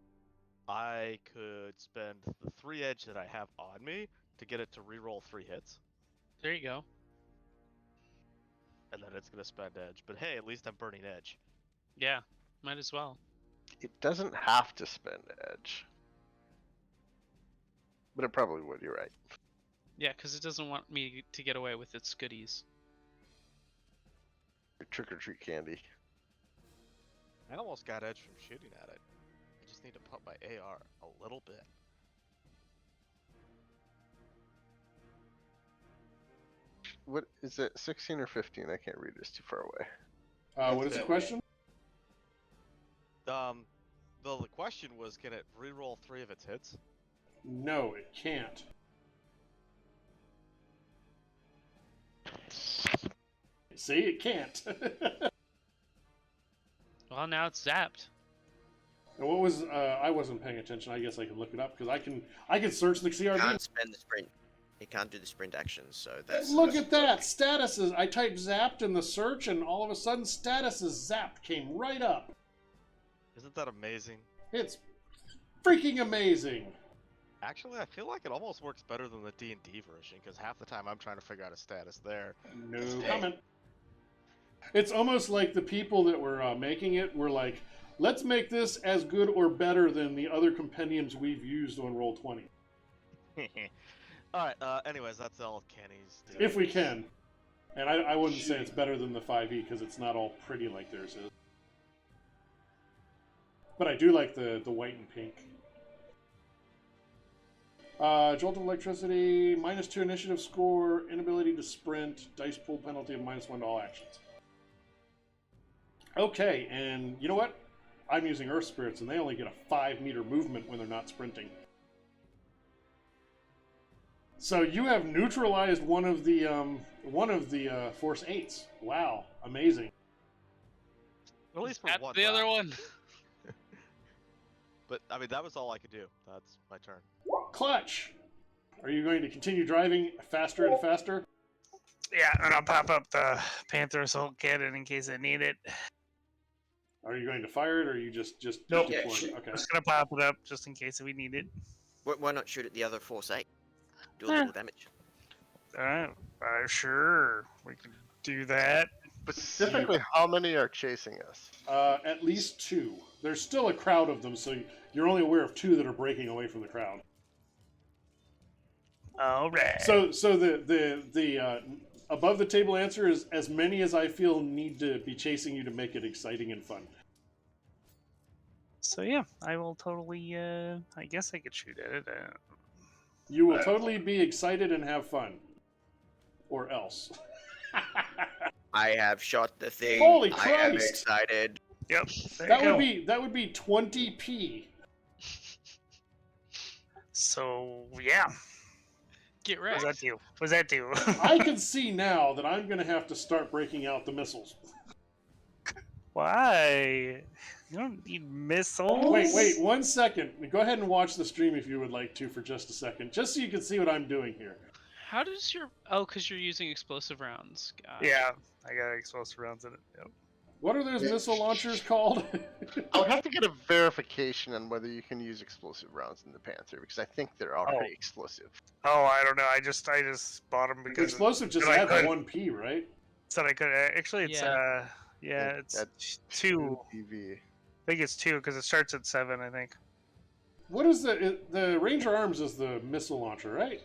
I could spend the 3 edge that I have on me to get it to reroll 3 hits, There you go. and then it's gonna spend edge. But hey, at least I'm burning edge. Yeah, might as well. It doesn't have to spend edge. But it probably would, you're right. Yeah, because it doesn't want me to get away with its goodies. Trick or treat candy. I almost got edge from shooting at it. I just need to pump my AR a little bit. What is it, 16 or 15? I can't read, it's too far away. What is the question? The question was, can it reroll 3 of its hits? No, it can't. See, it can't. Well, now it's zapped. And what was? I wasn't paying attention. I guess I can look it up because I can search the It CRB. can't spend the sprint. It can't do the sprint actions, so that's... Look at that! Statuses. I typed zapped in the search, and all of a sudden, statuses zapped came right up. Isn't that amazing? It's freaking amazing. Actually, I feel like it almost works better than the D&D version, because half the time I'm trying to figure out a status there. No comment. It's almost like the people that were making it were like, let's make this as good or better than the other compendiums we've used on Roll20. Alright, anyways, that's all Kenny's doing. If we can. And I wouldn't say it's better than the 5e because it's not all pretty like theirs is. But I do like the white and pink. Jolt of electricity, -2 initiative score, inability to sprint, dice pool penalty of -1 to all actions. Okay, and you know what? I'm using Earth Spirits, and they only get a 5-meter movement when they're not sprinting. So you have neutralized one of the Force 8s. Wow, amazing. At least for Zap one the other round. one. But, I mean, that was all I could do. That's my turn. Clutch! Are you going to continue driving faster and faster? Yeah, and I'll pop up the Panther Assault Cannon in case I need it. Are you going to fire it, or are you just Nope. deploying? Yeah, Okay. Just gonna pop it up just in case we need it. Why not shoot at the other Force 8? Do a little damage. Sure, we can do that. Specifically, how many are chasing us? At least 2. There's still a crowd of them, so you're only aware of 2 that are breaking away from the crowd. All right. So the above the table answer is as many as I feel need to be chasing you to make it exciting and fun. So yeah, I will totally. I guess I could shoot at it. You will totally be excited and have fun, or else. I have shot the thing. Holy I am Christ! excited. Yep. That would be 20p. So yeah. Get What does wrecked. that do? What does that do? I can see now that I'm going to have to start breaking out the missiles. Why? You don't need missiles. Wait, 1 second. Go ahead and watch the stream if you would like to for just a second, just so you can see what I'm doing here. How does your... Oh, because you're using explosive rounds. Gosh. Yeah, I got explosive rounds in it. Yep. What are those missile launchers called? I'll have to get a verification on whether you can use explosive rounds in the Panther, because I think they're already explosive. Oh, I don't know. I just bought them because Explosive just I adds could. 1p, right? said I could. Actually, it's it's That's 2. PV. I think it's 2 because it starts at 7. I think. What is the Ranger Arms is the missile launcher, right?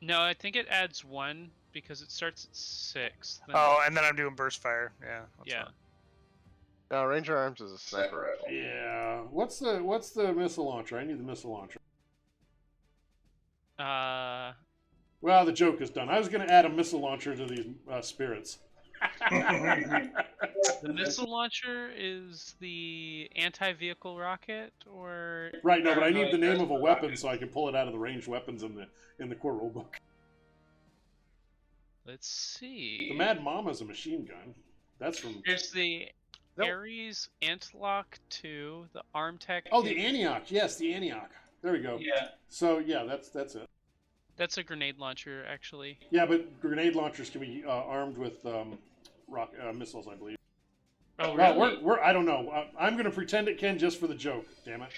No, I think it adds 1 because it starts at 6. Then Oh, and then I'm doing burst fire. Yeah. that's yeah. fine. Now, Ranger Arms is a sniper rifle. Yeah. What's the missile launcher? I need the missile launcher. Uh, Well, the joke is done. I was going to add a missile launcher to these spirits. The missile launcher is the anti-vehicle rocket, or Right, no, but I need the name of a weapon so I can pull it out of the ranged weapons in the core rulebook. let's see. The Mad Mama's a machine gun. That's from. There's the Nope. Ares Antlock 2, the Armtech. Oh, the Antioch. Yes, the Antioch. There we go. Yeah, So yeah, that's it. that's a grenade launcher, actually. Yeah, but grenade launchers can be armed with missiles, I believe. Oh, Well, really? we're I don't know. I'm going to pretend it can just for the joke. Damn it.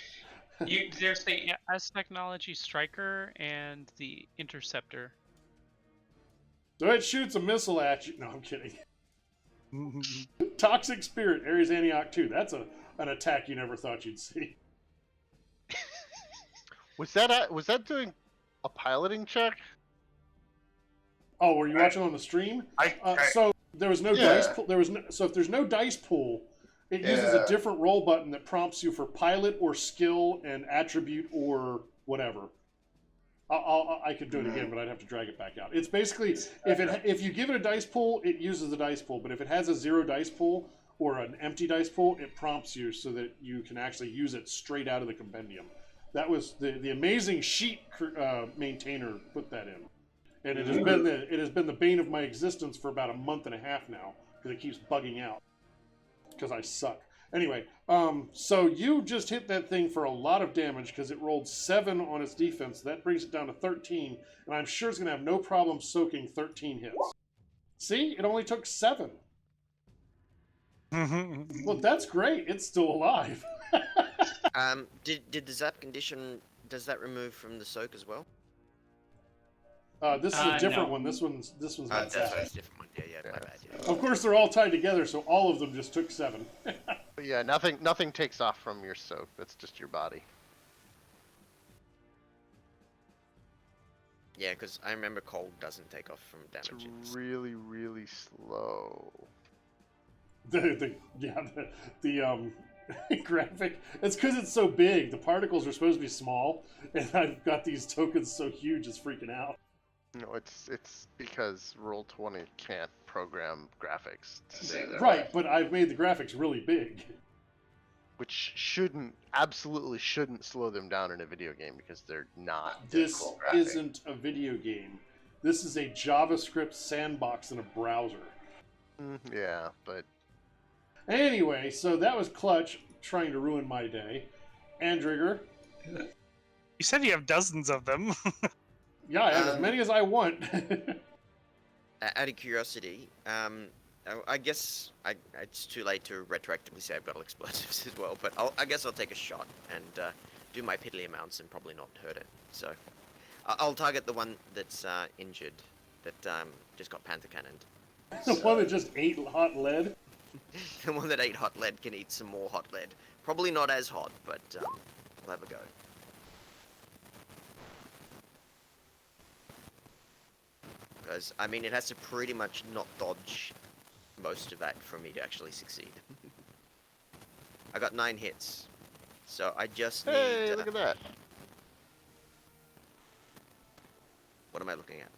There's the S Technology Striker and the Interceptor. So it shoots a missile at you. No, I'm kidding. Toxic Spirit, Ares Antioch 2. That's an attack you never thought you'd see. Was that doing a piloting check? Oh, were you watching on the stream? So there was no dice pool. So if there's no dice pool, it uses a different roll button that prompts you for pilot or skill and attribute or whatever. I could do it again, but I'd have to drag it back out. It's basically if you give it a dice pool, it uses a dice pool. But if it has a 0 dice pool or an empty dice pool, it prompts you so that you can actually use it straight out of the compendium. That was the amazing sheet maintainer put that in, and it has been the bane of my existence for about a month and a half now because it keeps bugging out because I suck. Anyway, so you just hit that thing for a lot of damage because it rolled 7 on its defense. That brings it down to 13, and I'm sure it's going to have no problem soaking 13 hits. See? It only took 7. Well, that's great. It's still alive. Did the zap condition, does that remove from the soak as well? This is a different no. one. This one's not That's zap. a different one. Yeah, my bad. Yeah. Of course, they're all tied together, so all of them just took 7. But yeah, nothing takes off from your soak. That's just your body. Yeah, because I remember cold doesn't take off from It's damage. really, really slow. the graphic. It's because it's so big. The particles are supposed to be small, and I've got these tokens so huge it's freaking out. No, it's because Roll20 can't program graphics to stay there. Right, but I've made the graphics really big. Which absolutely shouldn't slow them down in a video game because they're not. This difficult graphics. isn't a video game. This is a JavaScript sandbox in a browser. Yeah, but Anyway, so that was Clutch trying to ruin my day. Andrigger. You said you have dozens of them. Yeah, I have as many as I want. Out of curiosity, I guess it's too late to retroactively say I've got explosives as well, but I guess I'll take a shot and do my piddly amounts and probably not hurt it. So I'll target the one that's injured, that just got panther cannoned. The one that just ate hot lead. The one that ate hot lead can eat some more hot lead. Probably not as hot, but we'll have a go. Because, I mean, it has to pretty much not dodge most of that for me to actually succeed. I got 9 hits, so I just need... hey, look at that! What am I looking at?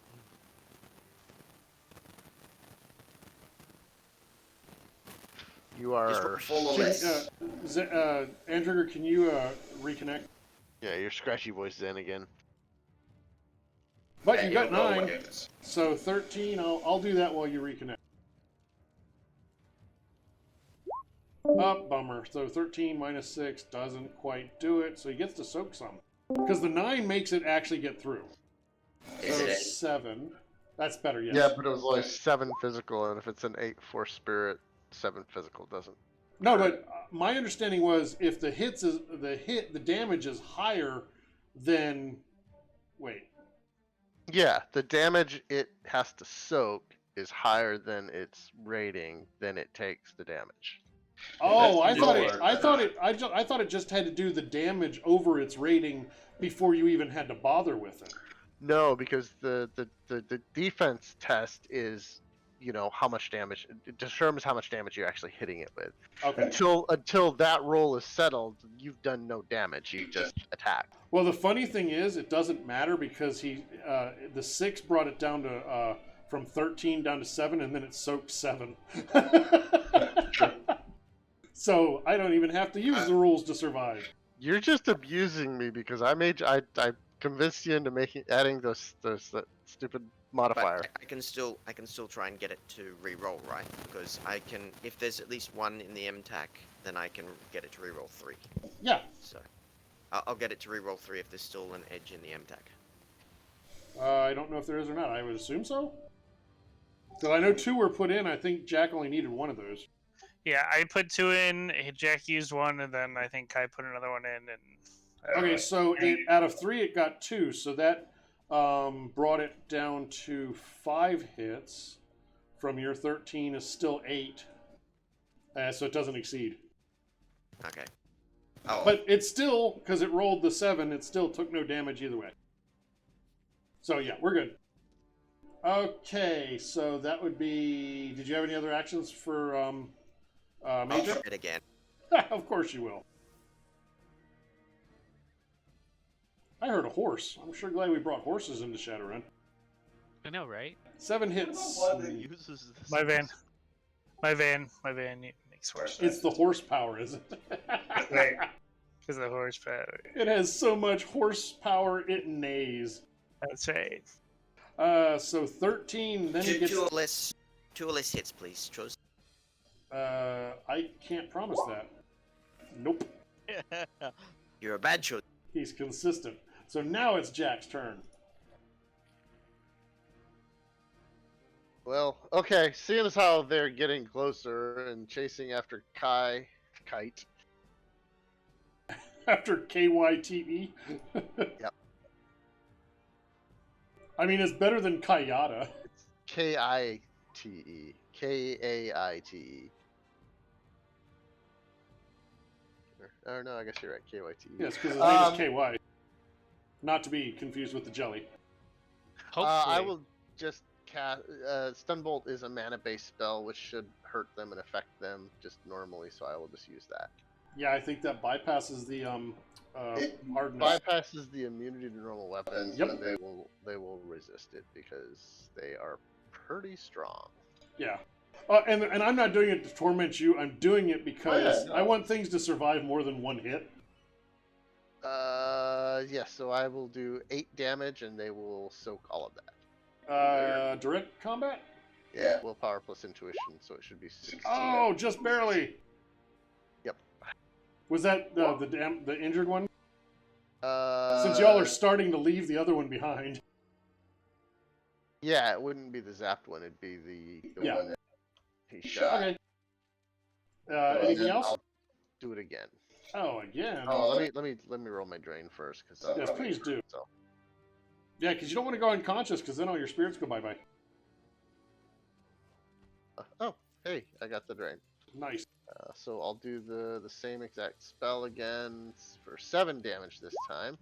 You are. Andrigger, can you reconnect? Yeah, your scratchy voice is in again. But you got 9, so 13. I'll do that while you reconnect. Bummer. So 13 minus 6 doesn't quite do it, so he gets to soak some. Because the 9 makes it actually get through. So 7. That's better, yes. Yeah, but it was only 7 physical, and if it's an 8 force spirit, 7 physical doesn't. No, but my understanding was if the the damage is higher than... Wait. Yeah, the damage it has to soak is higher than its rating, then it takes the damage. Oh, I thought it just had to do the damage over its rating before you even had to bother with it. No, because the defense test is, you know, how much damage it determines how much damage you're actually hitting it with. Okay. Until that roll is settled, you've done no damage. You just attack. Well, the funny thing is, it doesn't matter because the 6 brought it down to from 13 down to 7, and then it soaked 7. So I don't even have to use the rules to survive. You're just abusing me because I convinced you into adding those that stupid modifier. But I can still try and get it to re-roll, right? Because I can, if there's at least 1 in the MTAC, then I can get it to re-roll 3. Yeah. So I'll get it to re-roll 3 if there's still an edge in the MTAC. I don't know if there is or not. I would assume so. Because I know 2 were put in. I think Jack only needed 1 of those. Yeah, I put 2 in. Jack used 1, and then I think Kai put another one in. And Okay, so out of 3, it got 2. So that brought it down to 5 hits. From your 13 is still 8. So it doesn't exceed. Okay. Oh. But it's still, because it rolled the 7, it still took no damage either way. So yeah, we're good. Okay, so that would be... Did you have any other actions for I'll Major? try it again. Of course you will. I heard a horse. I'm sure glad we brought horses into Shadowrun. I know, right? 7 hits. Uses this my van makes horse. It's the horsepower, isn't it? Right. Because of the horsepower. It has so much horsepower it neighs. That's right. So 13, then he gets... Two or less hits, please, Chos. I can't promise that. Nope. You're a bad choice. He's consistent. So now it's Jack's turn. Well, okay, seeing as how they're getting closer and chasing after Kite. After KYTE? Yep. I mean, it's better than Kayata. It's K-I-T-E. K-A-I-T-E. Oh, no, I guess you're right. K-Y-T-E. Yes, because his name is KY. Not to be confused with the jelly. Hopefully. I will just cast... Stunbolt is a mana-based spell, which should hurt them and affect them just normally, so I will just use that. Yeah, I think that bypasses the hardness. Bypasses the immunity to normal weapons, Yep. but they will resist it because they are pretty strong. Yeah. And I'm not doing it to torment you. I'm doing it because I want things to survive more than 1 hit. Yes, so I will do 8 damage, and they will soak all of that. Direct combat? Yeah. Willpower plus intuition, so it should be 16. Oh, just barely. Yep. Was that the injured one? Since Since y'all are starting to leave the other one behind. Yeah, it wouldn't be the zapped one. It'd be the Yeah. one that he shot. Okay. And Anything then else? I'll do it again. Oh, again. Oh, let me roll my drain first, because Yes, please do. So. Yeah, because you don't want to go unconscious, because then all your spirits go bye-bye. Oh, hey, I got the drain. Nice. So I'll do the same exact spell again for 7 damage this time.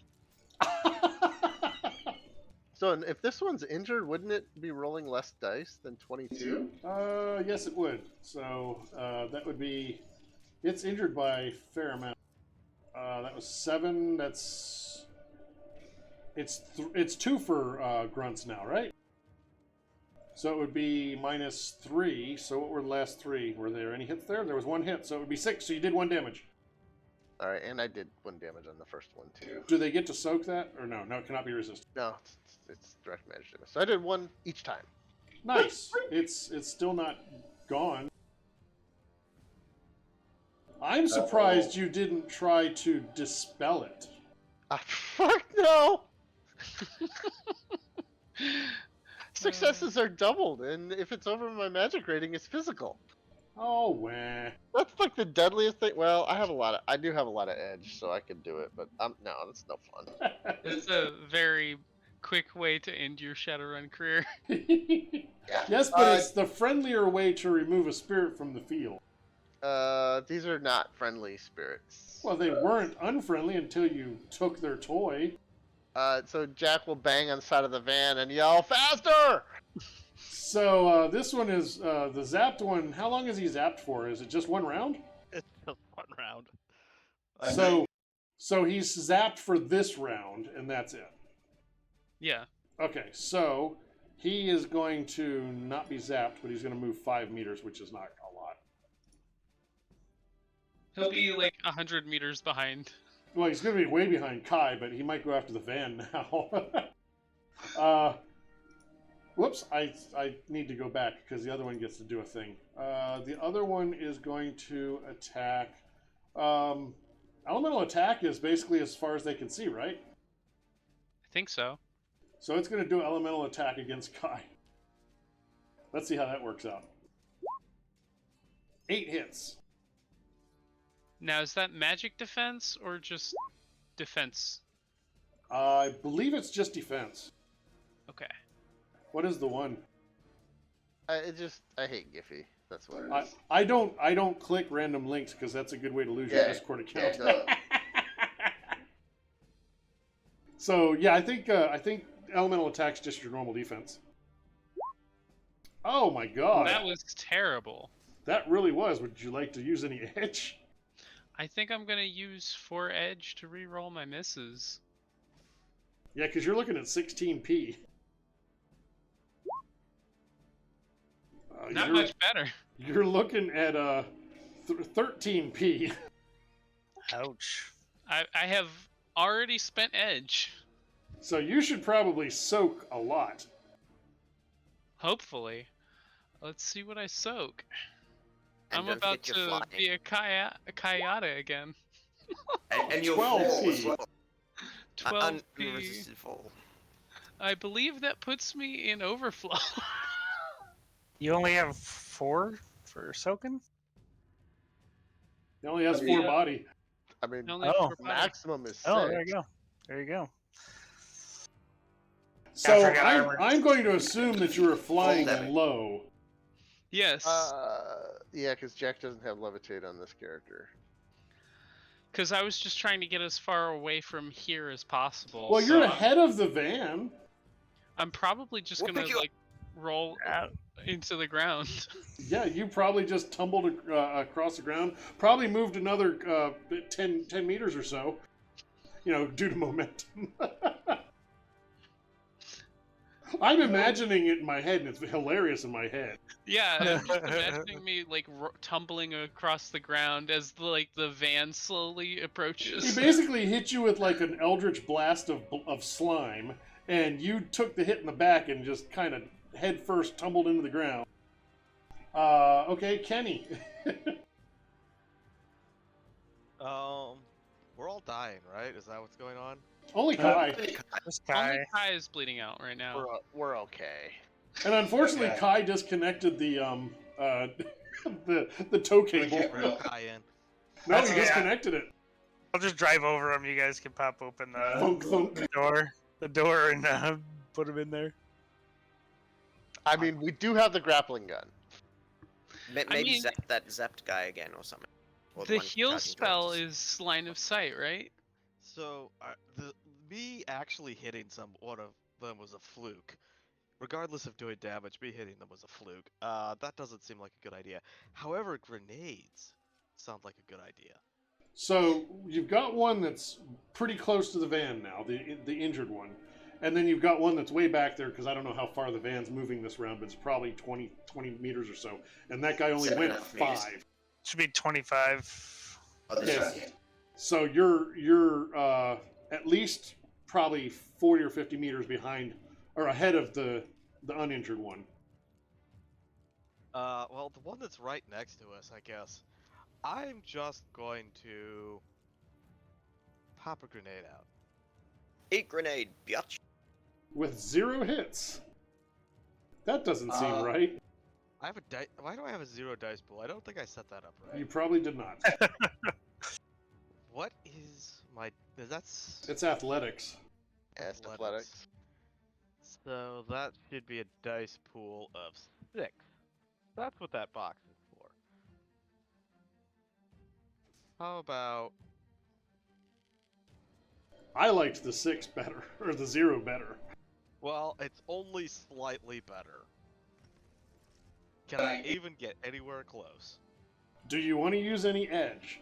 So if this one's injured, wouldn't it be rolling less dice than 22? Yes, it would. So that would be... It's injured by a fair amount. That was 7. That's... It's 2 for grunts now, right? So it would be -3. So what were the last 3? Were there any hits there? There was 1 hit, so it would be 6. So you did 1 damage. All right, and I did 1 damage on the first one too. Do they get to soak that, or no? No, it cannot be resisted. No, it's direct magic damage. So I did 1 each time. Nice. It's still not gone. I'm surprised you didn't try to dispel it. Fuck no! Successes are doubled, and if it's over my magic rating, it's physical. Oh, wah. That's like the deadliest thing. Well, I do have a lot of edge, so I can do it. But no, that's no fun. It's a very quick way to end your Shadowrun career. Yes, but it's the friendlier way to remove a spirit from the field. These are not friendly spirits. Well, they weren't unfriendly until you took their toy. So Jack will bang on the side of the van and yell, "Faster!" So this one is the zapped one. How long is he zapped for? Is it just 1 round? It's just 1 round. So he's zapped for this round, and that's it. Yeah. Okay, so He is going to not be zapped, but he's going to move 5 meters, which is not a lot. He'll be like 100 meters behind. Well, he's going to be way behind Kai, but he might go after the van now. Whoops, I need to go back because the other one gets to do a thing. The other one is going to attack. Elemental attack is basically as far as they can see, right? I think so. So it's going to do an elemental attack against Kai. Let's see how that works out. 8 hits. Now, is that magic defense or just defense? I believe it's just defense. Okay. What is the one? I hate Giphy. That's what it is. I don't click random links because that's a good way to lose your Discord account. Yeah, So yeah, I think elemental attack's just your normal defense. Oh my god. That was terrible. That really was. Would you like to use any edge? I think I'm gonna use 4 edge to re-roll my misses. Yeah, because you're looking at 16p. Not much better. You're looking at 13p. Ouch. I have already spent edge. So you should probably soak a lot. Hopefully. Let's see what I soak. And I'm don't about forget you're to flying. be a Kayata again. And you're 12p. full as well. 12p. Unresisted fall. I believe that puts me in overflow. You only have 4 for soaking? He only has 4 body. I mean, I only have Oh. 4 body. maximum is 6. Oh, there you go. There you go. So I forgot armor. I'm going to assume that you were flying Full damage. low. Yes, Yeah, because Jack doesn't have levitate on this character. because I was just trying to get as far away from here as possible. Well, so you're ahead of the van. I'm probably just We'll gonna pick you up. like roll into the ground. Yeah, you probably just tumbled across the ground. Probably moved another 10 meters or so. Due to momentum. I'm imagining it in my head, and it's hilarious in my head. Yeah, I'm just imagining me like tumbling across the ground as the van slowly He approaches. basically hit you with like an eldritch blast of slime, and you took the hit in the back and just kind of head first tumbled into the ground. Okay, Kenny. We're all dying, right? Is that what's going on? Only Kai. This Only guy. Kai is bleeding out right now. We're okay. And unfortunately, Okay. Kai disconnected the the tow cable. Real Cayenne. No, he That's- disconnected it. I'll just drive over him. You guys can pop open Thunk, thunk. the door, and put him in there. I mean, we do have the grappling gun. Maybe mean- zap that zapped guy again or something. Or The one heal charging spell towards us. is line of sight, right? So, me actually hitting one of them was a fluke. Regardless of doing damage, me hitting them was a fluke. That doesn't seem like a good idea. However, grenades sound like a good idea. So you've got one that's pretty close to the van now, the injured one, and then you've got one that's way back there because I don't know how far the van's moving this round, but it's probably 20 meters or so, and that guy only went 7.5 meters. 5. Should be 25. Other Yes. side. So you're at least probably 40 or 50 meters behind or ahead of the uninjured one. Well, the one that's right next to us, I guess. I'm just going to pop a grenade out. Eat grenade, biatch. With 0 hits. That doesn't seem right. I have a die. Why do I have a 0 dice pool? I don't think I set that up right. You probably did not. What is my? That's It's athletics. Athletics. So that should be a dice pool of 6. That's what that box is for. How about? I liked the 6 better, or the 0 better. Well, it's only slightly better. Can I even get anywhere close? Do you want to use any edge?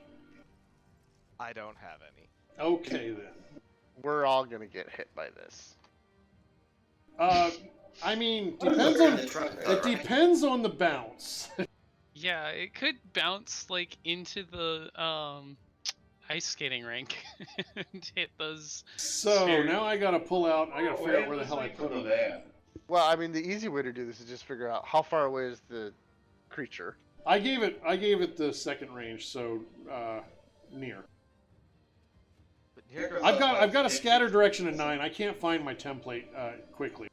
I don't have any. Okay then. We're all gonna get hit by this. I mean, I'm depends looking on at the truck, it right? depends on the bounce. Yeah, it could bounce like into the ice skating rink and hit those So spheres. now I gotta pull out. I gotta figure out where the hell I put the it. van. Well, I mean, the easy way to do this is just figure out how far away is the creature. I gave it the second range, so near. But here goes I've got a scatter direction of 9. I can't find my template quickly.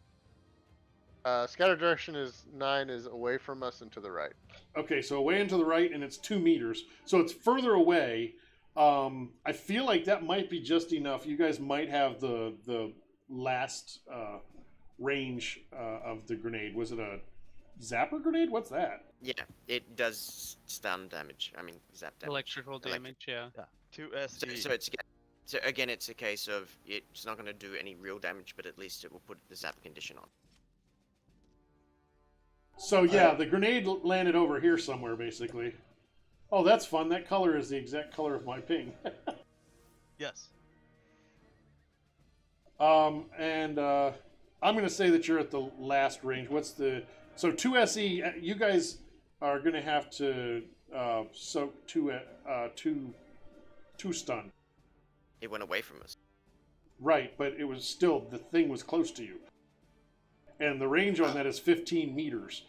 Scatter direction is 9 is away from us and to the right. Okay, so away and to the right, and it's 2 meters, so it's further away. I feel like that might be just enough. You guys might have the last range of the grenade. Was it a zapper grenade? What's that? Yeah, it does stun damage. I mean, zap damage. Electrical damage, yeah. Yeah, 2 So, SE. so again, it's a case of it's not going to do any real damage, but at least it will put the zap condition on. So yeah, the grenade landed over here somewhere, basically. Oh, that's fun. That color is the exact color of my ping. Yes. And I'm going to say that you're at the last range. What's the... So 2 SE, you guys are going to have to soak 2 stun. It went away from us. Right, but it was still... The thing was close to you. And the range on that is 15 meters.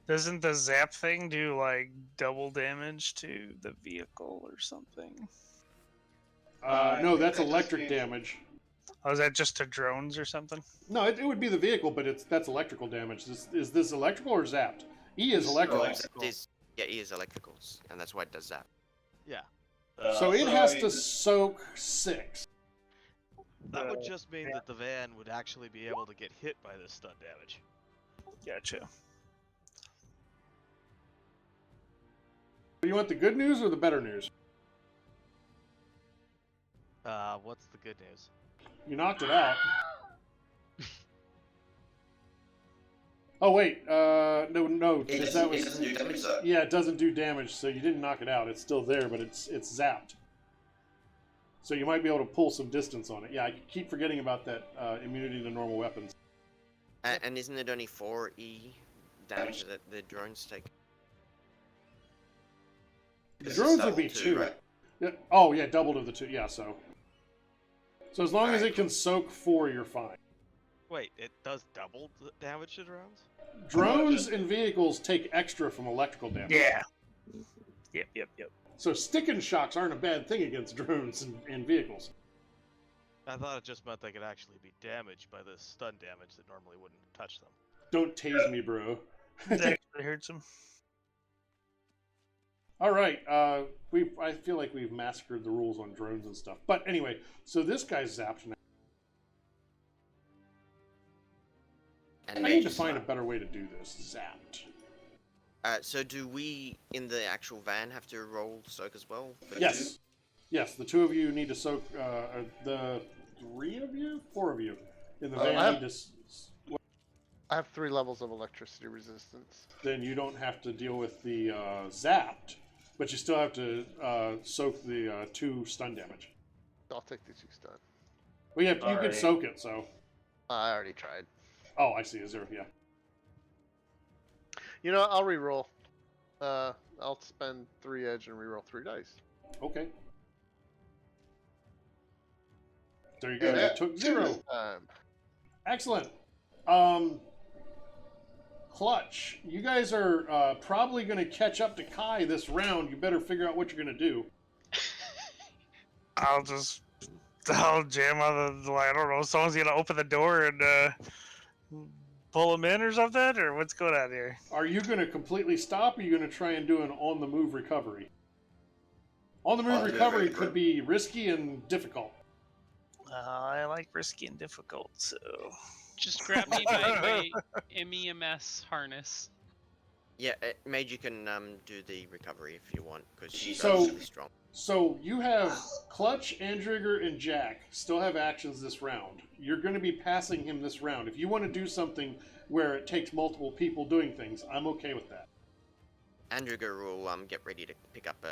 Doesn't the zap thing do like double damage to the vehicle or something? No, that's electric damage. Oh, is that just to drones or something? No, it would be the vehicle, but that's electrical damage. Is this electrical or zapped? E is electrical. Yeah, E is electricals, and that's why it does zap. Yeah. So it has to soak 6. That would just mean that the van would actually be able to get hit by this stun damage. Gotcha. You want the good news or the better news? What's the good news? You knocked it out. Oh wait, no, It because doesn't, that it was doesn't do damage though. yeah, it doesn't do damage, so you didn't knock it out. It's still there, but it's zapped. So you might be able to pull some distance on it. Yeah, I keep forgetting about that immunity to normal weapons. And isn't it only 4 E damage that the drones take? The drones would be 2. Right? Yeah, oh yeah, double to the 2. Yeah, so as long as Alright. it can soak 4, you're fine. Wait, it does double damage to drones? Drones and vehicles take extra from electrical damage. Yeah. Yep. So stick and shocks aren't a bad thing against drones and vehicles. I thought it just meant they could actually be damaged by the stun damage that normally wouldn't touch them. Don't tase me, bro. That actually hurts him. All right, I feel like we've massacred the rules on drones and stuff. But anyway, so this guy's zapped now. And I need to find a better way to do this. Zapped. So do we, in the actual van, have to roll soak as well? For Yes. Yes, the 2 of you need to soak. The 3 of you? 4 of you in the van need to. I have 3 levels of electricity resistance. Then you don't have to deal with the zapped, but you still have to soak the 2 stun damage. I'll take the 2 stun. Well, yeah, you can Alright. soak it. So. I already tried. Oh, I see. A 0. Yeah. You know, I'll re-roll. I'll spend 3 edge and re-roll 3 dice. Okay. There you go. And You that took 2 0. this time. Excellent. Clutch, you guys are probably going to catch up to Kai this round. You better figure out what you're going to do. I'll jam on the, I don't know, someone's gonna open the door and pull him in or something, or what's going on here? Are you going to completely stop, or are you going to try and do an on-the-move recovery? On-the-move recovery could be risky and difficult. I like risky and difficult, so... Just grab me by my MEMS harness. Yeah, Mage, you can do the recovery if you want, because she's So- relatively strong. So you have Clutch, Andrigger, and Jack still have actions this round. You're going to be passing him this round. If you want to do something where it takes multiple people doing things, I'm okay with that. Andrigger will get ready to pick up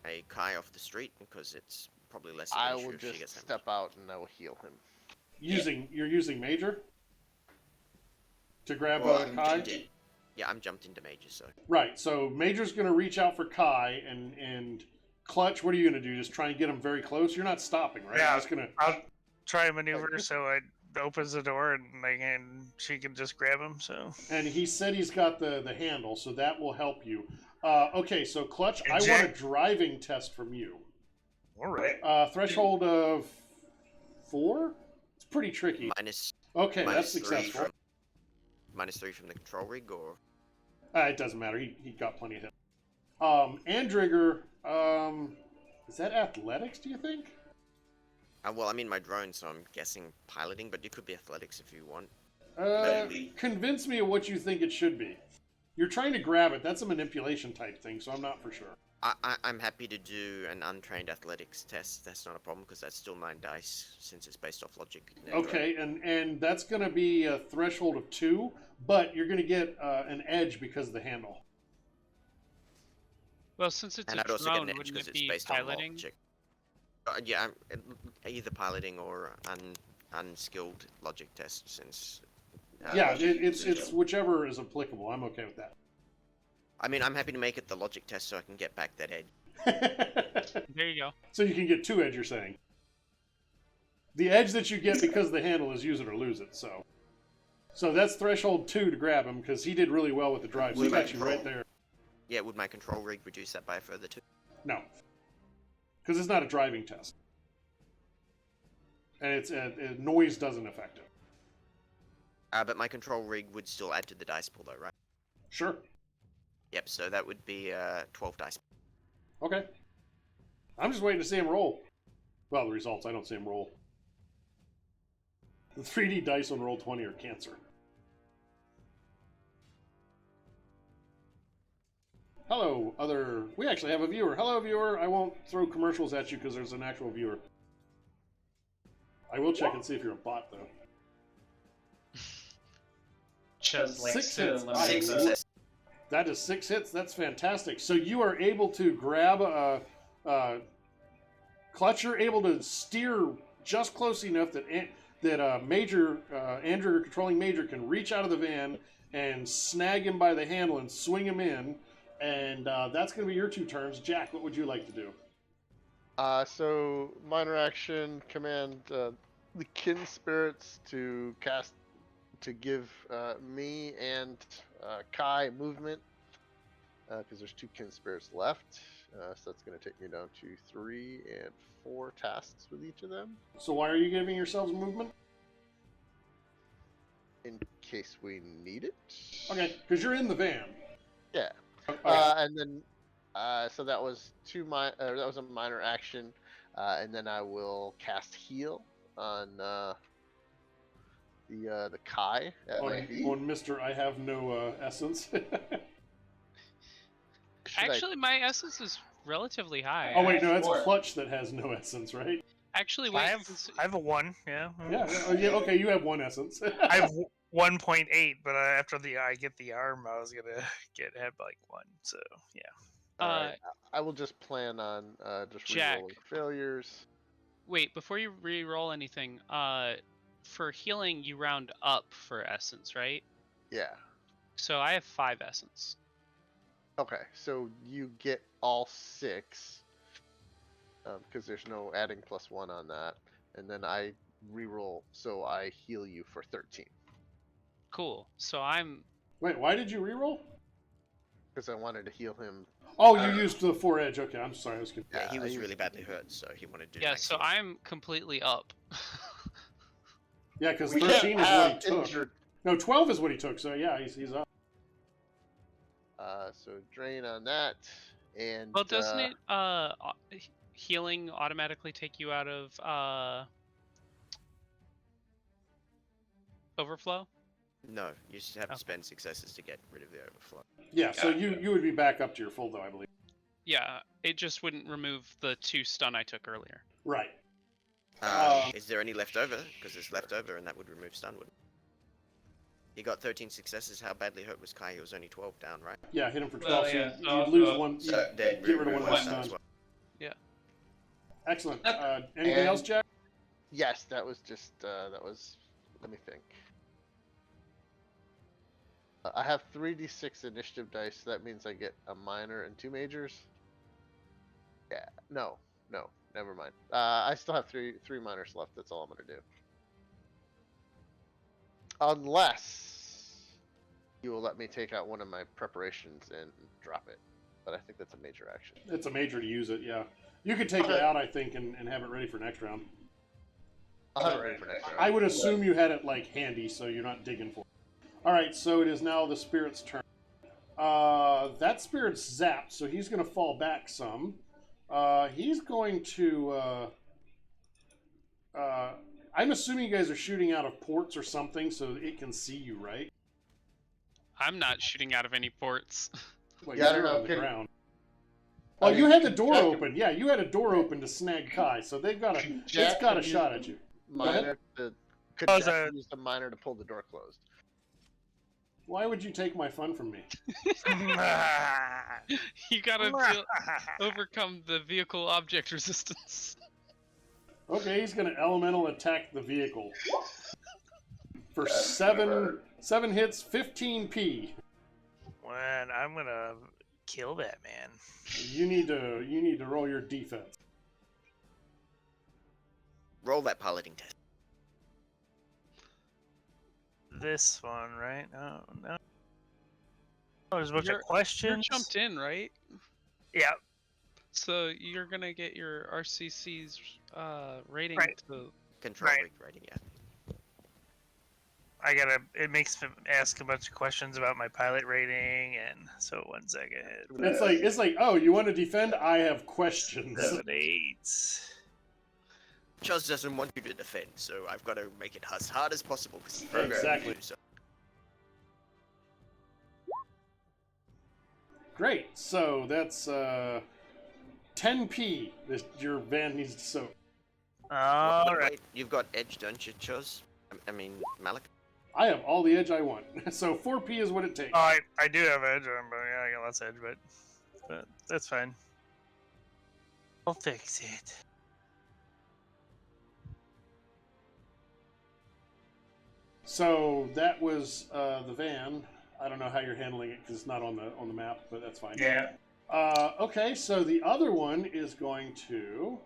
a Kai off the street, because it's probably less of I an issue will if she just gets him. step out and I will heal him. You're using Major? to grab Well, I'm Kai? jumped in. Yeah, I'm jumped into Major, so. Right. So Major's going to reach out for Kai, and Clutch. What are you going to do? Just try and get him very close. You're not stopping, right? Yeah, You're just gonna. I'll try a maneuver so it opens the door and she can just grab him. So. And he said he's got the handle, so that will help you. Okay, so Clutch, Hey, I want a Jack. driving test from you. All right. Threshold of 4. It's pretty tricky. Minus, Okay, minus that's 3 successful. from, minus 3 from the control rig, or? It doesn't matter. He got plenty of hit. Andrigger, is that athletics? Do you think? Well, I'm in my drone, so I'm guessing piloting, but it could be athletics if you want. Convince me of what you think it should be. You're trying to grab it. That's a manipulation type thing, so I'm not for sure. I'm happy to do an untrained athletics test. That's not a problem because that's still 9 dice since it's based off logic. Okay, and that's going to be a threshold of 2, but you're going to get an edge because of the handle. Well, since it's And a I'd also get drone, an edge wouldn't because it it's be based on piloting? logic. Yeah, either piloting or unskilled logic test since. Yeah, it's whichever is applicable. I'm okay with that. I mean, I'm happy to make it the logic test so I can get back that edge. There you go. So you can get 2 edge, you're saying. The edge that you get because of the handle is use it or lose it, so. So that's threshold 2 to grab him, because he did really well with the drive, so he got you right there. Yeah, would my control rig reduce that by a further 2? No. Because it's not a driving test. And it's noise doesn't affect it. But my control rig would still add to the dice pool though, right? Sure. Yep, so that would be 12 dice. Okay. I'm just waiting to see him roll. Well, the results, I don't see him roll. The 3D dice on Roll20 are cancer. Hello, we actually have a viewer. Hello, viewer. I won't throw commercials at you because there's an actual viewer. I will check and see if you're a bot, though. Just like 6 to hits. eliminate Six the- success. That is 6 hits. That's fantastic. So you are able to grab Clutch. You're able to steer just close enough that Major Andrew, controlling Major, can reach out of the van and snag him by the handle and swing him in. And that's going to be your 2 turns. Jack, what would you like to do? So minor action, command the kin spirits to give me and Kai movement, because there's 2 kin spirits left. So that's going to take me down to 3 and 4 tasks with each of them, So why are you giving yourselves movement? in case we need it. Okay, because you're in the van. Yeah. Okay. And then, so that was that was a minor action, and then I will cast heal on the Kai at my feet. on Mr. I have no essence. Should I- Actually, my essence is relatively high. Oh wait, no, that's Four. Clutch that has no essence, right? Actually, I wait. have a 1. Yeah. Yeah, okay, you have 1 essence. I have 1.8, but after I get the arm, I was gonna get hit like 1. So yeah. Alright, I will just plan on just Jack. rerolling failures. Wait, before you re-roll anything, for healing you round up for essence, right? Yeah. So I have 5 essence. Okay, so you get all 6, because there's no adding +1 on that, and then I reroll, so I heal you for 13, Cool. So I'm Wait, why did you reroll? because I wanted to heal him. Oh, you used the 4 edge. Okay, I'm sorry, I was confused. Yeah, he Yeah, was he- really badly hurt, so he wanted to do yeah. max So heal. I'm completely up. Yeah, because We 13 can't is what he have took. injured. No, 12 is what he took, so yeah, he's up. So drain on that, and Well, doesn't it healing automatically take you out of overflow? No, you just have to Okay. spend successes to get rid of the overflow. Yeah, so you would be back up to your full, though, I believe. Yeah, it just wouldn't remove the 2 stun I took earlier. Right. Is there any left over? Because there's left over, and that would remove stun, wouldn't it? He got 13 successes. How badly hurt was Kai? He was only 12 down, right? Yeah, hit him for Well, 12, yeah, so so- you'd lose so- 1. So you'd then get rid of remove 1 one less stun stun. as well. Excellent. Okay. Anything And- else, Jack? yes, that was just that was. Let me think. I have 3d6 initiative dice, so that means I get a minor and 2 majors. Yeah, no, never mind. I still have three minors left. That's all I'm gonna do. Unless you will let me take out one of my preparations and drop it. But I think that's a major action. It's a major to use it, yeah. You could take it out, I think, and have it ready for next round. I'll have it ready for next round. I would assume you had it, like, handy, so you're not digging for it. Alright, so it is now the spirit's turn. That spirit's zapped, so he's going to fall back some. He's going to... I'm assuming you guys are shooting out of ports or something, so it can see you, right? I'm not shooting out of any ports. Well, Yeah, I you're don't know, on the can- ground. I Oh, mean, you had the door Jack- open. Yeah, you had a door open to snag Kai, so they've got a. Jack It's got a could use shot at you. Minor to could Oh, Jack so- use the minor to pull the door closed. Why would you take my fun from me? You gotta overcome the vehicle object resistance. Okay, he's gonna elemental attack the vehicle for seven hits, 15p. When I'm gonna kill that man. You need to roll your defense. Roll that piloting test. This one, right? No. Oh, there's a bunch of You're questions. jumped in, right? Yeah. So you're gonna get your RCC's rating Right. to. Control Right. rig rating, yeah. It makes him ask a bunch of questions about my pilot rating, and so 1 second. It's like, oh, you want to defend? I have questions. 7, 8. Chuz doesn't want you to defend, so I've got to make it as hard as possible. 'Cause he's programmed Exactly. you, so. Great. So that's 10p. Your van needs to soak. All right. Wait, you've got edge, don't you, Chuz? I mean, Malik? I have all the edge I want. So 4p is what it takes. Oh, I do have edge on, but yeah, I got less edge, but that's fine. I'll fix it. So that was the van. I don't know how you're handling it because it's not on the map, but that's fine. Yeah. Okay, so the other one is going to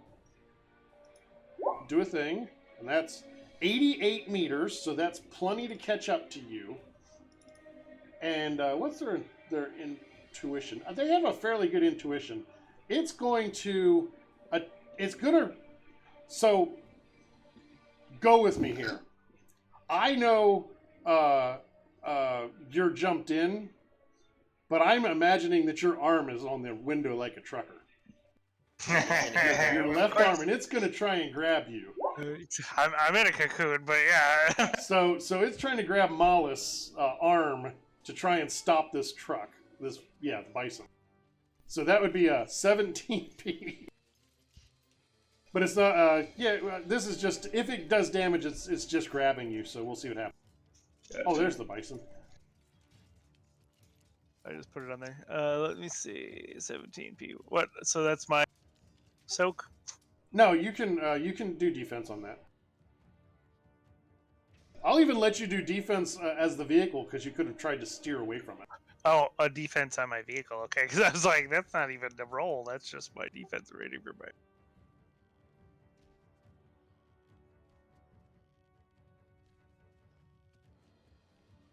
do a thing, and that's 88 meters, so that's plenty to catch up to you. And what's their intuition? They have a fairly good intuition. It's going to, so go with me here. I know you're jumped in, but I'm imagining that your arm is on the window like a trucker. Your left arm, and it's going to try and grab you. I'm in a cocoon, but yeah. So it's trying to grab Mollis' arm to try and stop this truck. The bison. So that would be a 17p. But it's not. This is just, if it does damage, it's just grabbing you. So we'll see what happens. Gotcha. Oh, there's the bison. I just put it on there. Let me see. 17p. What? So that's my soak. No, you can do defense on that. I'll even let you do defense as the vehicle because you could have tried to steer away from it. Oh, a defense on my vehicle. Okay, because I was like, that's not even the roll. That's just my defense rating for my.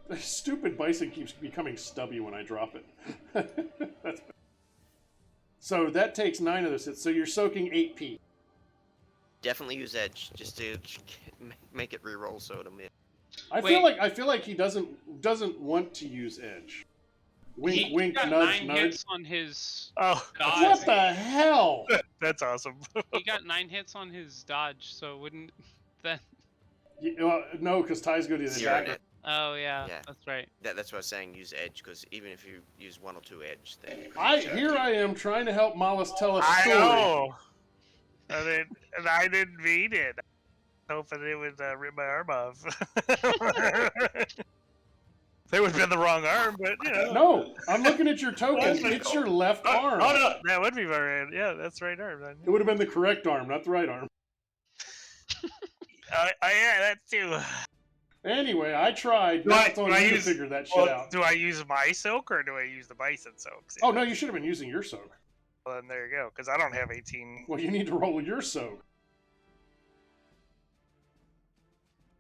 The stupid bison keeps becoming stubby when I drop it. So that takes 9 of those hits. So you're soaking 8p. Definitely use edge, just to make it reroll so it'll miss. I feel like he doesn't want to use edge. Wink, He wink, got nudge, 9 nudge. hits on his Oh, dodge. What the hell? that's awesome. He got 9 hits on his dodge, so wouldn't that? No, because ties go to the Zero attacker. net. Oh yeah, Yeah. that's right. That's what I was saying, use edge, because even if you use 1 or 2 edge, then... Here I am trying to help Mollis tell a I story. know. And I didn't mean it. Hoping it would rip my arm off. They would have been the wrong arm, but you know. No, I'm looking at your token. It's your left arm. Oh no, that would be my right. Yeah, that's right arm. Then. It would have been the correct arm, not the right arm. Yeah, that too. Anyway, I tried. Do I- That's on do I you to use- figure that shit Well, out. do I use my soak or do I use the bison soak? Oh, no, you should have been using your soak. Well, then there you go, because I don't have 18. Well, you need to roll your soak.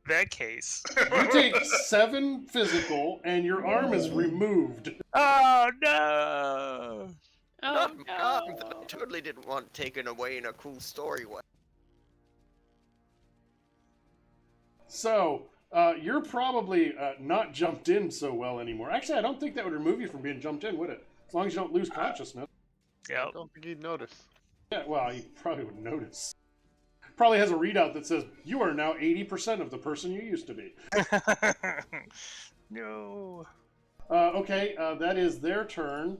In that case. You take 7 physical, and your arm is removed. Oh, no! Oh, Not no. my arm that I totally didn't want taken away in a cool story way. So, you're probably not jumped in so well anymore. Actually, I don't think that would remove you from being jumped in, would it? As long as you don't lose consciousness. I Yep. don't think he'd notice. Yeah, well, you probably would notice. Probably has a readout that says, you are now 80% of the person you used to be. No. Okay, that is their turn.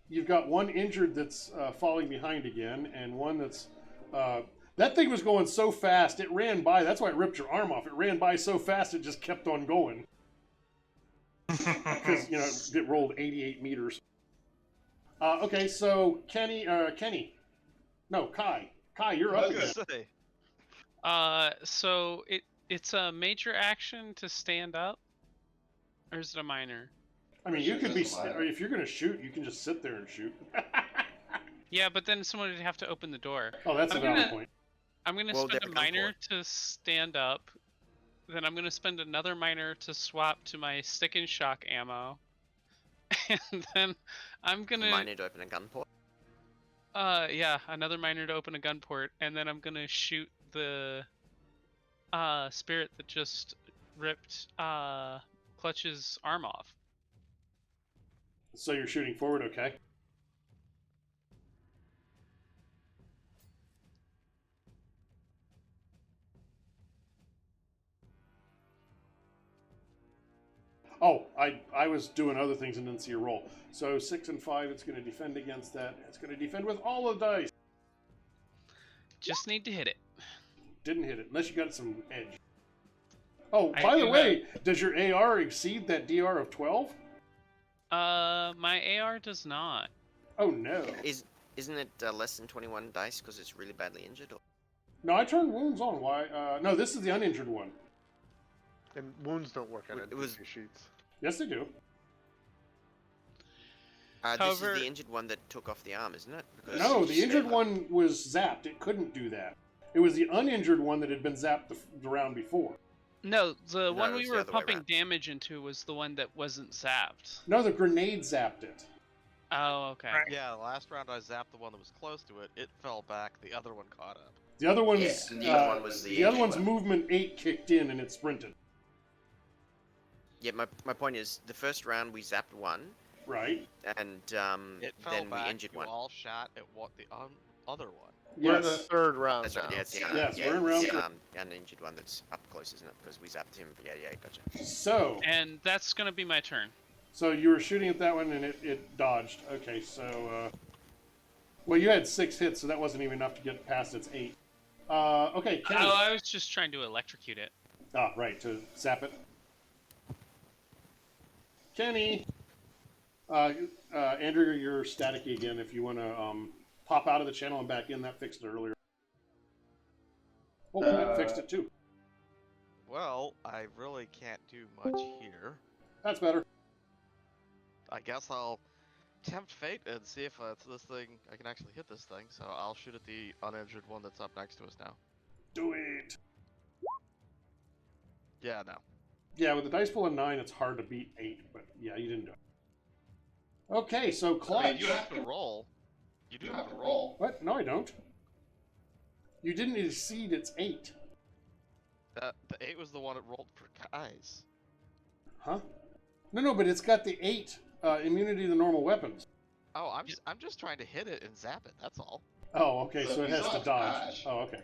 You've got one injured that's falling behind again, and one that's... that thing was going so fast, it ran by. That's why it ripped your arm off. It ran by so fast, it just kept on going. Because, it rolled 88 meters. Okay, so Kenny. No, Kai. Kai, you're up again. So it's a major action to stand up, or is it a minor? I mean, you could be... Or if you're going to shoot, you can just sit there and shoot. Yeah, but then someone would have to open the door. Oh, that's a I'm valid gonna- point. I'm gonna Well, spend they're a gun minor to stand up. Then I'm gonna spend another minor to swap to my stick and shock ammo. And then I'm gonna Might need to open a gun port. yeah, another minor to open a gun port, and then I'm gonna shoot the spirit that just ripped Clutch's arm off. So you're shooting forward, okay? Oh, I was doing other things and didn't see your roll. So 6 and 5, it's going to defend against that. It's going to defend with all the dice. Just need to hit it. Didn't hit it, unless you got some edge. Oh, I by the do way, does your AR exceed that DR of 12? My AR does not. Oh, no. Isn't it less than 21 dice because it's really badly injured? Or... No, I turned wounds on. Why? No, this is the uninjured one. And wounds don't work on It it was- sheets. Yes, they do. This However- is the injured one that took off the arm, isn't it? Because No, you the said injured that- one was zapped. It couldn't do that. It was the uninjured one that had been zapped the round before. No, the one it we was the were other way pumping around. damage into was the one that wasn't zapped. No, the grenade zapped it. Oh, okay. Right. Yeah, last round I zapped the one that was close to it. It fell back. The other one caught up. The other one's Yeah, and the other one was the other injured one's one. movement 8 kicked in and it sprinted. Yeah, my point is, the first round we zapped one, Right? and It fell then back. we injured You one. all shot at what the other one. We're in the Yes. third round That's now. right. Yeah, it's the Yes, yeah, we're in round it's the, three. an injured one that's up close, isn't it? Because we zapped him. Yeah, gotcha. So And that's gonna be my turn. you were shooting at that one and it dodged. Okay, so well, you had 6 hits, so that wasn't even enough to get past its 8. Okay, Kenny. Oh, I was just trying to electrocute it. Ah, right, to zap it. Kenny. Andrew, you're staticky again. If you want to pop out of the channel and back in, that fixed it earlier. Oh, that fixed it too. Well, I really can't do much here. That's better. I guess I'll tempt fate and see if it's this thing. I can actually hit this thing. So I'll shoot at the uninjured one that's up next to us now. Do it. Yeah, no. Yeah, with the dice pool of 9, it's hard to beat 8, but yeah, you didn't do it. Okay, so Clutch. I mean, you have to roll. You do have to roll. What? No, I don't. You didn't exceed its 8. The 8 was the one that rolled for Kai's. Huh? No, but it's got the 8 immunity to normal weapons. Oh, I'm just trying to hit it and zap it. That's all. Oh, okay, So so it you has saw to it dodge. dodge. Oh, okay.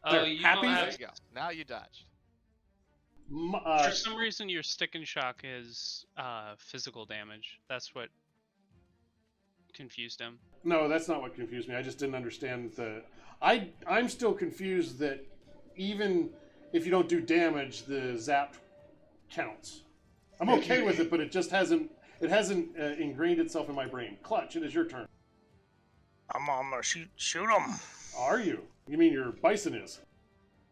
Oh, There, you happy? don't There have. you go. Now you dodged. For some reason, your stick and shock is physical damage. That's what confused him. No, that's not what confused me. I just didn't understand the... I'm still confused that even if you don't do damage, the zap counts. I'm okay with it, but it just hasn't... It hasn't ingrained itself in my brain. Clutch, it is your turn. I'm gonna shoot him. Are you? You mean your bison is?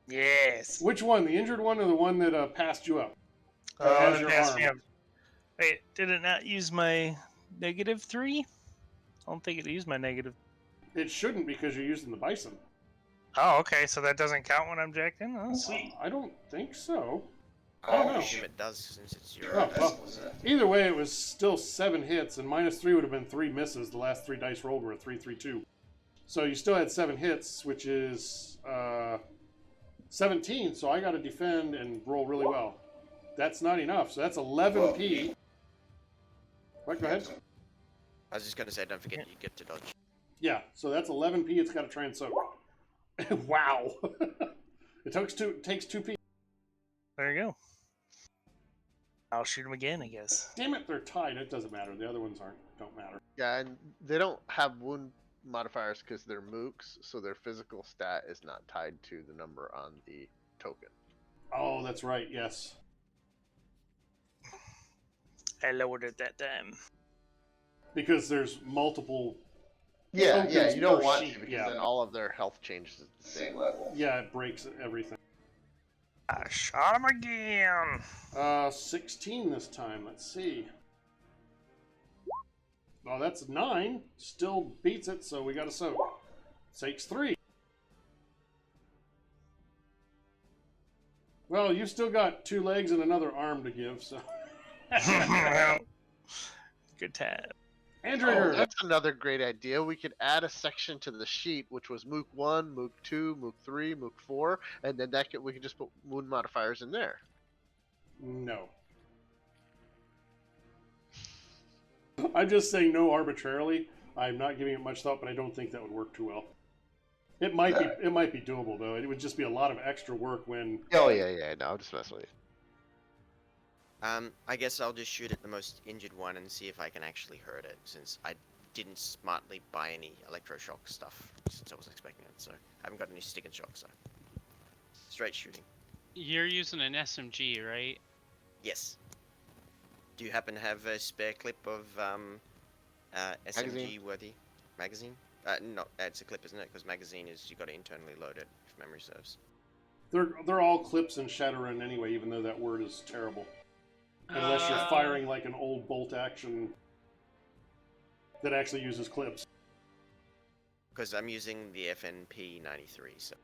Yes. Which one? The injured one or the one that passed you up? Oh, has that your passed me arm. up. Wait, did it not use my -3? I don't think it used my negative. It shouldn't because you're using the bison. Oh, okay, so that doesn't count when I'm jacked in? Oh, sweet. I don't think so. I don't know. assume it does since it's your. Oh, well, either way, it was still 7 hits, and -3 would have been 3 misses. The last 3 dice rolled were a 3, 3, 2. So you still had 7 hits, which is 17. So I got to defend and roll really well. That's not enough. So that's 11p. What? Go ahead. I was just gonna say, don't forget you get to dodge. Yeah. So that's 11p. It's got to try and soak. Wow. It takes 2p. There you go. I'll shoot him again, I guess. Damn it, they're tied. It doesn't matter. The other ones don't matter. Yeah, and they don't have wound modifiers because they're mooks, so their physical stat is not tied to the number on the token. Oh, that's right. Yes. I lowered it that time. Because there's multiple. Yeah, Tokens you don't per want sheet, to because yeah. then all of their health changes at the same level. Yeah, it breaks everything. I shot him again. 16 this time. Let's see. Oh, that's 9. Still beats it, so we got to soak. Takes 3. Well, you've still got 2 legs and another arm to give, so. Good time. Andrew! Oh, that's another great idea. We could add a section to the sheet, which was Mook 1, Mook 2, Mook 3, Mook 4, and then we could just put wound modifiers in there. No. I'm just saying no arbitrarily. I'm not giving it much thought, but I don't think that would work too well. It might be doable though. It would just be a lot of extra work when. Oh yeah. No, I'm just messing with you. I guess I'll just shoot at the most injured one and see if I can actually hurt it, since I didn't smartly buy any electroshock stuff since I was expecting it. So I haven't got any stick and shock. So straight shooting. You're using an SMG, right? Yes. Do you happen to have a spare clip of SMG worthy magazine? No, it's a clip, isn't it? Because magazine is you got to internally load it, if memory serves. They're all clips in Shadowrun anyway, even though that word is terrible. Unless you're firing like an old bolt action that actually uses clips. Because I'm using the FNP 93, so.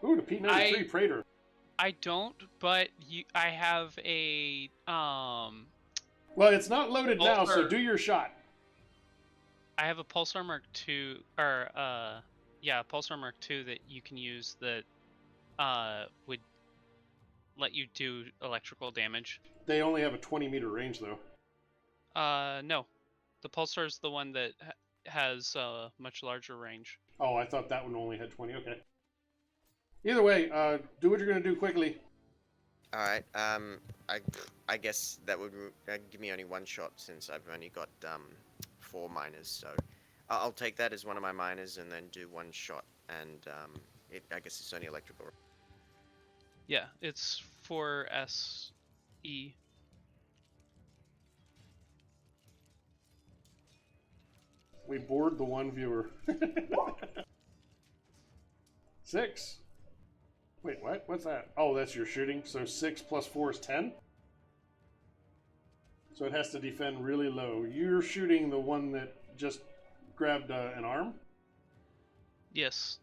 Ooh, the P93 Praetor. I don't, but I have a Well, it's not loaded now, so Pulsar. do your shot. I have a Pulsar Mark II, or Pulsar Mark II that you can use that would let you do electrical damage. They only have a 20-meter range, though. No, the Pulsar is the one that has a much larger range. Oh, I thought that one only had 20. Okay. Either way, do what you're gonna do quickly. All right. I guess that would give me only one shot since I've only got 4 miners. So I'll take that as one of my miners and then do one shot. And I guess it's only electrical. Yeah, it's 4SE. We bored the one viewer. 6. Wait, what? What's that? Oh, that's your shooting. So 6 plus 4 is 10? So it has to defend really low. You're shooting the one that just grabbed an arm? Yes.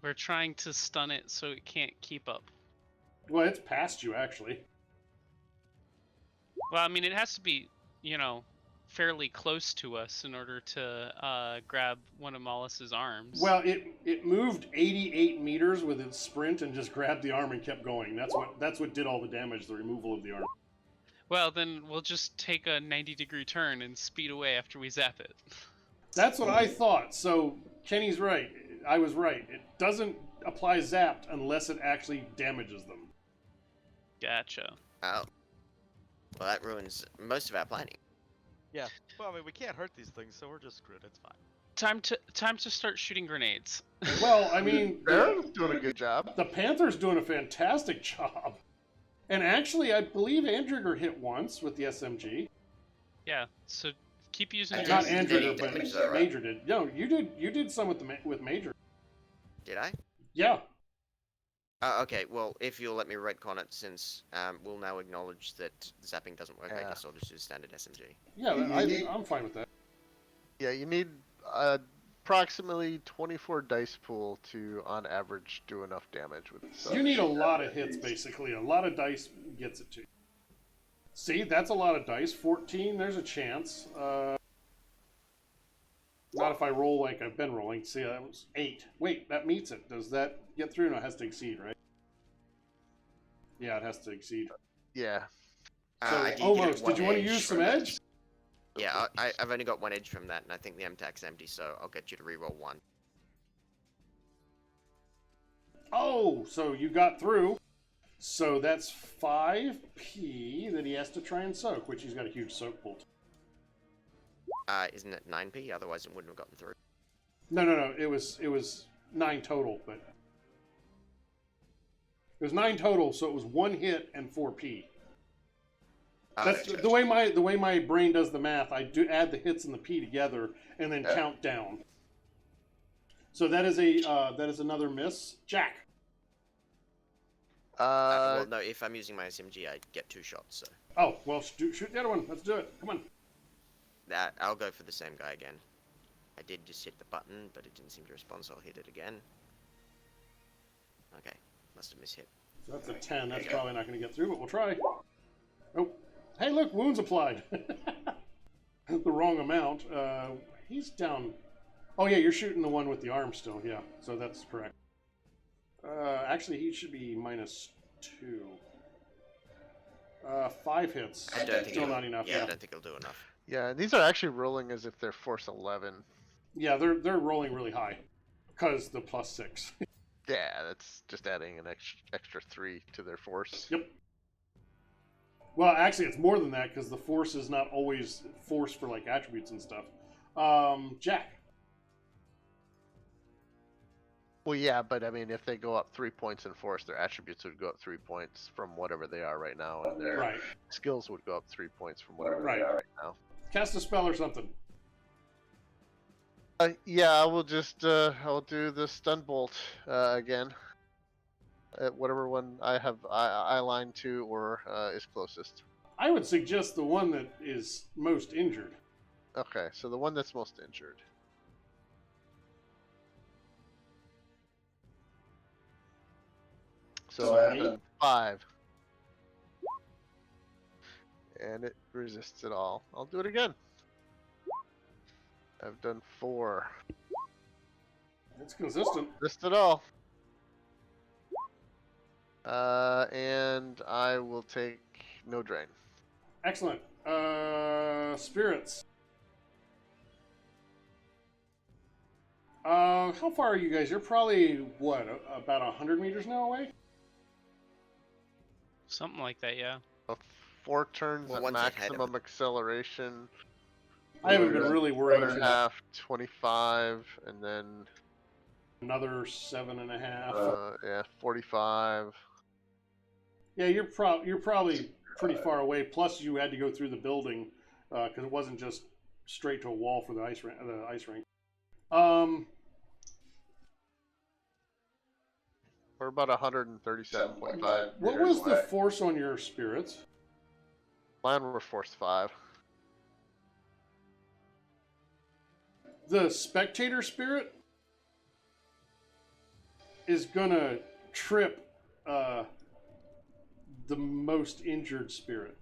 We're trying to stun it so it can't keep up. Well, it's past you, actually. Well, I mean, it has to be, fairly close to us in order to grab one of Mollus's arms. Well, it moved 88 meters with its sprint and just grabbed the arm and kept going. That's what did all the damage, the removal of the arm. Well, then we'll just take a 90-degree turn and speed away after we zap it. That's what I thought. So Kenny's right. I was right. It doesn't apply zapped unless it actually damages them. Gotcha. Oh. Well, that ruins most of our planning. Yeah. Well, I mean, we can't hurt these things, so we're just screwed. It's fine. Time to start shooting grenades. Well, I mean, Baron's doing a good job. the Panther's doing a fantastic job. And actually, I believe Andriger hit once with the SMG. Yeah, so keep using your Not Did Andriger, he but damage that, right? Major did. No, you did some with Major. Did I? Yeah. Okay, well, if you'll let me retcon it, since we'll now acknowledge that zapping doesn't work, I Yeah. guess I'll just do standard SMG. Yeah, You need- I'm fine with that. Yeah, you need approximately 24 dice pool to, on average, do enough damage with the You need a lot of hits, basically. A lot of dice gets it to you. See, that's a lot of dice. 14, there's a chance. Not if I roll like I've been rolling. See, that was 8. Wait, that meets it. Does that get through? No, it has to exceed, right? Yeah, it has to exceed. Yeah. So I did get almost. one Did you want to edge use some from that. edge? Yeah, I've only got one edge from that, and I think the MTAC's empty, so I'll get you to reroll 1. Oh, so you got through. So that's 5p that he has to try and soak, which he's got a huge soak bolt. Isn't it 9p? Otherwise, it wouldn't have gotten through. No. It was 9 total, but it was 9 total, so it was 1 hit and 4p. That's Okay. the way my brain does the math. I do add the hits and the p together and then count down. So that is another miss. Jack. Well, no, if I'm using my SMG, I get 2 shots, so... Oh, well, shoot the other one. Let's do it. Come on. I'll go for the same guy again. I did just hit the button, but it didn't seem to respond, so I'll hit it again. Okay, must have mishit. So that's a 10. That's probably not going to get through, but we'll try. Oh, hey, look, wounds applied. The wrong amount. He's down. Oh, yeah, you're shooting the one with the arm still. Yeah, so that's correct. Actually, he should be -2. 5 hits. I don't think Still it'll- not enough. Yeah, I don't think it'll do enough. Yeah, and these are actually rolling as if they're force 11. Yeah, they're rolling really high because the +6. Yeah, that's just adding an extra 3 to their force. Yep. Well, actually, it's more than that because the force is not always force for like attributes and stuff. Jack. Well, yeah, but I mean, if they go up 3 points in force, their attributes would go up 3 points from whatever they are right now, and their Right. skills would go up 3 points from whatever Right. they are right now. Cast a spell or something. Yeah, I will just I'll do the stun bolt again. At whatever one I have eye line to or is closest. I would suggest the one that is most injured. Okay, so the one that's most injured. So I have done 5. And it resists it all. I'll do it again. I've done 4. It's consistent. Resist it all. And I will take no drain. Excellent. Spirits. How far are you guys? You're probably, what, about 100 meters now away? Something like that, yeah. 4 turns Well, at one's ahead of maximum acceleration. I haven't been really worried One and too a much. half, 25, and then Another 7.5. yeah, 45. Yeah, you're probably pretty far away. Plus, you had to go through the building because it wasn't just straight to a wall for the ice rink. We're about 137.5. What was the force on your spirits? Mine were force 5. The spectator spirit is gonna trip the most injured spirit.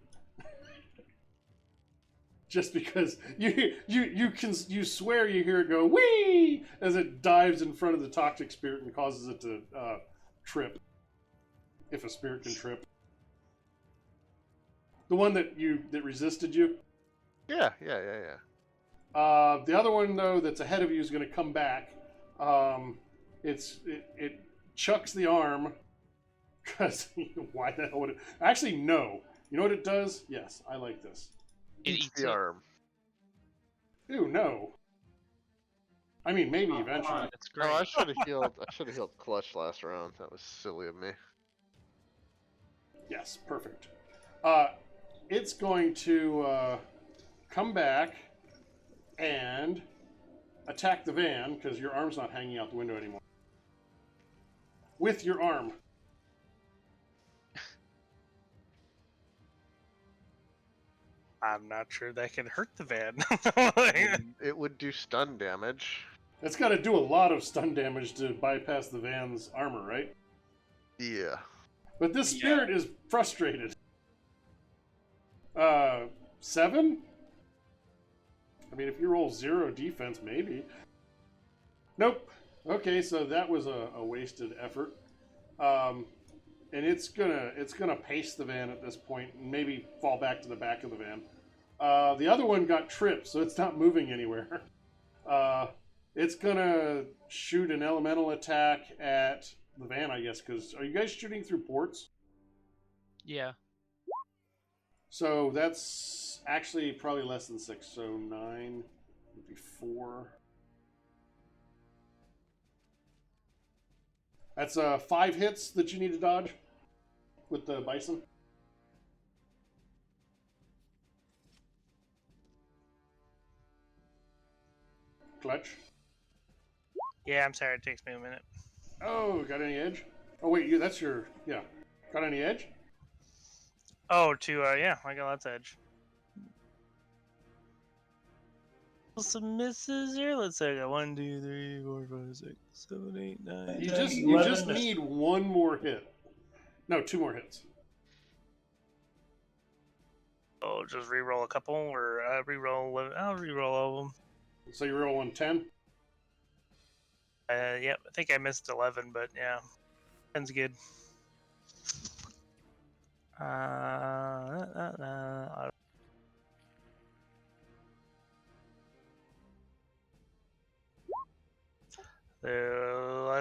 Just because you swear you hear it go whee as it dives in front of the toxic spirit and causes it to trip. If a spirit can trip. The one that resisted you. Yeah. The other one though that's ahead of you is going to come back. It chucks the arm because why the hell would it? Actually, no. You know what it does? Yes, I like this. It Eats eats the it. arm. Ew, no. I mean, maybe eventually. That's great. Oh, I should have healed. I should have healed Clutch last round. That was silly of me. Yes, perfect. It's going to come back and attack the van because your arm's not hanging out the window anymore. With your arm. I'm not sure that can hurt the van. It would do stun damage. It's got to do a lot of stun damage to bypass the van's armor, right? Yeah. But this Yeah. spirit is frustrated. 7? I mean, if you roll 0 defense, maybe. Nope. Okay, so that was a wasted effort. And it's gonna pace the van at this point and maybe fall back to the back of the van. The other one got tripped, so it's not moving anywhere. It's gonna shoot an elemental attack at the van, I guess, because are you guys shooting through ports? Yeah. So that's actually probably less than 6, so 9 would be 4. That's 5 hits that you need to dodge with the bison. Clutch. Yeah, I'm sorry. It takes me a minute. Oh, got any edge? Oh wait, that's your Got any edge? Oh, yeah, I got lots of edge. Some misses here. Let's say I got 1, 2, 3, 4, 5, 6, 7, 8, 9. You 10, just 11 misses. need 1 more hit. No, 2 more hits. Oh, just re-roll a couple, or re-roll. I'll re-roll all of them. So you're rolling 10. Yep, I think I missed 11, but yeah, 10's good. I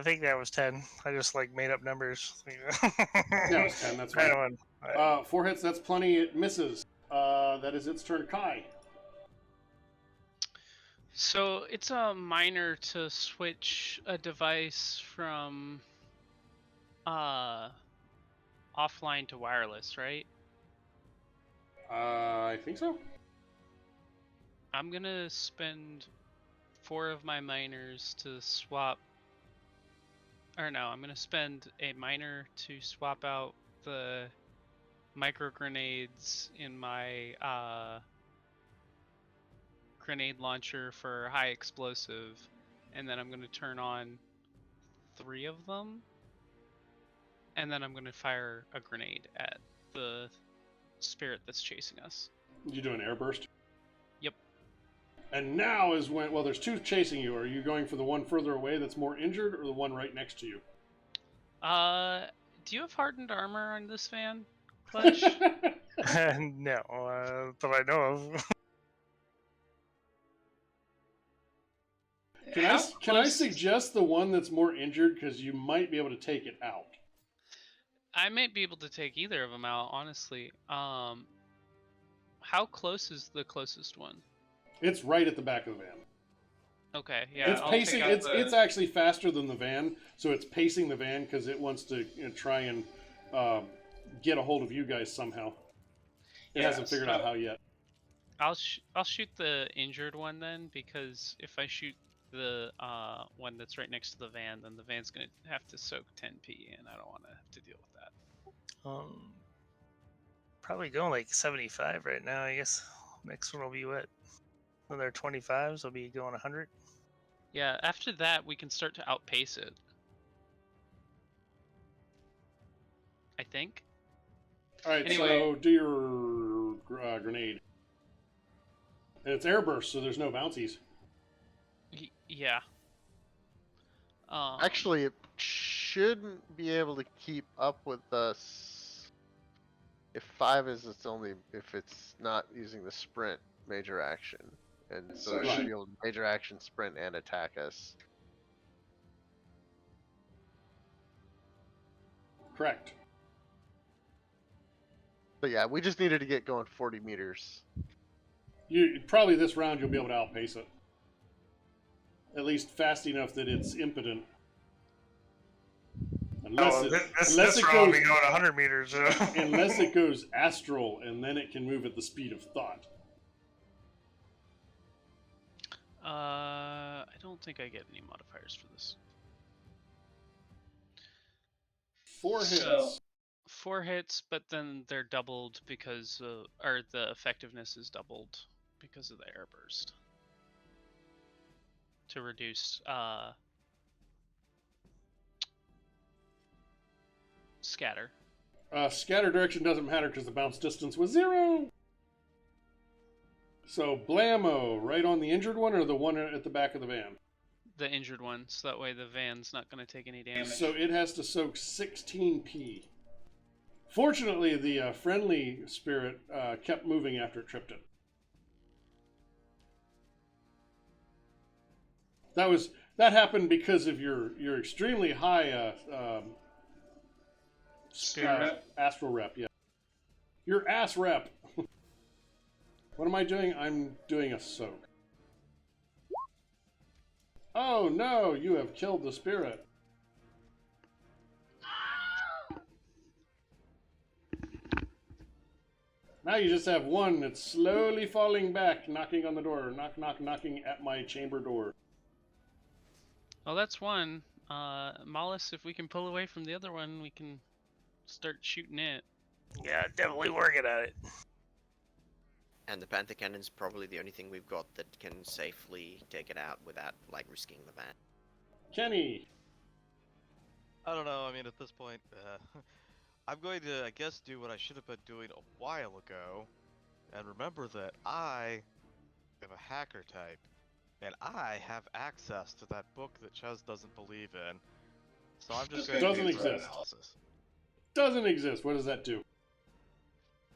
think that was 10. I just made up numbers. Yeah, it was 10. That's fine. 4 hits. That's plenty. It misses. That is its turn. Kai. So it's a minor to switch a device from offline to wireless, right? I think so. I'm gonna spend 4 of my minors to swap. Or no, I'm gonna spend a minor to swap out the micro grenades in my grenade launcher for high explosive, and then I'm gonna turn on 3 of them, and then I'm gonna fire a grenade at the spirit that's chasing us. You do an air burst. Yep. And now is when. Well, there's 2 chasing you. Are you going for the one further away that's more injured, or the one right next to you? Do you have hardened armor on this van, Clutch? No, that I know of. Can I suggest the one that's more injured, because you might be able to take it out? I might be able to take either of them out, honestly. How close is the closest one? It's right at the back of the van. Okay, yeah. It's pacing. It's actually faster than the van, so it's pacing the van because it wants to try and get a hold of you guys somehow. It hasn't figured out how yet. I'll shoot the injured one then, because if I shoot the one that's right next to the van, then the van's gonna have to soak 10p, and I don't want to have to deal with that. Probably going 75 right now. I guess next one will be what? When they're 25s, will be going 100. Yeah, after that we can start to outpace it, I think. All right, Anyway. so do your grenade. And it's air burst, so there's no bouncies. Yeah. Actually, it shouldn't be able to keep up with us if 5 is if it's not using the sprint major action, and so it should be able to major action, sprint, and attack us. Correct. But yeah, we just needed to get going 40 meters. Probably this round you'll be able to outpace it. At least fast enough that it's impotent. Unless this it round will goes be going 100 meters. unless it goes astral, and then it can move at the speed of thought. I don't think I get any modifiers for this. 4 hits. 4 hits, but then they're doubled because, or the effectiveness is doubled because of the air burst to reduce scatter. Scatter direction doesn't matter because the bounce distance was 0. So blammo, right on the injured one or the one at the back of the van? The injured one, so that way the van's not going to take any damage. So it has to soak 16p. Fortunately, the friendly spirit kept moving after it tripped it. That happened because of your extremely high Spirit astral rep. Yeah, your ass rep. What am I doing? I'm doing a soak. Oh no! You have killed the spirit. Now you just have one that's slowly falling back, knocking on the door. Knock, knock, knocking at my chamber door. Well, that's one. Mollis, if we can pull away from the other one, we can start shooting it. Yeah, definitely working on it. And the Panther Cannon's probably the only thing we've got that can safely take it out without, like, risking the van. Kenny. I don't know. I mean, at this point, I'm going to, I guess, do what I should have been doing a while ago, and remember that I am a hacker type, and I have access to that book that Ches doesn't believe in. So I'm just going to Doesn't do threat exist. analysis. Doesn't exist. What does that do?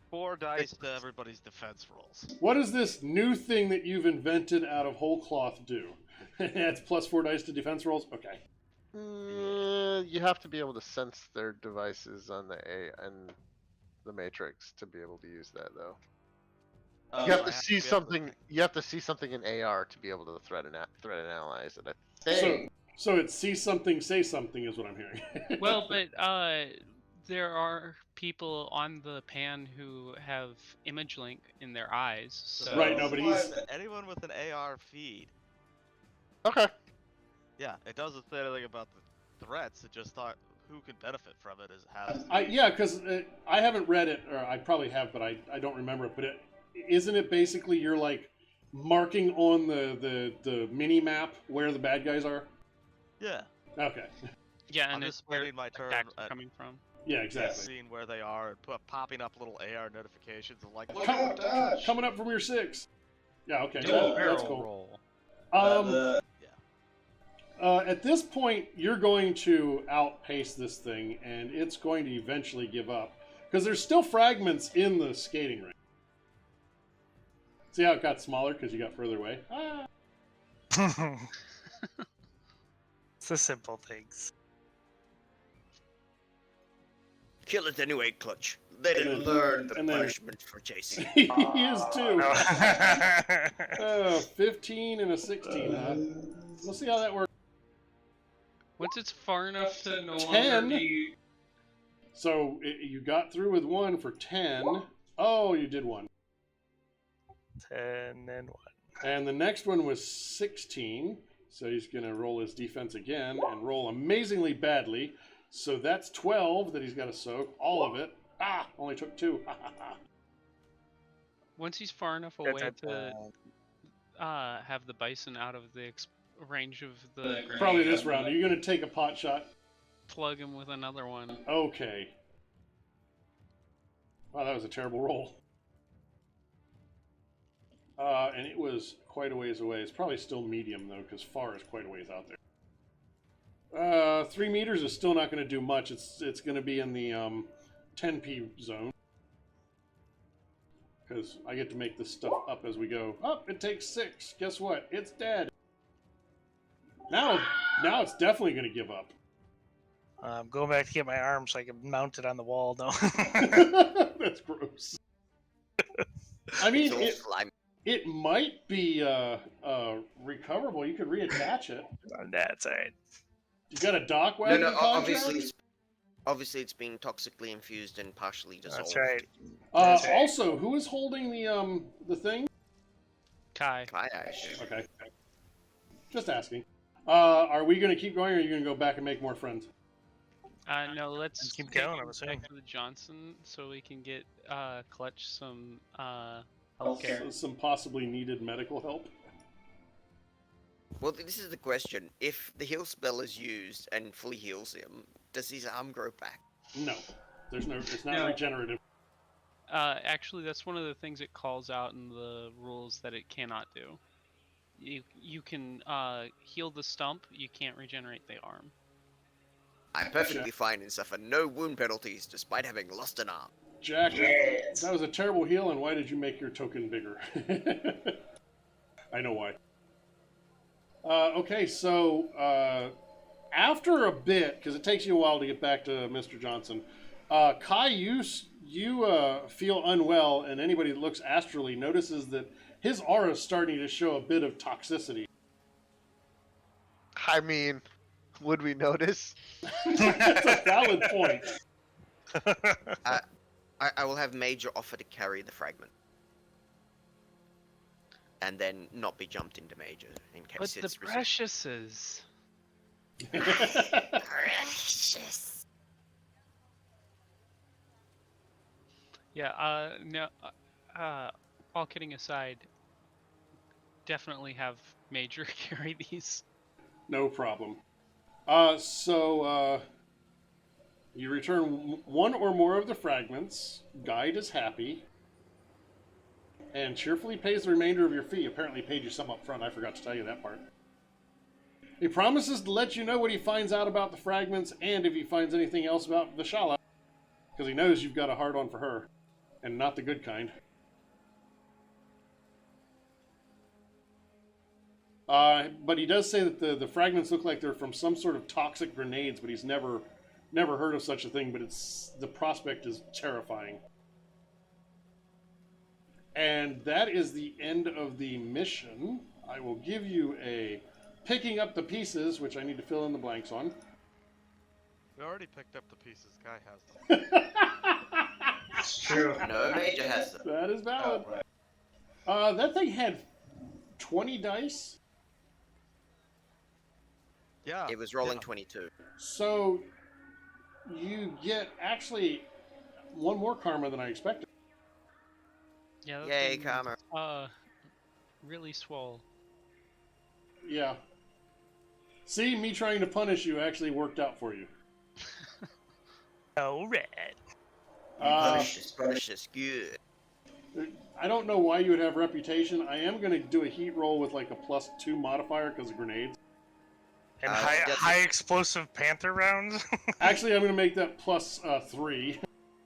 4 dice to everybody's defense rolls. What does this new thing that you've invented out of whole cloth do? It's plus 4 dice to defense rolls? Okay. You have to be able to sense their devices on the and the Matrix to be able to use that, though. You have to see something. You have to see something in AR to be able to threat analyze it. I think. So it's see something, say something is what I'm hearing. Well, but there are people on the pan who have image link in their eyes. So Right, no, but he's... Anyone with an AR feed. Okay. Yeah, it doesn't say anything about the threats. It just thought who could benefit from it is has. Yeah, because I haven't read it, or I probably have, but I don't remember it. But isn't it basically you're like marking on the mini map where the bad guys are? Yeah. Okay. yeah, I'm and just it's where spending my turn attacks are at coming from. Yeah, exactly. seeing where they are and popping up little AR notifications of like. Coming up from your 6. Yeah, okay. Do a That's barrel cool. roll. At this point, you're going to outpace this thing, and it's going to eventually give up. Because there's still fragments in the skating rink. See how it got smaller because you got further away? Ah. It's the simple things. Kill it anyway, Clutch. Let it learn the punishment for chasing. He is too. 15 and a 16, huh? We'll see how that works. Once it's far enough to no 10. longer be... So you got through with 1 for 10. Oh, you did 1. 10 and 1. And the next one was 16. So he's going to roll his defense again and roll amazingly badly. So that's 12 that he's got to soak. All of it. Ah, only took 2. Once he's far enough away to have the bison out of the range of the grenade, Probably this round. Are you going to take a pot shot? plug him with another one. Okay. Wow, that was a terrible roll. And it was quite a ways away. It's probably still medium, though, because far is quite a ways out there. 3 meters is still not going to do much. It's going to be in the 10p zone. Because I get to make this stuff up as we go. Oh, it takes 6. Guess what? It's dead. Now it's definitely going to give up. I'm going back to get my arm so I can mount it on the wall now. That's gross. I mean, it might be recoverable. You could reattach it. That's alright. You got a dock wagon? No, contract? obviously it's been toxically infused and partially dissolved. That's right. Also, who is holding the thing? Kai. Kai, I assume. Okay. Just asking. Are we going to keep going, or are you going to go back and make more friends? No, let's Keep take going, I him was back saying. to the Johnson so we can get Clutch some Healthcare. Some possibly needed medical help. Well, this is the question. If the heal spell is used and fully heals him, does his arm grow back? No, there's no. It's not No. regenerative. Actually, that's one of the things it calls out in the rules that it cannot do. You can heal the stump. You can't regenerate the arm. I'm perfectly fine and suffer no wound penalties despite having lost an arm. Jack, Yes. that was a terrible heal, and why did you make your token bigger? I know why. Okay, so after a bit, because it takes you a while to get back to Mr. Johnson, Kai, you feel unwell, and anybody that looks astrally notices that his aura is starting to show a bit of toxicity. I mean, would we notice? That's a valid point. I will have Major offer to carry the fragment. And then not be jumped into Major in case But the it's Preciouses. precious. Yeah. No. All kidding aside, definitely have Major carry these. No problem. So you return one or more of the fragments. Guide is happy. And cheerfully pays the remainder of your fee. Apparently paid you some up front. I forgot to tell you that part. He promises to let you know what he finds out about the fragments and if he finds anything else about Vishala. Because he knows you've got a hard-on for her. And not the good kind. But he does say that the fragments look like they're from some sort of toxic grenades, but he's never heard of such a thing, but the prospect is terrifying. And that is the end of the mission. I will give you a picking up the pieces, which I need to fill in the blanks on. We already picked up the pieces. Guy has them. It's true. No, Major has them. That is valid. Oh, right. That thing had 20 dice. Yeah. It was rolling 22. So you get actually one more karma than I expected. Yeah. that Yay, thing, karma. Really swole. Yeah. See, me trying to punish you actually worked out for you. Oh, red. Precious, good. I don't know why you would have reputation. I am going to do a heat roll with like a +2 modifier because of grenades. And that's- high explosive panther rounds. Actually, I'm going to make that +3.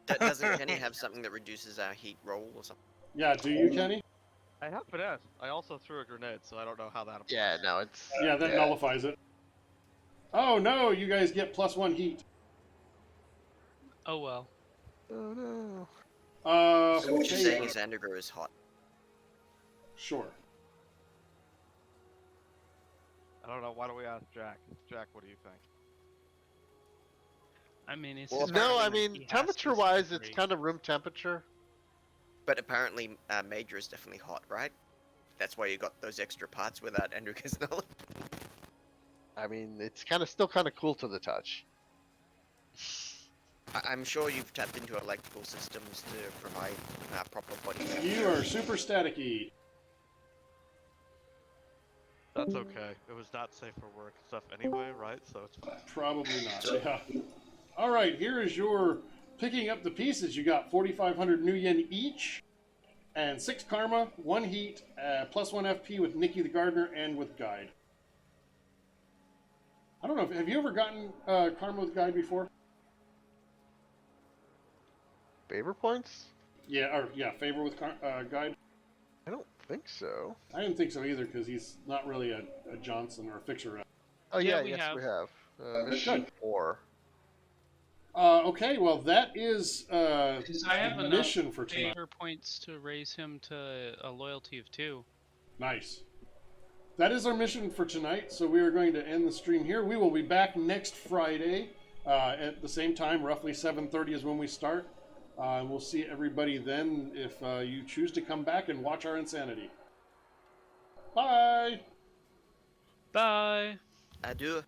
Doesn't Kenny have something that reduces our heat roll or something? Yeah, do you, Kenny? I have finesse. I also threw a grenade, so I don't know how that applies. Yeah, no, it's. Yeah, that nullifies it. Oh no, you guys get +1 heat. Oh well. Oh no. So what you're okay. saying is Andigo is hot. Sure. I don't know. Why don't we ask Jack? Jack, what do you think? I mean, it's Well, his No, I argument, mean, he has to temperature-wise, it's agree. kind of room temperature. But apparently Major is definitely hot, right? That's why you got those extra parts without Andrika's knowledge. I mean, it's still kind of cool to the touch. I'm sure you've tapped into electrical systems to provide proper body. You are super staticky. That's okay. It was not safe for work stuff anyway, right? So it's fine. Probably not. Yeah. All right, here is your picking up the pieces. You got 4,500 new yen each, and 6 karma, 1 heat, +1 FP with Nikki the Gardener and with Guide. I don't know. Have you ever gotten karma with Guide before? Favor points? Yeah, favor with Guide. I don't think so. I didn't think so either because he's not really a Johnson or a fixer rep. Oh Yeah, yeah, we yes have. we have. Mission 4. Okay, well that is 'Cause I have the enough mission for tonight. favor points to raise him to a loyalty of 2. Nice. That is our mission for tonight, so we are going to end the stream here. We will be back next Friday at the same time, roughly 7:30 is when we start. We'll see everybody then if you choose to come back and watch our insanity. Bye! Bye. Adieu.